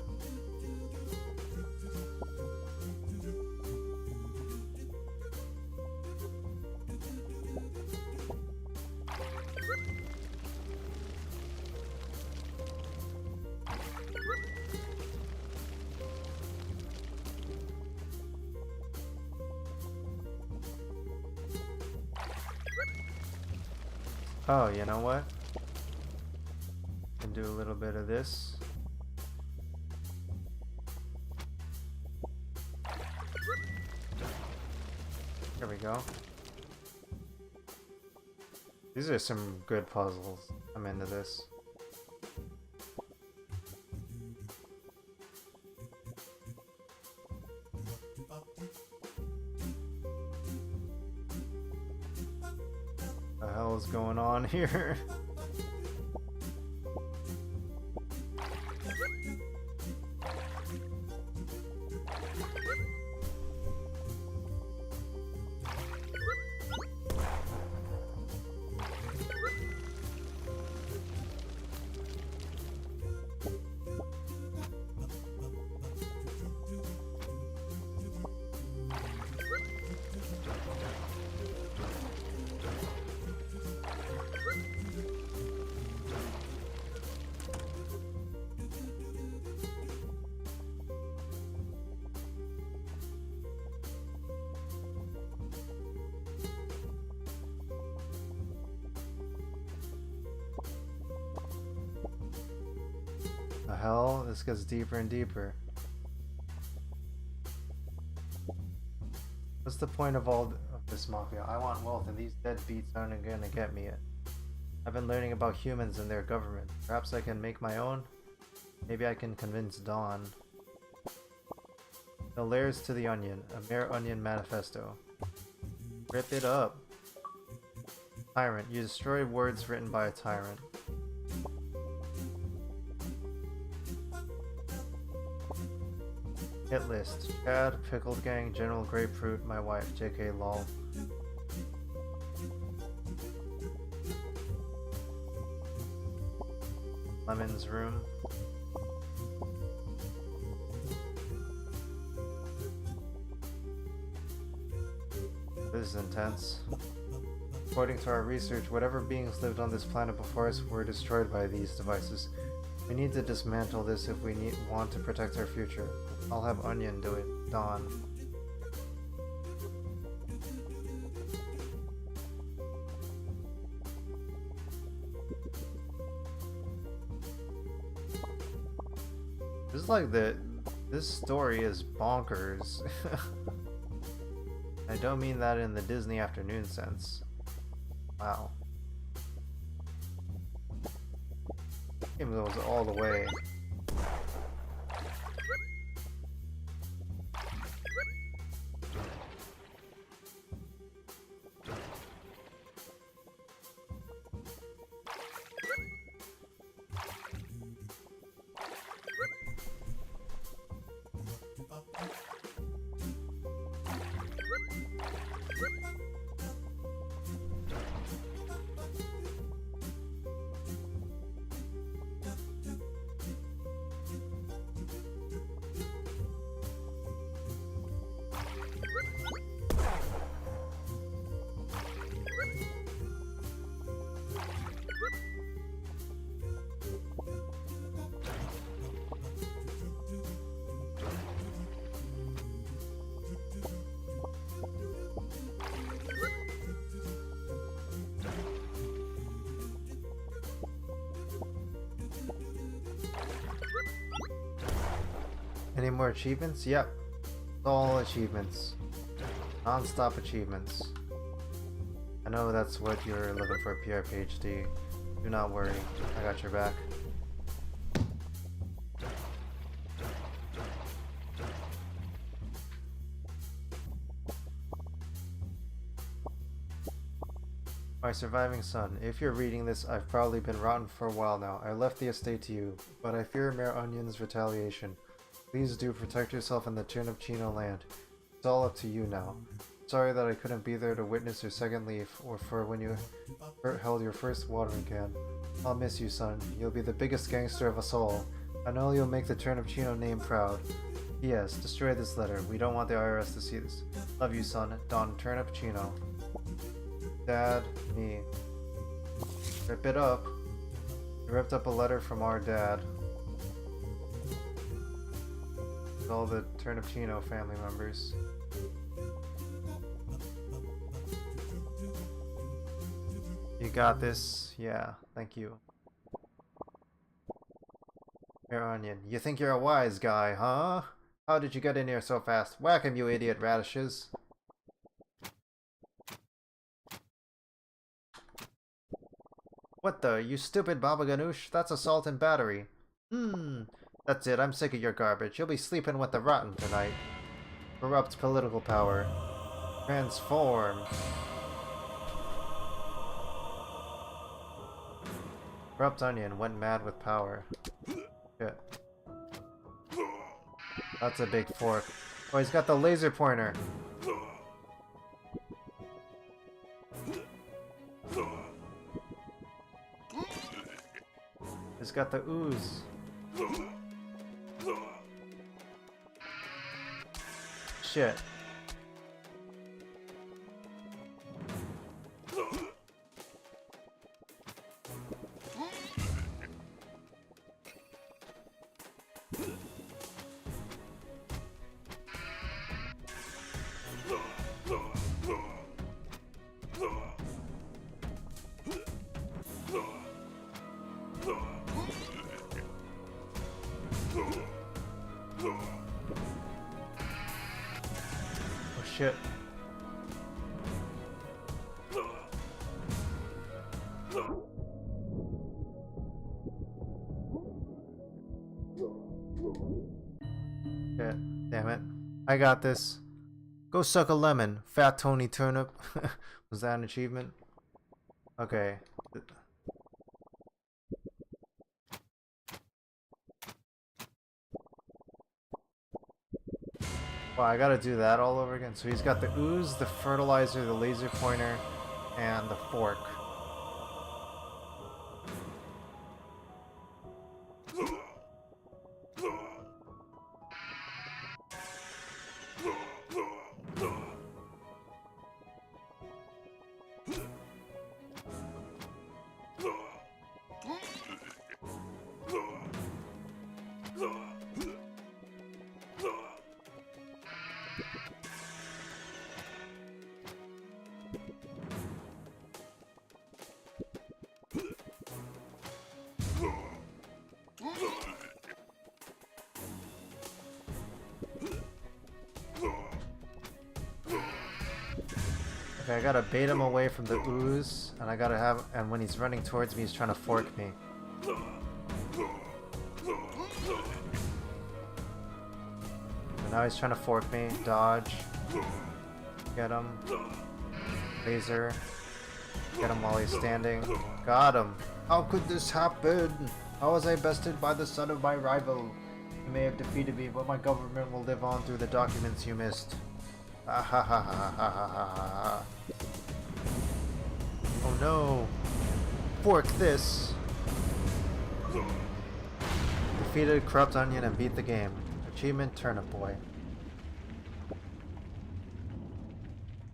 Oh, you know what? Can do a little bit of this. There we go. These are some good puzzles. I'm into this. What the hell is going on here? The hell? This gets deeper and deeper. What's the point of all of this, Mafia? I want wealth and these deadbeats aren't gonna get me it. I've been learning about humans and their government. Perhaps I can make my own? Maybe I can convince Dawn. The layers to the onion. A Mayor Onion manifesto. Rip it up. Tyrant. You destroy words written by a tyrant. Hit list. Chad, Pickled Gang, General Grapefruit, my wife, JK lol. Lemon's room. This is intense. According to our research, whatever beings lived on this planet before us were destroyed by these devices. We need to dismantle this if we want to protect our future. I'll have Onion do it. Dawn. This is like this story is bonkers. I don't mean that in the Disney afternoon sense. Wow. Game goes all the way. Any more achievements? Yep. All achievements. Non-stop achievements. I know that's what you're looking for, PRPHD. Do not worry. I got your back. My surviving son. If you're reading this, I've probably been rotten for a while now. I left the estate to you, but I fear Mayor Onion's retaliation. Please do protect yourself in the Turnip land. It's all up to you now. Sorry that I couldn't be there to witness your second leaf, or for when you held your first watering can. I'll miss you, son. You'll be the biggest gangster of us all. I know you'll make the Turnip name proud. P.S. Destroy this letter. We don't want the IRS to see this. Love you, son. Don Turnip. Dad, me. Rip it up. We ripped up a letter from our dad. With all the Turnip family members. You got this. Yeah, thank you. Mayor Onion, you think you're a wise guy, huh? How did you get in here so fast? Whack him, you idiot radishes. What the? You stupid Baba Ganoush? That's assault and battery. That's it. I'm sick of your garbage. You'll be sleeping with the rotten tonight. Corrupt political power. Transform. Corrupt Onion went mad with power. Shit. That's a big fork. Oh, he's got the laser pointer. He's got the ooze. Shit. Oh shit. Shit. Damn it. I got this. Go suck a lemon, Fat Tony Turnip. Was that an achievement? Okay. Wow, I gotta do that all over again. So he's got the ooze, the fertilizer, the laser pointer, and the fork. Okay, I gotta bait him away from the ooze, and I gotta have, and when he's running towards me, he's trying to fork me. And now he's trying to fork me, dodge, get him, laser, get him while he's standing, got him. How could this happen? How was I bested by the son of my rival? You may have defeated me, but my government will live on through the documents you missed. Ah ha ha ha ha ha ha ha. Oh no! Fork this! Defeated Corrupt Onion and beat the game. Achievement Turnip Boy.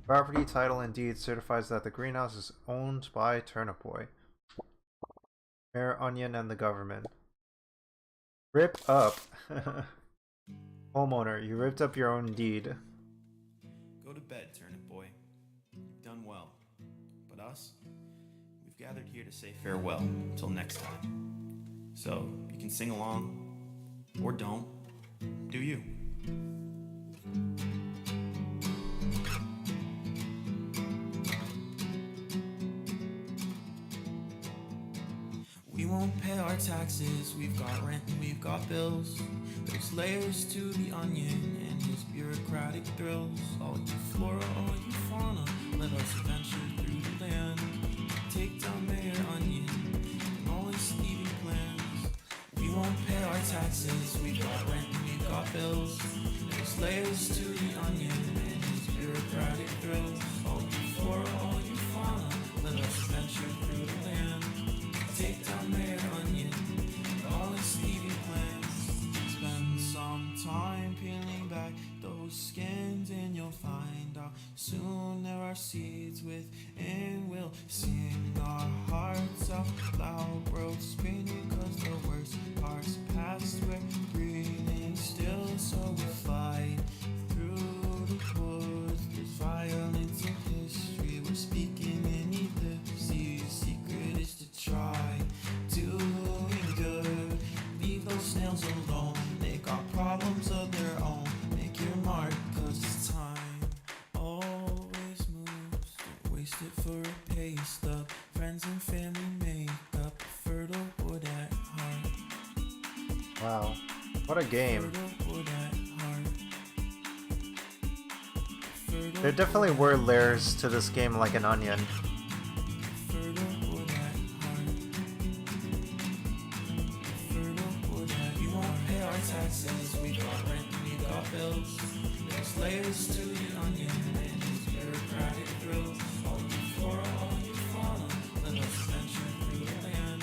Property, title, and deed certifies that the greenhouse is owned by Turnip Boy. Mayor Onion and the government. Rip up! Homeowner, you ripped up your own deed. Go to bed, Turnip Boy. You've done well. But us? We've gathered here to say farewell until next time. So, you can sing along, or don't. Do you? We won't pay our taxes, we've got rent and we've got bills. There's layers to the onion and his bureaucratic thrills. All you flora, all you fauna, let us venture through the land. Take down Mayor Onion and all his thieving plans. We won't pay our taxes, we've got rent and we've got bills. There's layers to the onion and his bureaucratic thrills. All you flora, all you fauna, let us venture through the land. Take down Mayor Onion and all his thieving plans. Spend some time peeling back those skins and you'll find out soon there are seeds within. We'll sing our hearts out loud, world spinning, cause the worst parts past. We're breathing still, so we'll fight through the woods. There's violence in history, we're speaking in ellipses. alone. They got problems of their own. Make your mark, cause it's time. Always moves, don't waste it for a pay stub. Friends and family make up a fertile wood at heart. Wow. What a game. Fertile wood at heart. There definitely were layers to this game like an onion. Taxes, we got rent, we got bills. There's layers to the onion and its bureaucratic thrills. All you flora, all you fauna, let us venture through the land.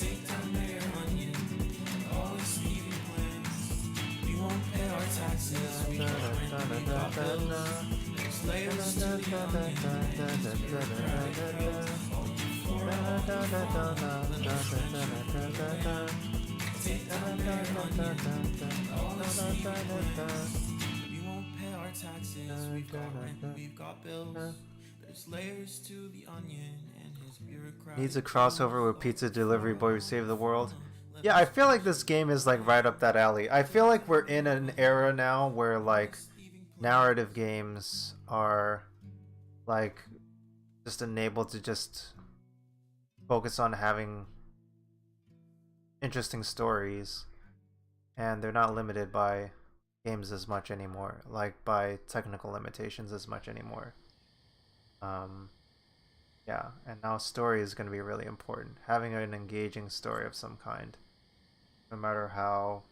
Take down their onion, always leaving plans. We won't pay our taxes, we got rent, we got bills. There's layers to the onion and its bureaucratic thrills. All you flora, all you fauna, let us venture through the land. Take down their onion, all us we won't pay our taxes, we've got rent, we've got bills. There's layers to the onion and his bureaucratic. Needs a crossover with Pizza Delivery Boy Who Saved the World. Yeah, I feel like this game is like right up that alley. I feel like we're in an era now where like narrative games are like just enabled to just focus on having interesting stories, and they're not limited by games as much anymore, like by technical limitations as much anymore. Yeah, and now story is going to be really important. Having an engaging story of some kind, no matter how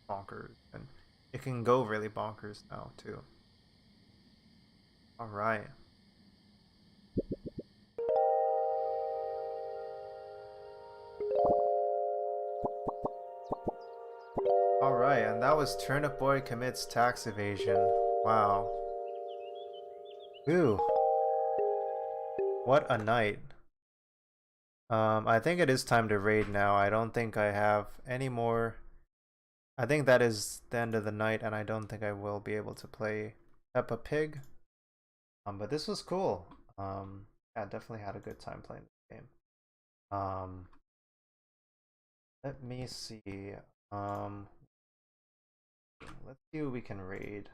bonkers, and it can go really bonkers now too. All right. Alright, and that was Turnip Boy Commits Tax Evasion. Wow. Ooh. What a night. I think it is time to raid now. I don't think I have any more. I think that is the end of the night, and I don't think I will be able to play Peppa Pig. But this was cool. Yeah, definitely had a good time playing this game. Let me see. Let's see who we can raid.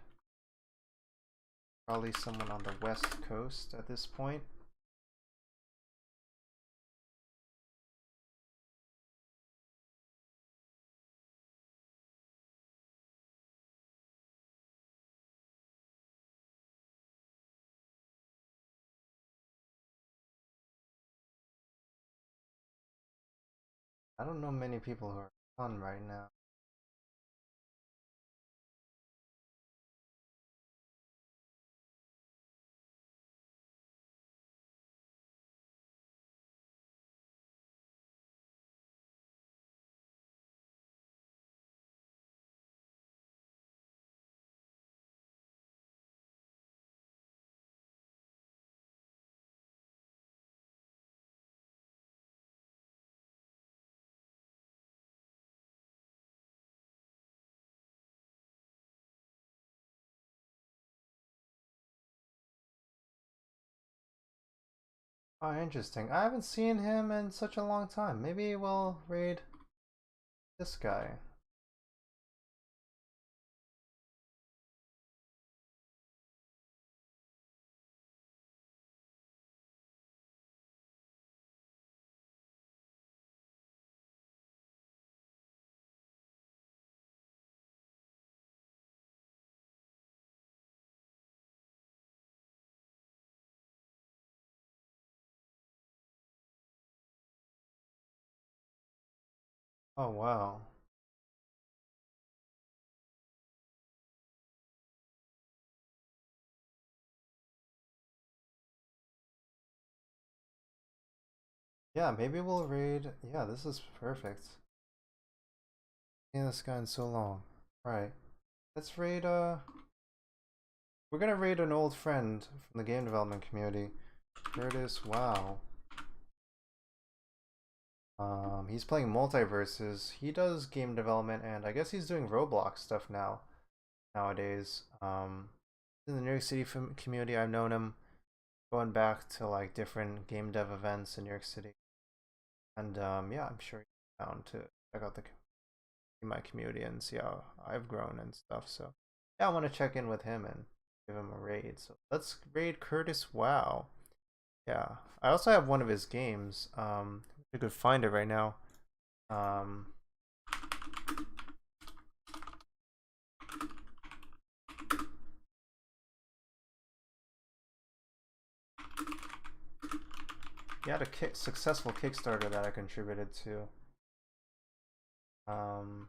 Probably someone on the west coast at this point. I don't know many people who are on right now. Oh, interesting. I haven't seen him in such a long time. Maybe we'll raid this guy. Oh, wow. Yeah, maybe we'll raid. Yeah, this is perfect. Seen this guy in so long. Right. Let's raid, we're gonna raid an old friend from the game development community. Curtis, wow. He's playing Multiverses. He does game development, and I guess he's doing Roblox stuff nowadays. In the New York City community, I've known him going back to like different game dev events in New York City, and yeah, I'm sure he's down to check out the in my community and see how I've grown and stuff. So yeah, I want to check in with him and give him a raid. So let's raid Curtis. Wow. Yeah, I also have one of his games. I could find it right now. Um, he had a successful Kickstarter that I contributed to. Um,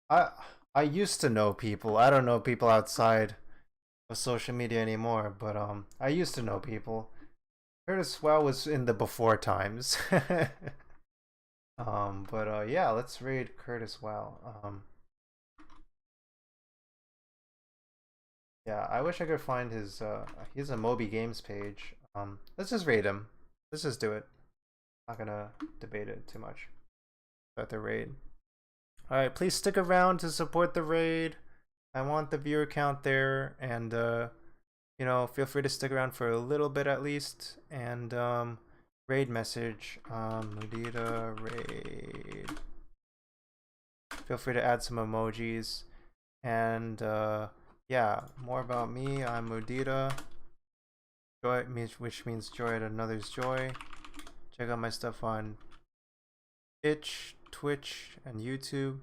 I I used to know people. I don't know people outside of social media anymore, but I used to know people. Curtis Well was in the before times. But yeah, let's raid Curtis Well. Yeah, I wish I could find his he has a Moby Games page. Let's just raid him. Let's just do it. Not gonna debate it too much. About the raid. Alright, please stick around to support the raid. I want the viewer count there, and you know, feel free to stick around for a little bit at least. And raid message. Mudita raid. Feel free to add some emojis. And yeah, more about me. I'm Mudita. Joy, which means joy at another's joy. Check out my stuff on Twitch, and YouTube.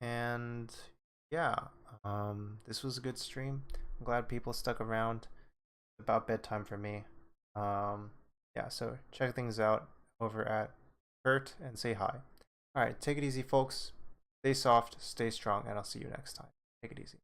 And yeah, this was a good stream. I'm glad people stuck around. It's about bedtime for me. Yeah, so check things out over at Kurt and say hi. All right, take it easy, folks. Stay soft, stay strong, and I'll see you next time. Take it easy.